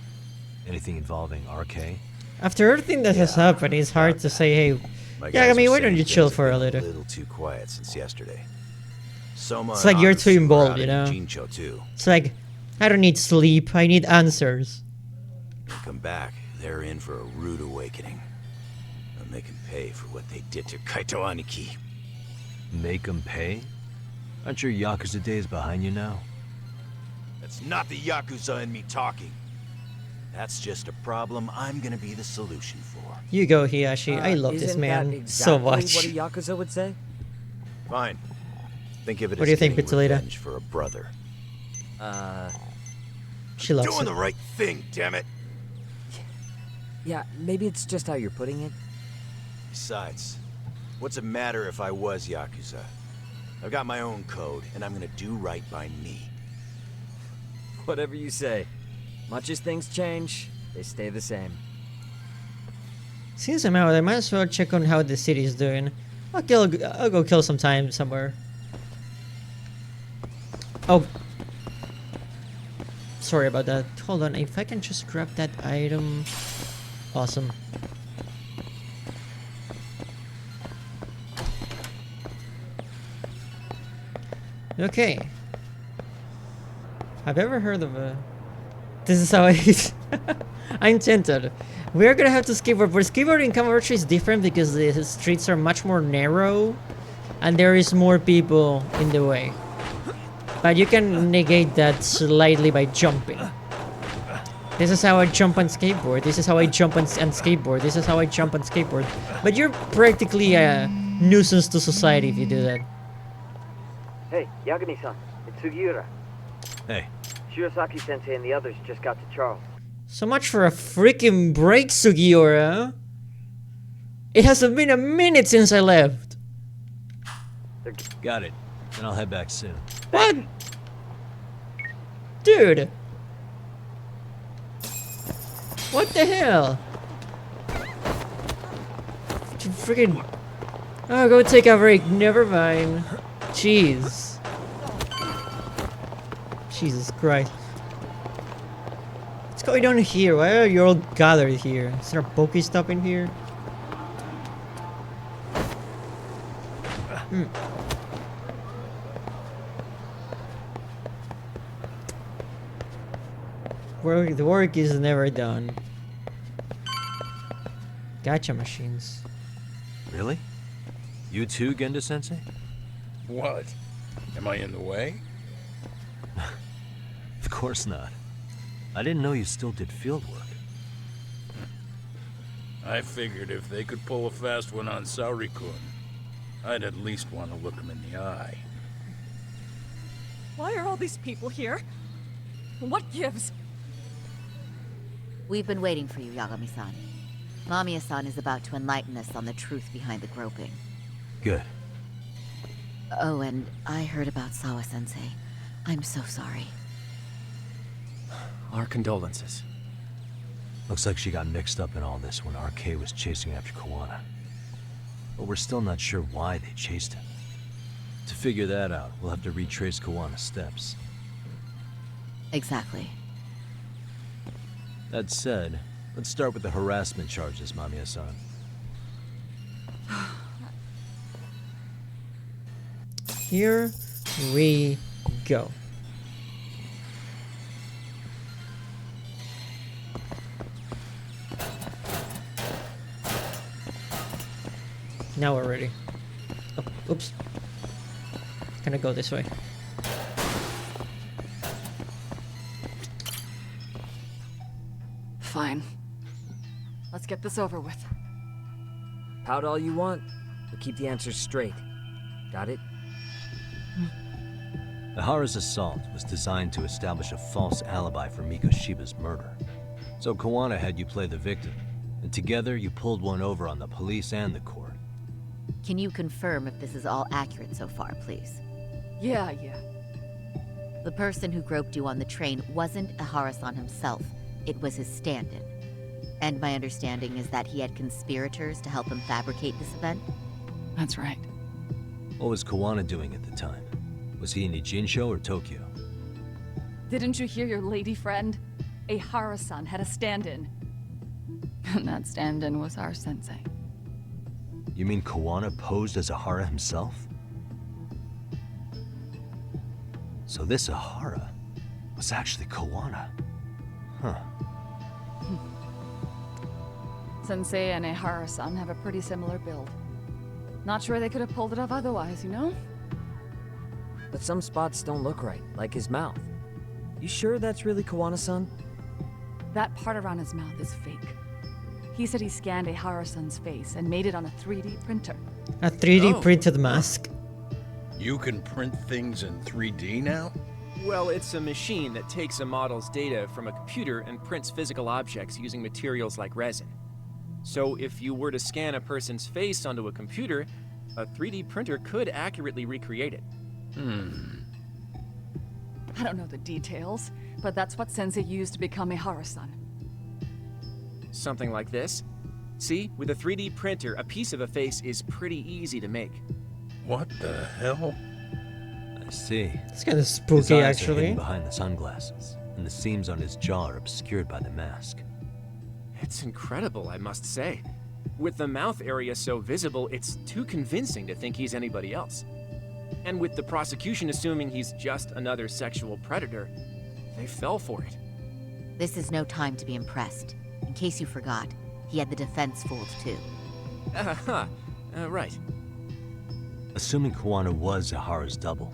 Anything involving RK? After everything that has happened, it's hard to say, hey, Yagami, why don't you chill for a little? A little too quiet since yesterday. Soma It's like you're too Akasu are involved, out you in know? Jincho too. It's like, I don't need sleep, I need answers. When they come back, they're in for a rude awakening. I'll make them pay for what they did to Kaito Aniki. Make them pay? Aren't your Yakuza days behind you now? That's not the Yakuza in me talking. That's just a problem I'm gonna be the solution for. You go, Higashi. I love this man that so exactly much. what a Yakuza would say? Fine. Think of it What as do you think, getting Pizzolita? revenge for a brother. She loves Doing it. the right thing, damn it. Yeah, maybe it's just how you're putting it. Besides, what's it matter if I was Yakuza? I've got my own code, and I'm gonna do right by me. Whatever you say. Much as things change, they stay the same. Since I'm out, I might as well check on how the city is doing. I'll go kill some time somewhere. Oh. Sorry about that. Hold on, if I can just grab that item. Awesome. Okay. Have you ever heard of a... This is how I'm tempted. We're gonna have to skateboard, but skateboarding in Kamurocho is different because the streets are much more narrow and there is more people in the way. But you can negate that slightly by jumping. This is how I jump on skateboard. This is how I jump on skateboard. This is how I jump on skateboard. But you're practically a nuisance to society if you do that. Hey, Yagami-san, it's Sugiura. Hey. Shirosaki-sensei and the others just got to Charles. So much for a freaking break, Sugiura. It hasn't been a minute since I left. Got it. And I'll head back soon. What? Dude. What the hell? Freaking. Oh, go take a break. Never mind. Jeez. Jesus Christ. What's going on here? Why are you all gathered here? Is there a Pokestop in here? The work is never done. Gotcha machines. Really? You too, Genda-sensei? What? Am I in the way? Of course not. I didn't know you still did field work. I figured if they could pull a fast one on Saori-kun, I'd at least want to look him in the eye. Why are all these people here? What gives? We've been waiting for you, Yagami-san. Mamiya-san is about to enlighten us on the truth behind the groping. Good. Oh, and I heard about Sawa-sensei. I'm so sorry. Our condolences. Looks like she got mixed up in all this when RK was chasing after Kawana. But we're still not sure why they chased him. To figure that out, we'll have to retrace Kawana's steps. Exactly. That said, let's start with the harassment charges, Mamiya-san. Here we go. Now we're ready. Oh, oops. Can I go this way? Fine. Let's get this over with. Pout all you want, but keep the answers straight. Got it? Ihara's assault was designed to establish a false alibi for Mikoshiba's murder. So Kawana had you play the victim, and together you pulled one over on the police and the court. Can you confirm if this is all accurate so far, please? Yeah. The person who groped you on the train wasn't Ihara-san himself. It was his stand-in. And my understanding is that he had conspirators to help him fabricate this event? That's right. What was Kawana doing at the time? Was he in Ijinsho or Tokyo? Didn't you hear your lady friend? Ihara-san had a stand-in. And that stand-in was our sensei. You mean Kawana posed as Ihara himself? So this Ihara was actually Kawana. Huh. Sensei and Ihara-san have a pretty similar build. Not sure they could have pulled it off otherwise, you know? But some spots don't look right, like his mouth. You sure that's really Kawana-san? That part around his mouth is fake. He said he scanned Ihara-san's face and made it on a 3D printer. A 3D printed mask. You can print things in 3D now? Well, it's a machine that takes a model's data from a computer and prints physical objects using materials like resin. So if you were to scan a person's face onto a computer, a 3D printer could accurately recreate it. I don't know the details, but that's what Sensei used to become Ihara-san. Something like this. See, with a 3D printer, a piece of a face is pretty easy to make. What the hell? I see. It's kind of His spooky, eyes are actually. hidden behind the sunglasses, and the seams on his jaw are obscured by the mask. It's incredible, I must say. With the mouth area so visible, it's too convincing to think he's anybody else. And with the prosecution assuming he's just another sexual predator, they fell for it. This is no time to be impressed. In case you forgot, he had the defense fooled too. Right. Assuming Kawana was Ihara's double,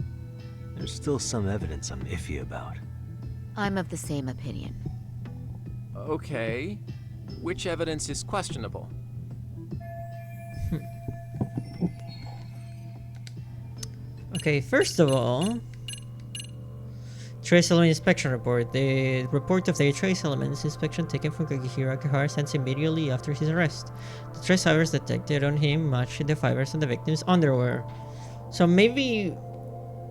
there's still some evidence I'm iffy about. I'm of the same opinion. Okay. Which evidence is questionable? Okay, first of all, Trace element inspection report. The report of the trace elements inspection taken from Kakihiro Akihara sent immediately after his arrest. The trace fibers detected on him matched the fibers on the victim's underwear. So maybe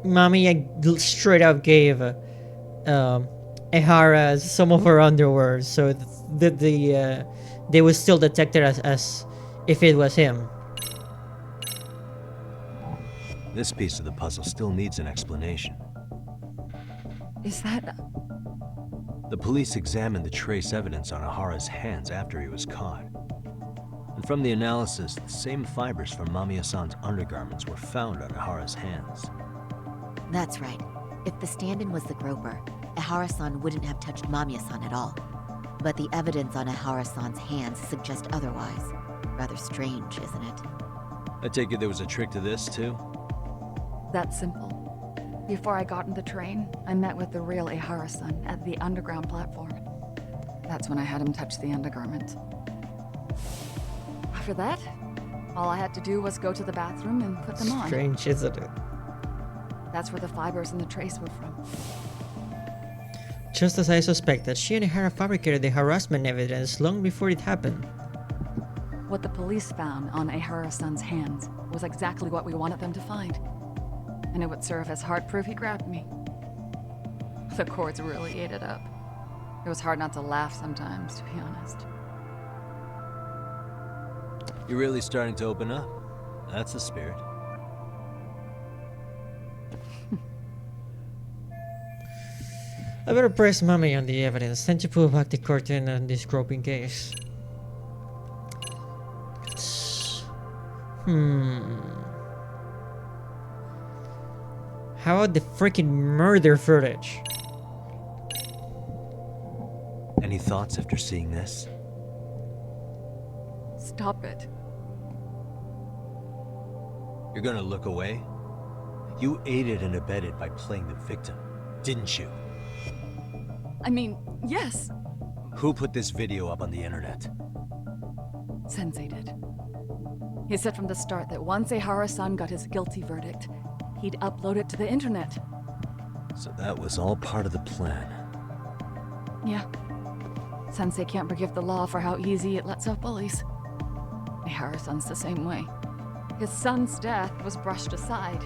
Mami straight up gave Ehara some of her underwear, so that they would still detect it as if it was him. This piece of the puzzle still needs an explanation. Is that... The police examined the trace evidence on Ahara's hands after he was caught. And from the analysis, the same fibers from Mamiya-san's undergarments were found on Ahara's hands. That's right. If the stand-in was the groper, Ehara-san wouldn't have touched Mamiya-san at all. But the evidence on Ehara-san's hands suggests otherwise. Rather strange, isn't it? I take it there was a trick to this, too? That's simple. Before I got in the train, I met with the real Ehara-san at the underground platform. That's when I had him touch the undergarment. After that, all I had to do was go to the bathroom and put them on. Strange, isn't it? That's where the fibers in the trace were from. Just as I suspected, she and Ehara fabricated the harassment evidence long before it happened. What the police found on Ehara-san's hands was exactly what we wanted them to find. And it would serve as hard proof he grabbed me. The courts really ate it up. It was hard not to laugh sometimes, to be honest. You're really starting to open up. That's the spirit. I better press Mami on the evidence, then to pull back the curtain on this groping case. How about the freaking murder footage? Any thoughts after seeing this? Stop it. You're gonna look away? You aided and abetted by playing the victim, didn't you? I mean, yes. Who put this video up on the internet? Sensei did. He said from the start that once Ehara-san got his guilty verdict, he'd upload it to the internet. So that was all part of the plan. Yeah. Sensei can't forgive the law for how easy it lets off bullies. Ehara-san's the same way. His son's death was brushed aside.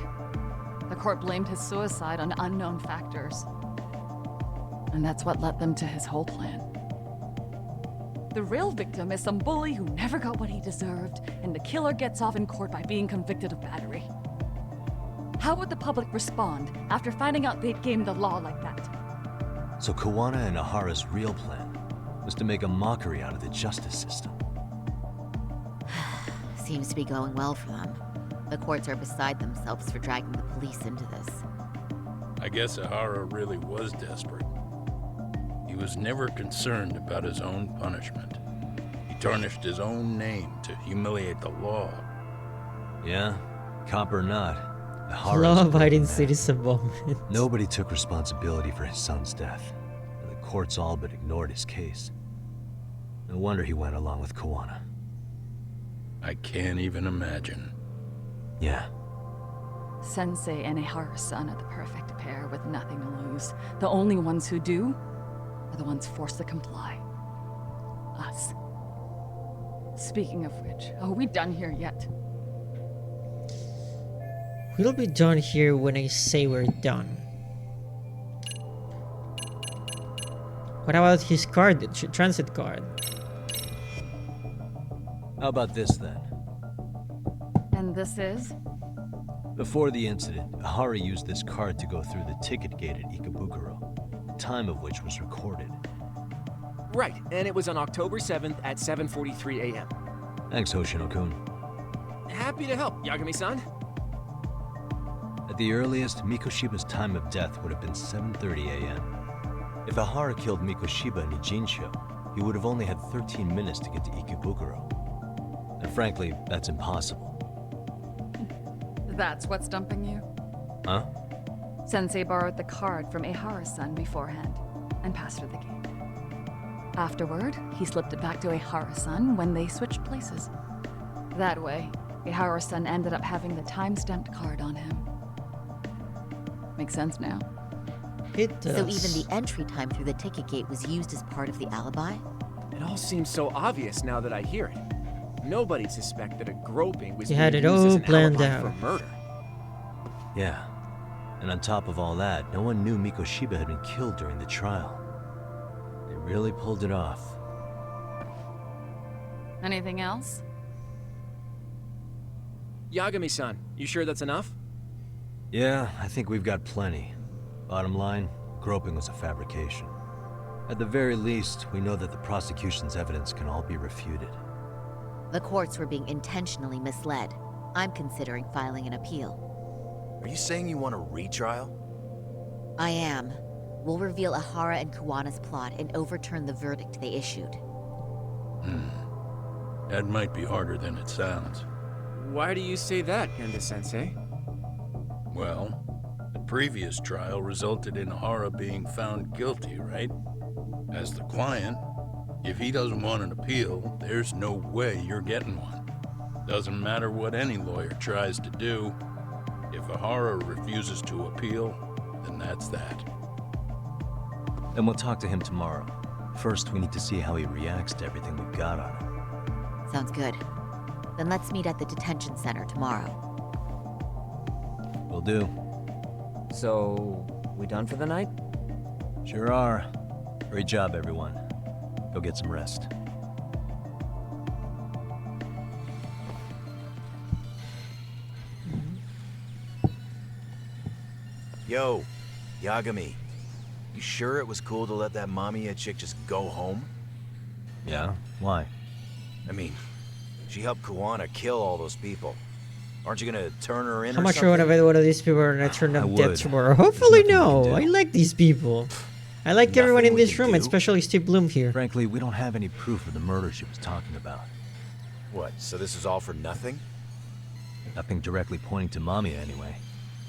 The court blamed his suicide on unknown factors. And that's what led them to his whole plan. The real victim is some bully who never got what he deserved, and the killer gets off in court by being convicted of battery. How would the public respond after finding out they'd gamed the law like that? So Kawana and Ahara's real plan was to make a mockery out of the justice system. Seems to be going well for them. The courts are beside themselves for dragging the police into this. I guess Ahara really was desperate. He was never concerned about his own punishment. He tarnished his own name to humiliate the law. Yeah, cop or not, law-abiding citizen moment. Nobody took responsibility for his son's death, and the courts all but ignored his case. No wonder he went along with Kawana. I can't even imagine. Yeah. Sensei and Ehara-san are the perfect pair with nothing to lose. The only ones who do are the ones forced to comply. Us. Speaking of which, are we done here yet? We'll be done here when I say we're done. What about his card, the transit card? How about this then? And this is? Before the incident, Ahara used this card to go through the ticket gate at Ikebukuro, the time of which was recorded. Right, and it was on October 7th at 7:43 a.m. Thanks, Hoshino-kun. Happy to help, Yagami-san. At the earliest, Mikoshiba's time of death would have been 7:30 a.m. If Ahara killed Mikoshiba in Ijinsho, he would have only had 13 minutes to get to Ikebukuro. And frankly, that's impossible. That's what's stumping you? Huh? Sensei borrowed the card from Ehara-san beforehand and passed her the game. Afterward, he slipped it back to Ehara-san when they switched places. That way, Ehara-san ended up having the time-stamped card on him. Makes sense now? It does. So even the entry time through the ticket gate was used as part of the alibi? It all seems so obvious now that I hear it. Nobody suspected a groping was You being had it used all as an planned alibi out. for murder. Yeah. And on top of all that, no one knew Mikoshiba had been killed during the trial. They really pulled it off. Anything else? Yagami-san, you sure that's enough? Yeah, I think we've got plenty. Bottom line, groping was a fabrication. At the very least, we know that the prosecution's evidence can all be refuted. The courts were being intentionally misled. I'm considering filing an appeal. Are you saying you want a retrial? I am. We'll reveal Ahara and Kuwana's plot and overturn the verdict they issued. That might be harder than it sounds. Why do you say that, Genda-sensei? Well, the previous trial resulted in Hara being found guilty, right? As the client, if he doesn't want an appeal, there's no way you're getting one. Doesn't matter what any lawyer tries to do. If Ahara refuses to appeal, then that's that. Then we'll talk to him tomorrow. First, we need to see how he reacts to everything we've got on him. Sounds good. Then let's meet at the detention center tomorrow. Will do. So, we done for the night? Sure are. Great job, everyone. Go get some rest. Yo, Yagami. You sure it was cool to let that Mamiya chick just go home? Yeah? Why? I mean, she helped Kuwana kill all those people. Aren't you gonna turn her in How or much something? one of these people are gonna turn I them dead would. tomorrow? Hopefully no. I like these people. I like Nothing everyone in we this can room, do? especially Steve Bloom here. Frankly, we don't have any proof of the murder she was talking about. What, so this is all for nothing? Nothing directly pointing to Mamiya anyway.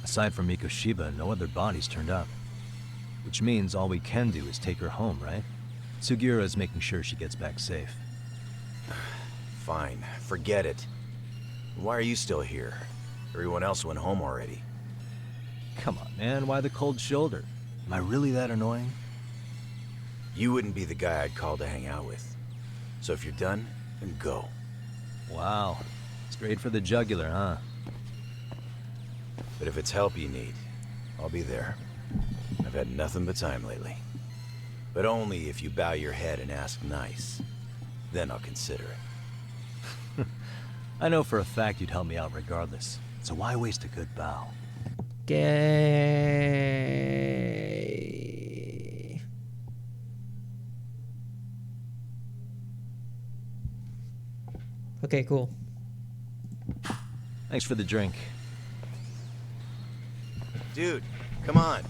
Aside from Mikoshiba, no other bodies turned up. Which means all we can do is take her home, right? Sugiura is making sure she gets back safe. Fine, forget it. Why are you still here? Everyone else went home already. Come on, man, why the cold shoulder? Am I really that annoying? You wouldn't be the guy I'd call to hang out with. So if you're done, then go. Wow. Straight for the jugular, huh? But if it's help you need, I'll be there. I've had nothing but time lately. But only if you bow your head and ask nice. Then I'll consider it. I know for a fact you'd help me out regardless. So why waste a good bow? Gay. Okay, cool. Thanks for the drink. Dude, come on.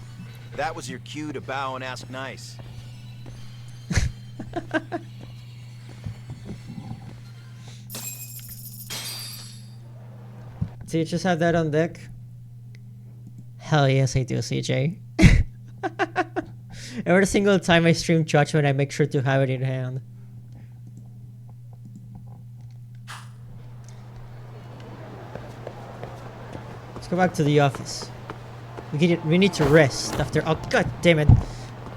That was your cue to bow and ask nice. Do you just have that on deck? Hell yes, I do, CJ. Every single time I stream Judgment, I make sure to have it in hand. Let's go back to the office. We need to rest after. Oh, god damn it!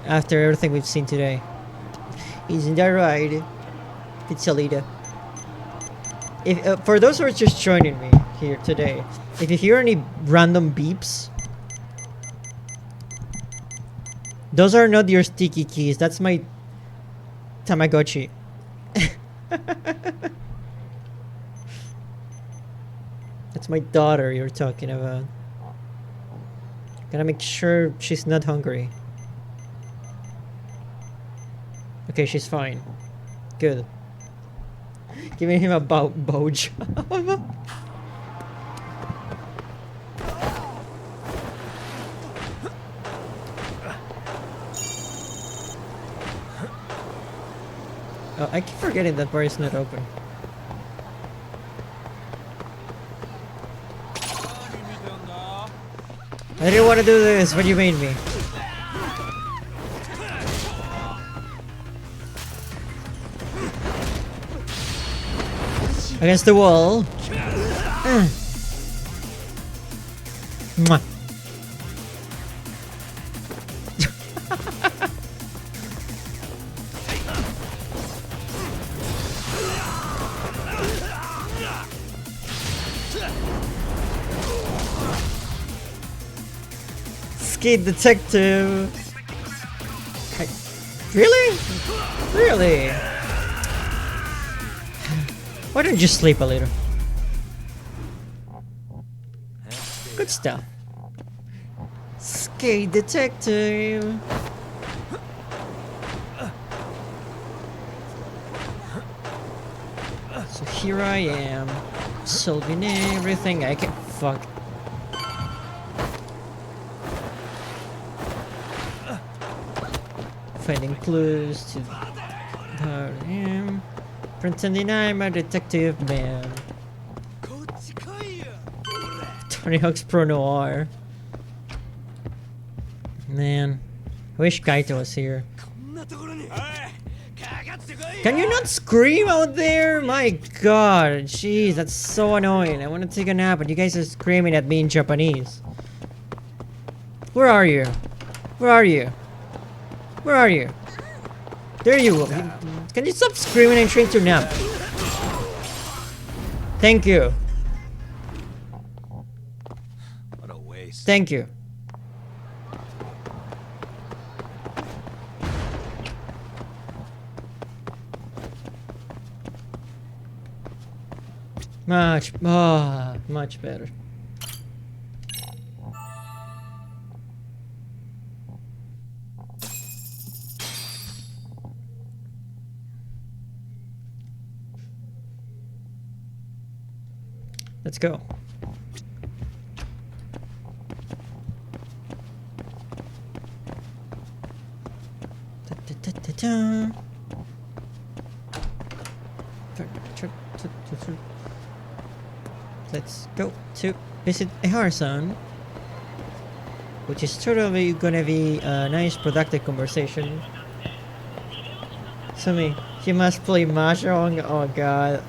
After everything we've seen today. Isn't that right? It's Alita. If for those who are just joining me here today, if you hear any random beeps, those are not your sticky keys. That's my Tamagotchi. That's my daughter you're talking about. Gotta make sure she's not hungry. Okay, she's fine. Good. Giving him a bow job. Oh, I keep forgetting that bar is not open. I didn't want to do this, but you made me. Against the wall. Mwah. Skate detective. Really? Really? Why don't you sleep a little? Good stuff. Skate detective. So here I am, solving everything I can. Fuck. Finding clues to him. Pretending I'm a detective man. Tony Hawk's Pro Noir. Man, I wish Kaito was here. Can you not scream out there? My god, jeez, that's so annoying. I want to take a nap, but you guys are screaming at me in Japanese. Where are you? Where are you? Where are you? There you go. Can you stop screaming and shrink to nap? Thank you. What a waste. Thank you. Much better. Let's go. Let's go to visit a Harrison, which is totally gonna be a nice productive conversation. Sumi, you must play Mahjong. Oh god.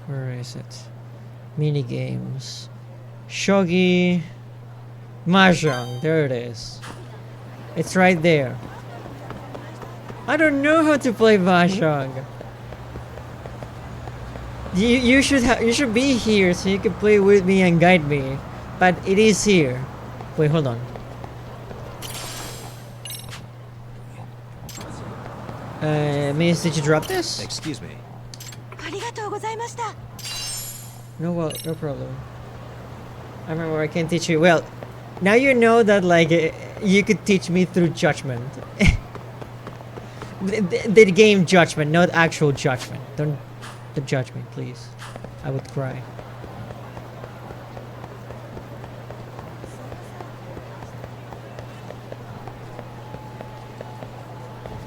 Where is it? Mini games. Shogi. Mahjong. There it is. It's right there. I don't know how to play Mahjong. You should be here so you can play with me and guide me. But it is here. Wait, hold on. Miss, did you drop this? Excuse me. No, well, no problem. I remember I can teach you. Well, now you know that like you could teach me through judgment. the game judgment, not actual judgment. Don't judge me, please. I would cry.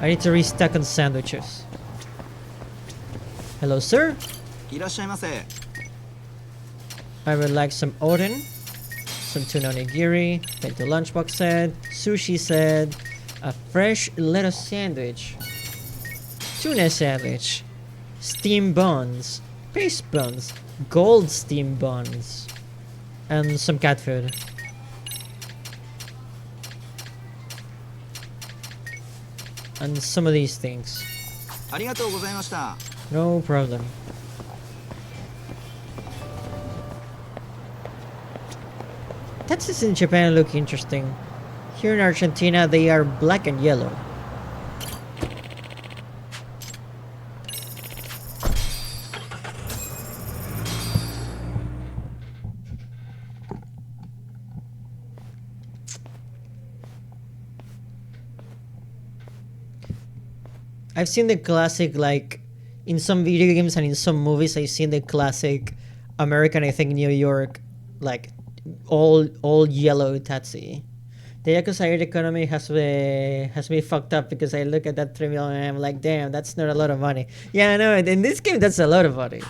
I need to restock on sandwiches. Hello, sir. I would like some oden, some tuna onigiri, bento lunchbox said, sushi said, a fresh lettuce sandwich, tuna sandwich, steam buns, paste buns, gold steam buns, and some cat food. And some of these things. No problem. Tatsus in Japan look interesting. Here in Argentina, they are black and yellow. I've seen the classic, like, in some video games and in some movies, I've seen the classic American, I think New York, like, all yellow Tatsi. The Yakuza economy has me fucked up because I look at that 3 million and I'm like, damn, that's not a lot of money. Yeah, I know, in this game, that's a lot of money.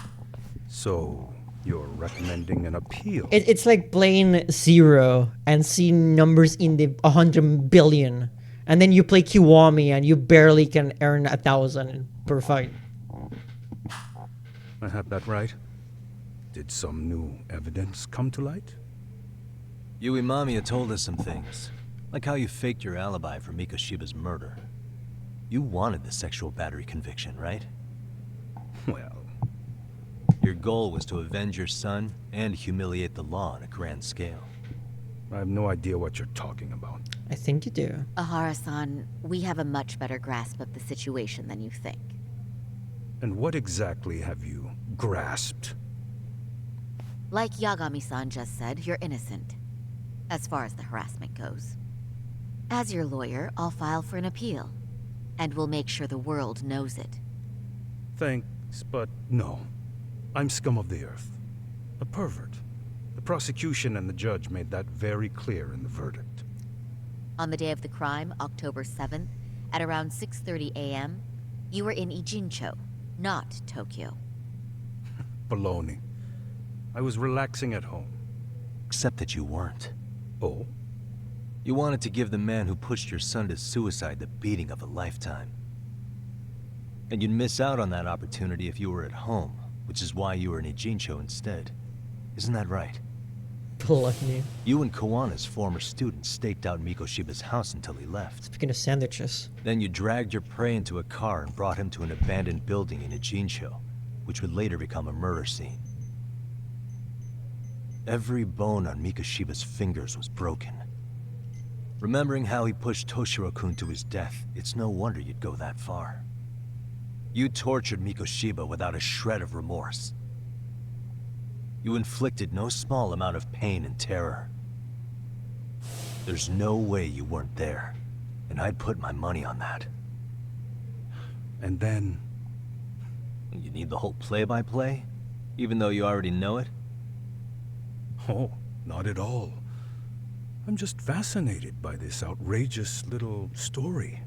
So, you're recommending an appeal? It's like playing Zero and seeing numbers in the 100 billion. And then you play Kiwami and you barely can earn 1,000 per fight. I have that right? Did some new evidence come to light? Yui Mamiya told us some things, like how you faked your alibi for Mikoshiba's murder. You wanted the sexual battery conviction, right? Well, Your goal was to avenge your son and humiliate the law on a grand scale. I have no idea what you're talking about. I think you do. Ahara-san, we have a much better grasp of the situation than you think. And what exactly have you grasped? Like Yagami-san just said, you're innocent, as far as the harassment goes. As your lawyer, I'll file for an appeal, and we'll make sure the world knows it. Thanks, but no. I'm scum of the earth. A pervert. The prosecution and the judge made that very clear in the verdict. On the day of the crime, October 7th, at around 6:30 a.m., you were in Ijincho, not Tokyo. Baloney. I was relaxing at home. Except that you weren't. Oh? You wanted to give the man who pushed your son to suicide the beating of a lifetime. And you'd miss out on that opportunity if you were at home, which is why you were in Ijincho instead. Isn't that right? Baloney. You and Kawana's former student staked out Mikoshiba's house until he left. Speaking of sandwiches. Then you dragged your prey into a car and brought him to an abandoned building in Ijincho, which would later become a murder scene. Every bone on Mikoshiba's fingers was broken. Remembering how he pushed Toshiro-kun to his death, it's no wonder you'd go that far. You tortured Mikoshiba without a shred of remorse. You inflicted no small amount of pain and terror. There's no way you weren't there, and I'd put my money on that. And then... You need the whole play-by-play, even though you already know it? Oh, not at all. I'm just fascinated by this outrageous little story.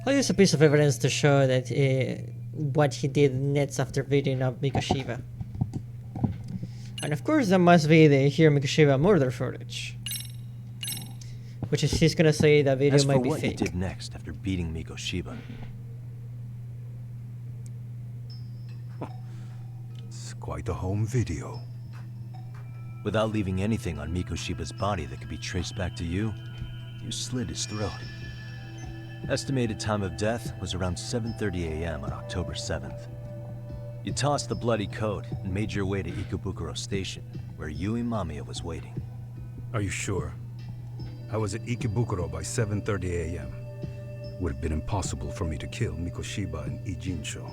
I'll use a piece of evidence to show that what he did next after beating up Mikoshiba. And of course that must be the Hiro Mikoshiba murder footage. Which is, he's gonna say that video might be fake. As for what you did next after beating Mikoshiba, it's quite a home video. Without leaving anything on Mikoshiba's body that could be traced back to you, you slit his throat. Estimated time of death was around 7:30 a.m. on October 7th. You tossed the bloody coat and made your way to Ikebukuro Station, where Yui Mamiya was waiting. Are you sure? I was at Ikebukuro by 7:30 a.m. Would have been impossible for me to kill Mikoshiba in Ijincho.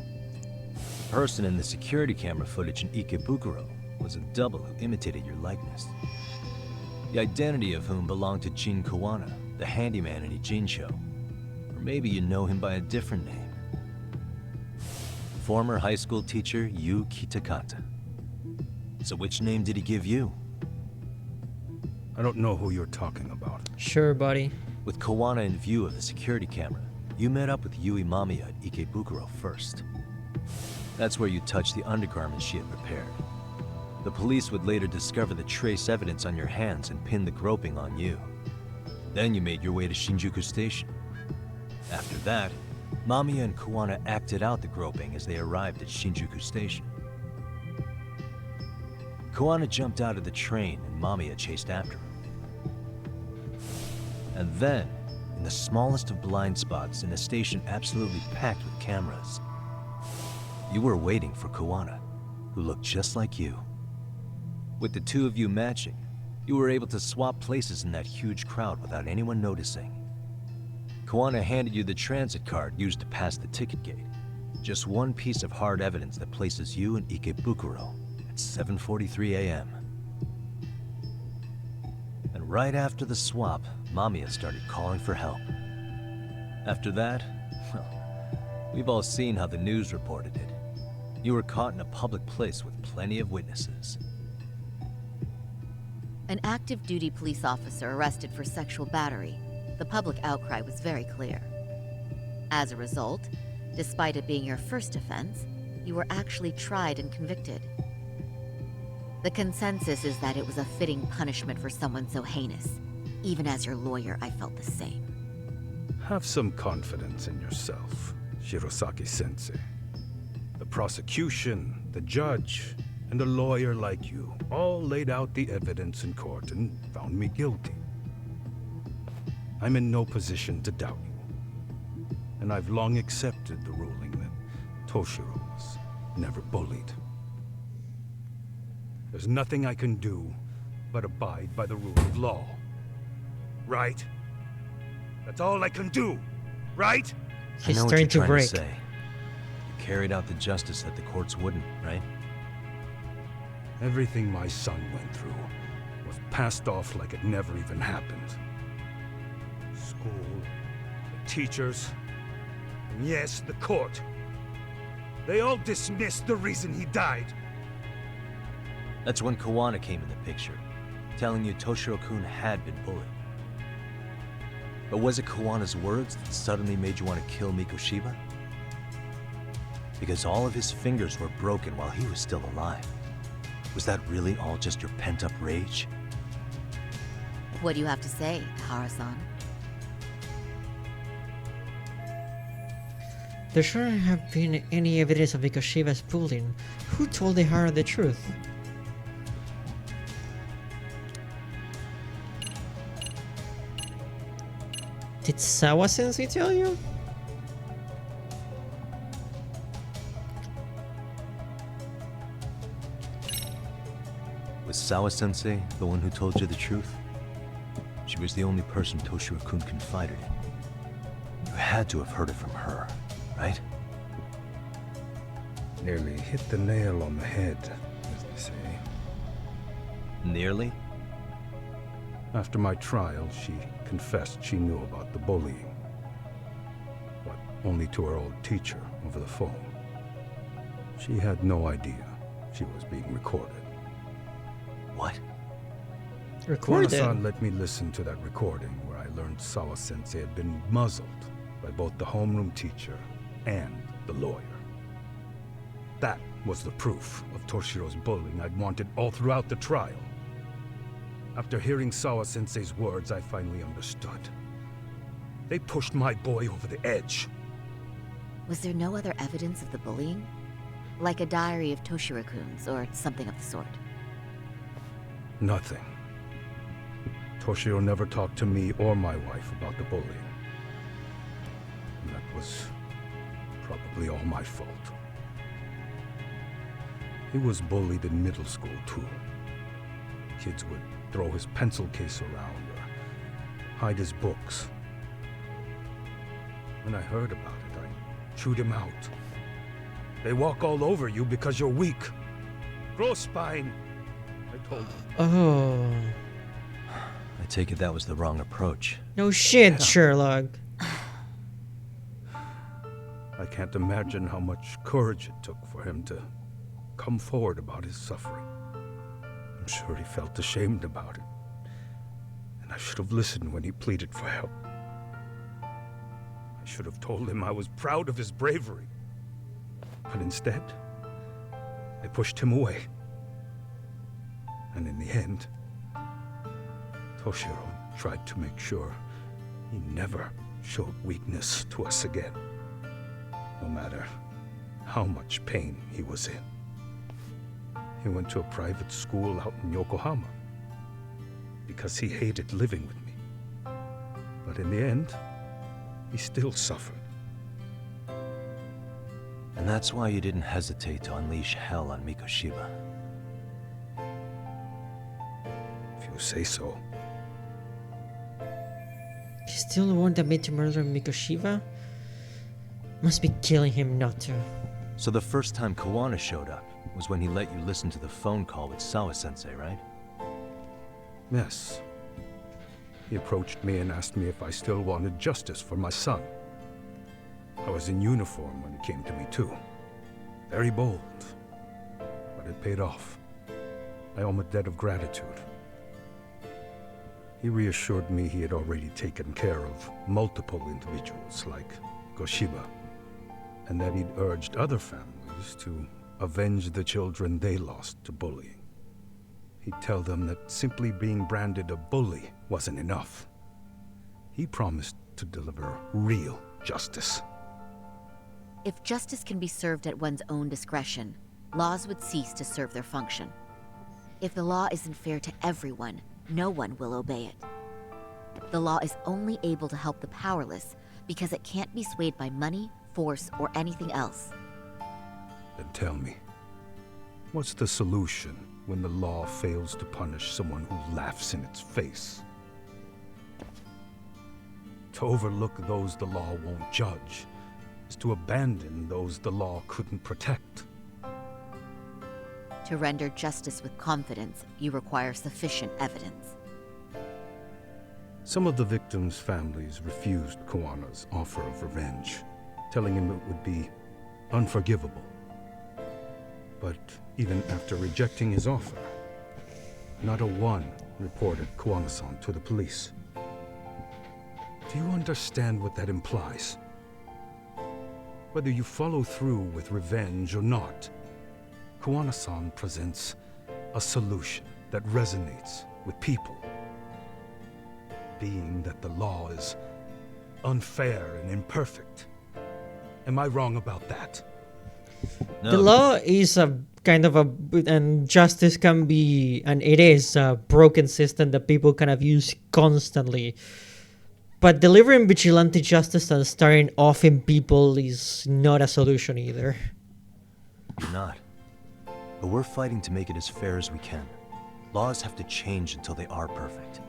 The person in the security camera footage in Ikebukuro was a double who imitated your likeness. The identity of whom belonged to Jin Kawana, the handyman in Ijincho. Or maybe you know him by a different name. Former high school teacher Yu Kitakata. So which name did he give you? I don't know who you're talking about. Sure, buddy. With Kawana in view of the security camera, you met up with Yui Mamiya at Ikebukuro first. That's where you touched the undergarments she had prepared. The police would later discover the trace evidence on your hands and pin the groping on you. Then you made your way to Shinjuku Station. After that, Mamiya and Kawana acted out the groping as they arrived at Shinjuku Station. Kawana jumped out of the train and Mamiya chased after him. And then, in the smallest of blind spots in a station absolutely packed with cameras, you were waiting for Kawana, who looked just like you. With the two of you matching, you were able to swap places in that huge crowd without anyone noticing. Kawana handed you the transit card used to pass the ticket gate. Just one piece of hard evidence that places you in Ikebukuro at 7:43 a.m. And right after the swap, Mamiya started calling for help. After that, well, we've all seen how the news reported it. You were caught in a public place with plenty of witnesses. An active duty police officer arrested for sexual battery. The public outcry was very clear. As a result, despite it being your first offense, you were actually tried and convicted. The consensus is that it was a fitting punishment for someone so heinous. Even as your lawyer, I felt the same. Have some confidence in yourself, Shirosaki-sensei. The prosecution, the judge, and a lawyer like you all laid out the evidence in court and found me guilty. I'm in no position to doubt you. And I've long accepted the ruling that Toshiro was never bullied. There's nothing I can do but abide by the rule of law. Right? That's all I can do, right? I know what you're trying to say. You carried out the justice that the courts wouldn't, right? Everything my son went through was passed off like it never even happened. School, the teachers, and yes, the court. They all dismissed the reason he died. That's when Kawana came in the picture, telling you Toshiro-kun had been bullied. But was it Kawana's words that suddenly made you want to kill Mikoshiba? Because all of his fingers were broken while he was still alive. Was that really all just your pent-up rage? What do you have to say, Hara-san? There shouldn't have been any evidence of Mikoshiba's bullying. Who told Ihara the truth? Did Sawa-sensei tell you? Was Sawa-sensei the one who told you the truth? She was the only person Toshiro-kun confided in. You had to have heard it from her, right? Nearly hit the nail on the head, as they say. Nearly? After my trial, she confessed she knew about the bullying. But only to her old teacher over the phone. She had no idea she was being recorded. What? Recorded? Kawano-san let me listen to that recording where I learned Sawa-sensei had been muzzled by both the homeroom teacher and the lawyer. That was the proof of Toshiro's bullying I'd wanted all throughout the trial. After hearing Sawa-sensei's words, I finally understood. They pushed my boy over the edge. Was there no other evidence of the bullying? Like a diary of Toshiro-kun's or something of the sort? Nothing. Toshiro never talked to me or my wife about the bullying. And that was probably all my fault. He was bullied in middle school, too. Kids would throw his pencil case around or hide his books. When I heard about it, I chewed him out. They walk all over you because you're weak. Grow spine, I told him. Oh. I take it that was the wrong approach. No shit, Sherlock. I can't imagine how much courage it took for him to come forward about his suffering. I'm sure he felt ashamed about it. And I should have listened when he pleaded for help. I should have told him I was proud of his bravery. But instead, I pushed him away. And in the end, Toshiro tried to make sure he never showed weakness to us again. No matter how much pain he was in. He went to a private school out in Yokohama because he hated living with me. But in the end, he still suffered. And that's why you didn't hesitate to unleash hell on Mikoshiba. If you say so. He's still the one that made to murder Mikoshiba? Must be killing him not to. So the first time Kawana showed up was when he let you listen to the phone call with Sawa-sensei, right? Yes. He approached me and asked me if I still wanted justice for my son. I was in uniform when he came to me too. Very bold. But it paid off. I owe him a debt of gratitude. He reassured me he had already taken care of multiple individuals like Goshiba, and that he'd urged other families to avenge the children they lost to bullying. He'd tell them that simply being branded a bully wasn't enough. He promised to deliver real justice. If justice can be served at one's own discretion, laws would cease to serve their function. If the law isn't fair to everyone, no one will obey it. The law is only able to help the powerless because it can't be swayed by money, force, or anything else. Then tell me, what's the solution when the law fails to punish someone who laughs in its face? To overlook those the law won't judge is to abandon those the law couldn't protect. To render justice with confidence, you require sufficient evidence. Some of the victims' families refused Kuwana's offer of revenge, telling him it would be unforgivable. But even after rejecting his offer, not a one reported Kuwana-san to the police. Do you understand what that implies? Whether you follow through with revenge or not, Kuwana-san presents a solution that resonates with people. Being that the law is unfair and imperfect. Am I wrong about that? No. The law is a kind of and justice can be, and it is a broken system that people kind of use constantly. But delivering vigilante justice and starting off in people is not a solution either. You're not. But we're fighting to make it as fair as we can. Laws have to change until they are perfect.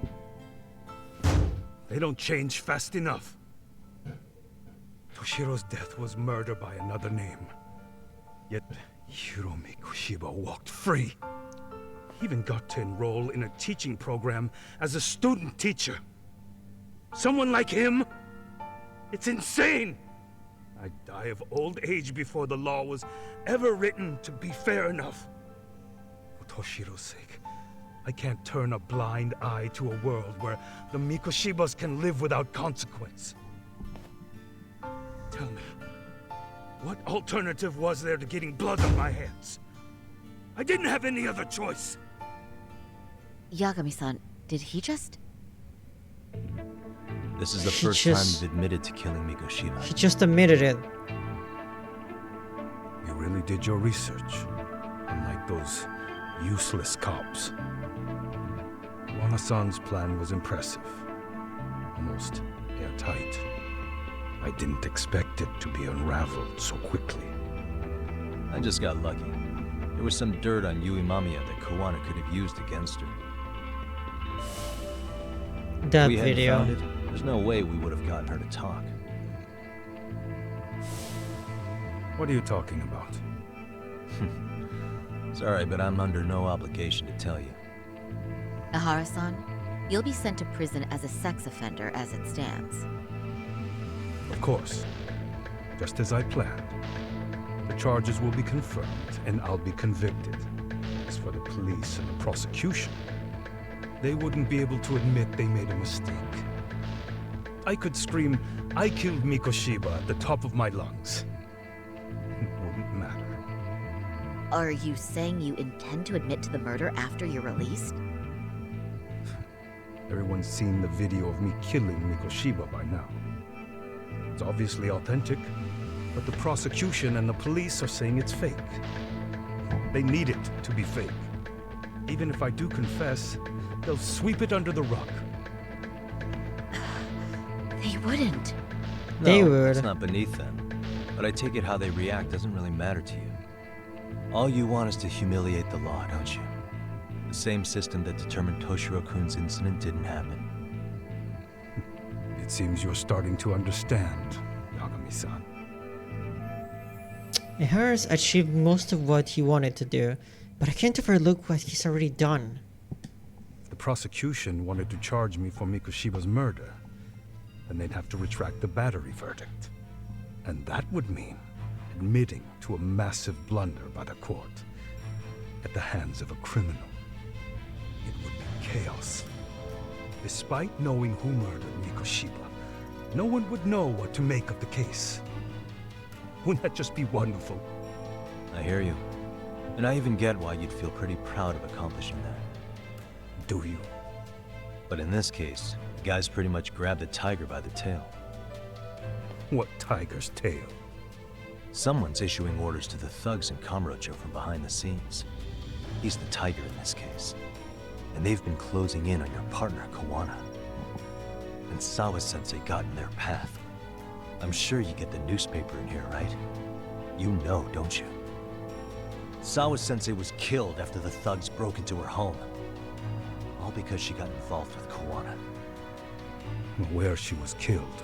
They don't change fast enough. Toshiro's death was murder by another name. Yet Hiromi Kushiba walked free. He even got to enroll in a teaching program as a student teacher. Someone like him? It's insane! I'd die of old age before the law was ever written to be fair enough. For Toshiro's sake, I can't turn a blind eye to a world where the Mikoshibas can live without consequence. Tell me, what alternative was there to getting blood on my hands? I didn't have any other choice. Yagami-san, did he just... This is the first time you've admitted to killing Mikoshiba. He just admitted it. You really did your research, unlike those useless cops. Kuwana-san's plan was impressive, almost airtight. I didn't expect it to be unraveled so quickly. I just got lucky. There was some dirt on Yui Mamiya that Kuwana could have used against her. That we video. Found it, there's no way we would have gotten her to talk. What are you talking about? Sorry, but I'm under no obligation to tell you. Ihara-san, you'll be sent to prison as a sex offender as it stands. Of course. Just as I planned. The charges will be confirmed, and I'll be convicted. As for the police and the prosecution, they wouldn't be able to admit they made a mistake. I could scream, "I killed Mikoshiba" at the top of my lungs. It wouldn't matter. Are you saying you intend to admit to the murder after you're released? Everyone's seen the video of me killing Mikoshiba by now. It's obviously authentic, but the prosecution and the police are saying it's fake. They need it to be fake. Even if I do confess, they'll sweep it under the rug. They wouldn't. No, They would. It's not beneath them. But I take it how they react doesn't really matter to you. All you want is to humiliate the law, don't you? The same system that determined Toshiro-kun's incident didn't happen. It seems you're starting to understand, Yagami-san. Ihara's achieved most of what he wanted to do, but I can't overlook what he's already done. If the prosecution wanted to charge me for Mikoshiba's murder, then they'd have to retract the battery verdict. And that would mean admitting to a massive blunder by the court at the hands of a criminal. It would be chaos. Despite knowing who murdered Mikoshiba, no one would know what to make of the case. Wouldn't that just be wonderful? I hear you. And I even get why you'd feel pretty proud of accomplishing that. Do you? But in this case, the guy's pretty much grabbed the tiger by the tail. What tiger's tail? Someone's issuing orders to the thugs in Kamurocho from behind the scenes. He's the tiger in this case. And they've been closing in on your partner, Kuwana. And Sawa-sensei got in their path. I'm sure you get the newspaper in here, right? You know, don't you? Sawa-sensei was killed after the thugs broke into her home. All because she got involved with Kawana. Where she was killed.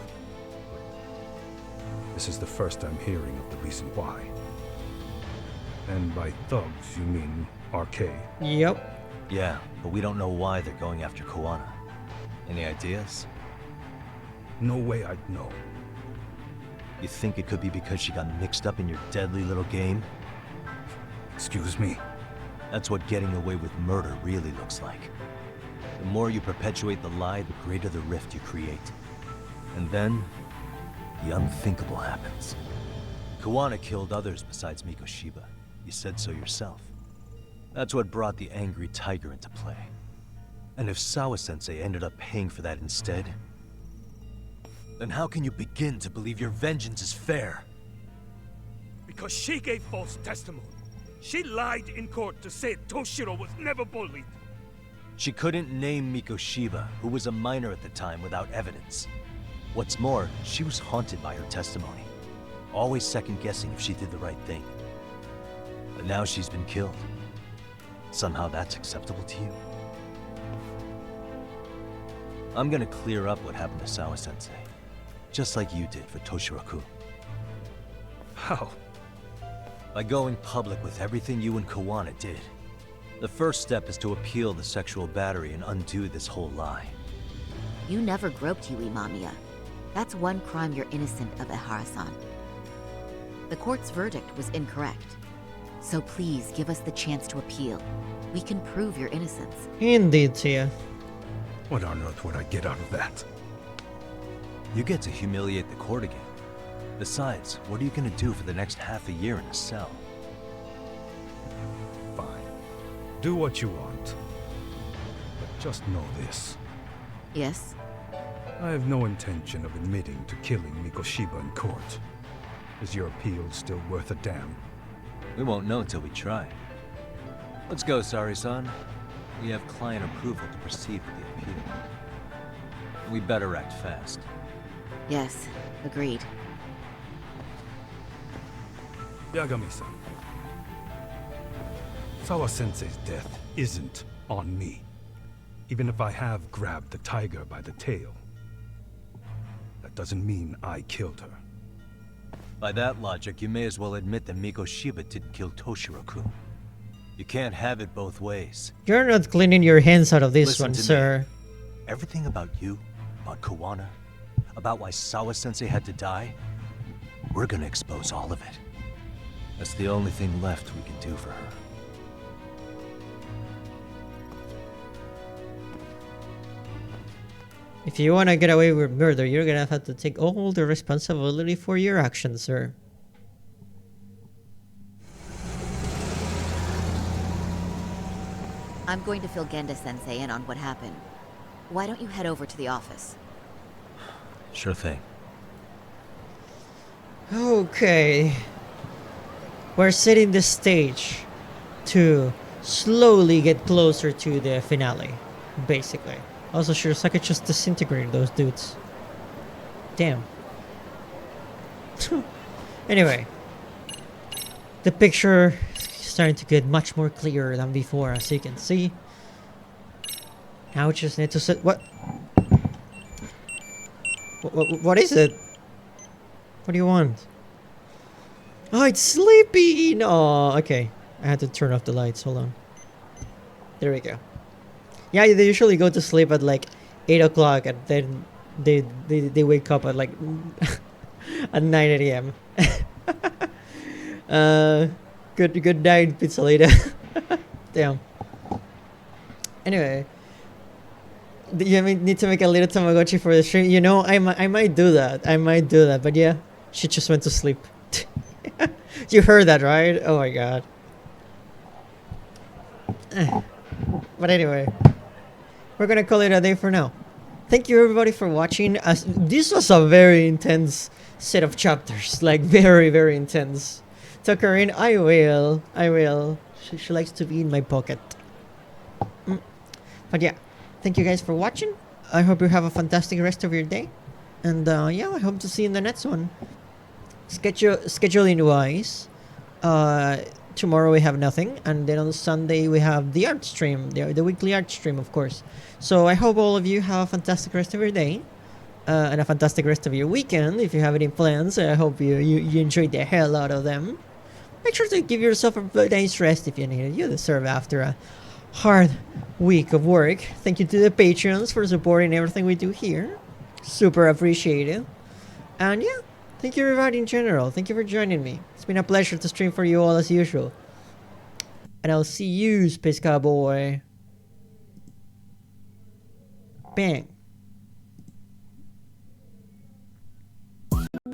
This is the first I'm hearing of the reason why. And by thugs, you mean RK? Yep. Yeah, but we don't know why they're going after Kawana. Any ideas? No way I'd know. You think it could be because she got mixed up in your deadly little game? Excuse me? That's what getting away with murder really looks like. The more you perpetuate the lie, the greater the rift you create. And then, the unthinkable happens. Kawana killed others besides Mikoshiba. You said so yourself. That's what brought the angry tiger into play. And if Sawa-sensei ended up paying for that instead, then how can you begin to believe your vengeance is fair? Because she gave false testimony. She lied in court to say Toshiro was never bullied. She couldn't name Mikoshiba, who was a minor at the time, without evidence. What's more, she was haunted by her testimony, always second-guessing if she did the right thing. But now she's been killed. Somehow that's acceptable to you? I'm gonna clear up what happened to Sawa-sensei, just like you did for Toshiro-kun. How? By going public with everything you and Kawana did. The first step is to appeal the sexual battery and undo this whole lie. You never groped Yui Mamiya. That's one crime you're innocent of, Ehara-san. The court's verdict was incorrect. So please give us the chance to appeal. We can prove your innocence. Indeed, Tia. What on earth would I get out of that? You get to humiliate the court again. Besides, what are you gonna do for the next half a year in a cell? Fine. Do what you want. But just know this. Yes? I have no intention of admitting to killing Mikoshiba in court. Is your appeal still worth a damn? We won't know until we try. Let's go, Sari-san. We have client approval to proceed with the appeal. We better act fast. Yes, agreed. Yagami-san. Sawa-sensei's death isn't on me. Even if I have grabbed the tiger by the tail. That doesn't mean I killed her. By that logic, you may as well admit that Mikoshiba didn't kill Toshiro-kun. You can't have it both ways. You're not cleaning your hands out of this Listen one, to sir. Me. Everything about you, about Kawana, about why Sawa-sensei had to die, we're gonna expose all of it. That's the only thing left we can do for her. If you want to get away with murder, you're gonna have to take all the responsibility for your actions, sir. I'm going to fill Genda-sensei in on what happened. Why don't you head over to the office? Sure thing. Okay. We're setting the stage to slowly get closer to the finale, basically. Also, Shirosaki just disintegrated those dudes. Damn. Anyway. The picture is starting to get much more clearer than before, as you can see. Now we just need to set... What is it? What do you want? Oh, it's sleepy! No, okay. I had to turn off the lights. Hold on. There we go. Yeah, they usually go to sleep at like 8 o'clock and then they wake up at like at 9 a.m. Good night, Pizzolita. Damn. Anyway, you need to make a little Tamagotchi for the stream. You know, I might do that. But yeah, she just went to sleep. You heard that, right? Oh my god. But anyway, we're gonna call it a day for now. Thank you everybody for watching. This was a very intense set of chapters, like very, very intense. Tuck her in. I will. She likes to be in my pocket. But yeah, thank you guys for watching. I hope you have a fantastic rest of your day. And yeah, I hope to see you in the next one. Scheduling wise, tomorrow we have nothing, and then on Sunday we have the art stream, the weekly art stream, of course. So I hope all of you have a fantastic rest of your day, and a fantastic rest of your weekend. If you have any plans, I hope you enjoyed the hell out of them. Make sure to give yourself a nice rest if you need it. You deserve after a hard week of work. Thank you to the patrons for supporting everything we do here. Super appreciated. And yeah, thank you everybody in general. Thank you for joining me. It's been a pleasure to stream for you all as usual. And I'll see you, Space Cowboy. Bang.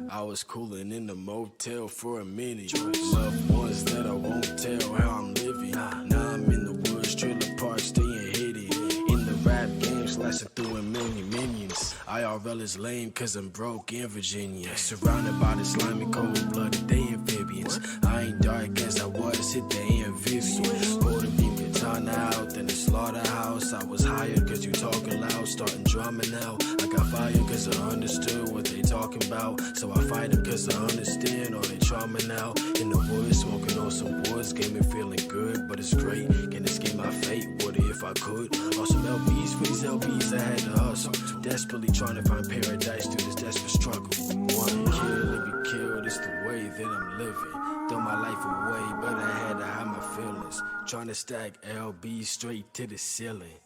I was cooling in the motel for a minute. Loved ones that I won't tell how I'm living. Now I'm in the woods, trailer park, staying hidden. In the rap game, slashing through a million minions. IRL is lame cause I'm broke in Virginia. Surrounded by the slimy cold-blooded, they amphibians. I ain't dark as I was, hit the amphibian. Pulled a beam katana out, then the slaughterhouse. I was hired cause you talking loud, starting drumming out. I got fired cause I understood what they talking about. So I fight them cause I understand all they trauma now. In the woods, smoking on some woods, game me feeling good, but it's great. Can't escape my fate, would if I could. Awesome LBs, for these LBs I had to hustle. Desperately trying to find paradise through this desperate struggle. One kill and be killed, it's the way that I'm living. Throw my life away, but I had to hide my feelings. Trying to stack LBs straight to the ceiling.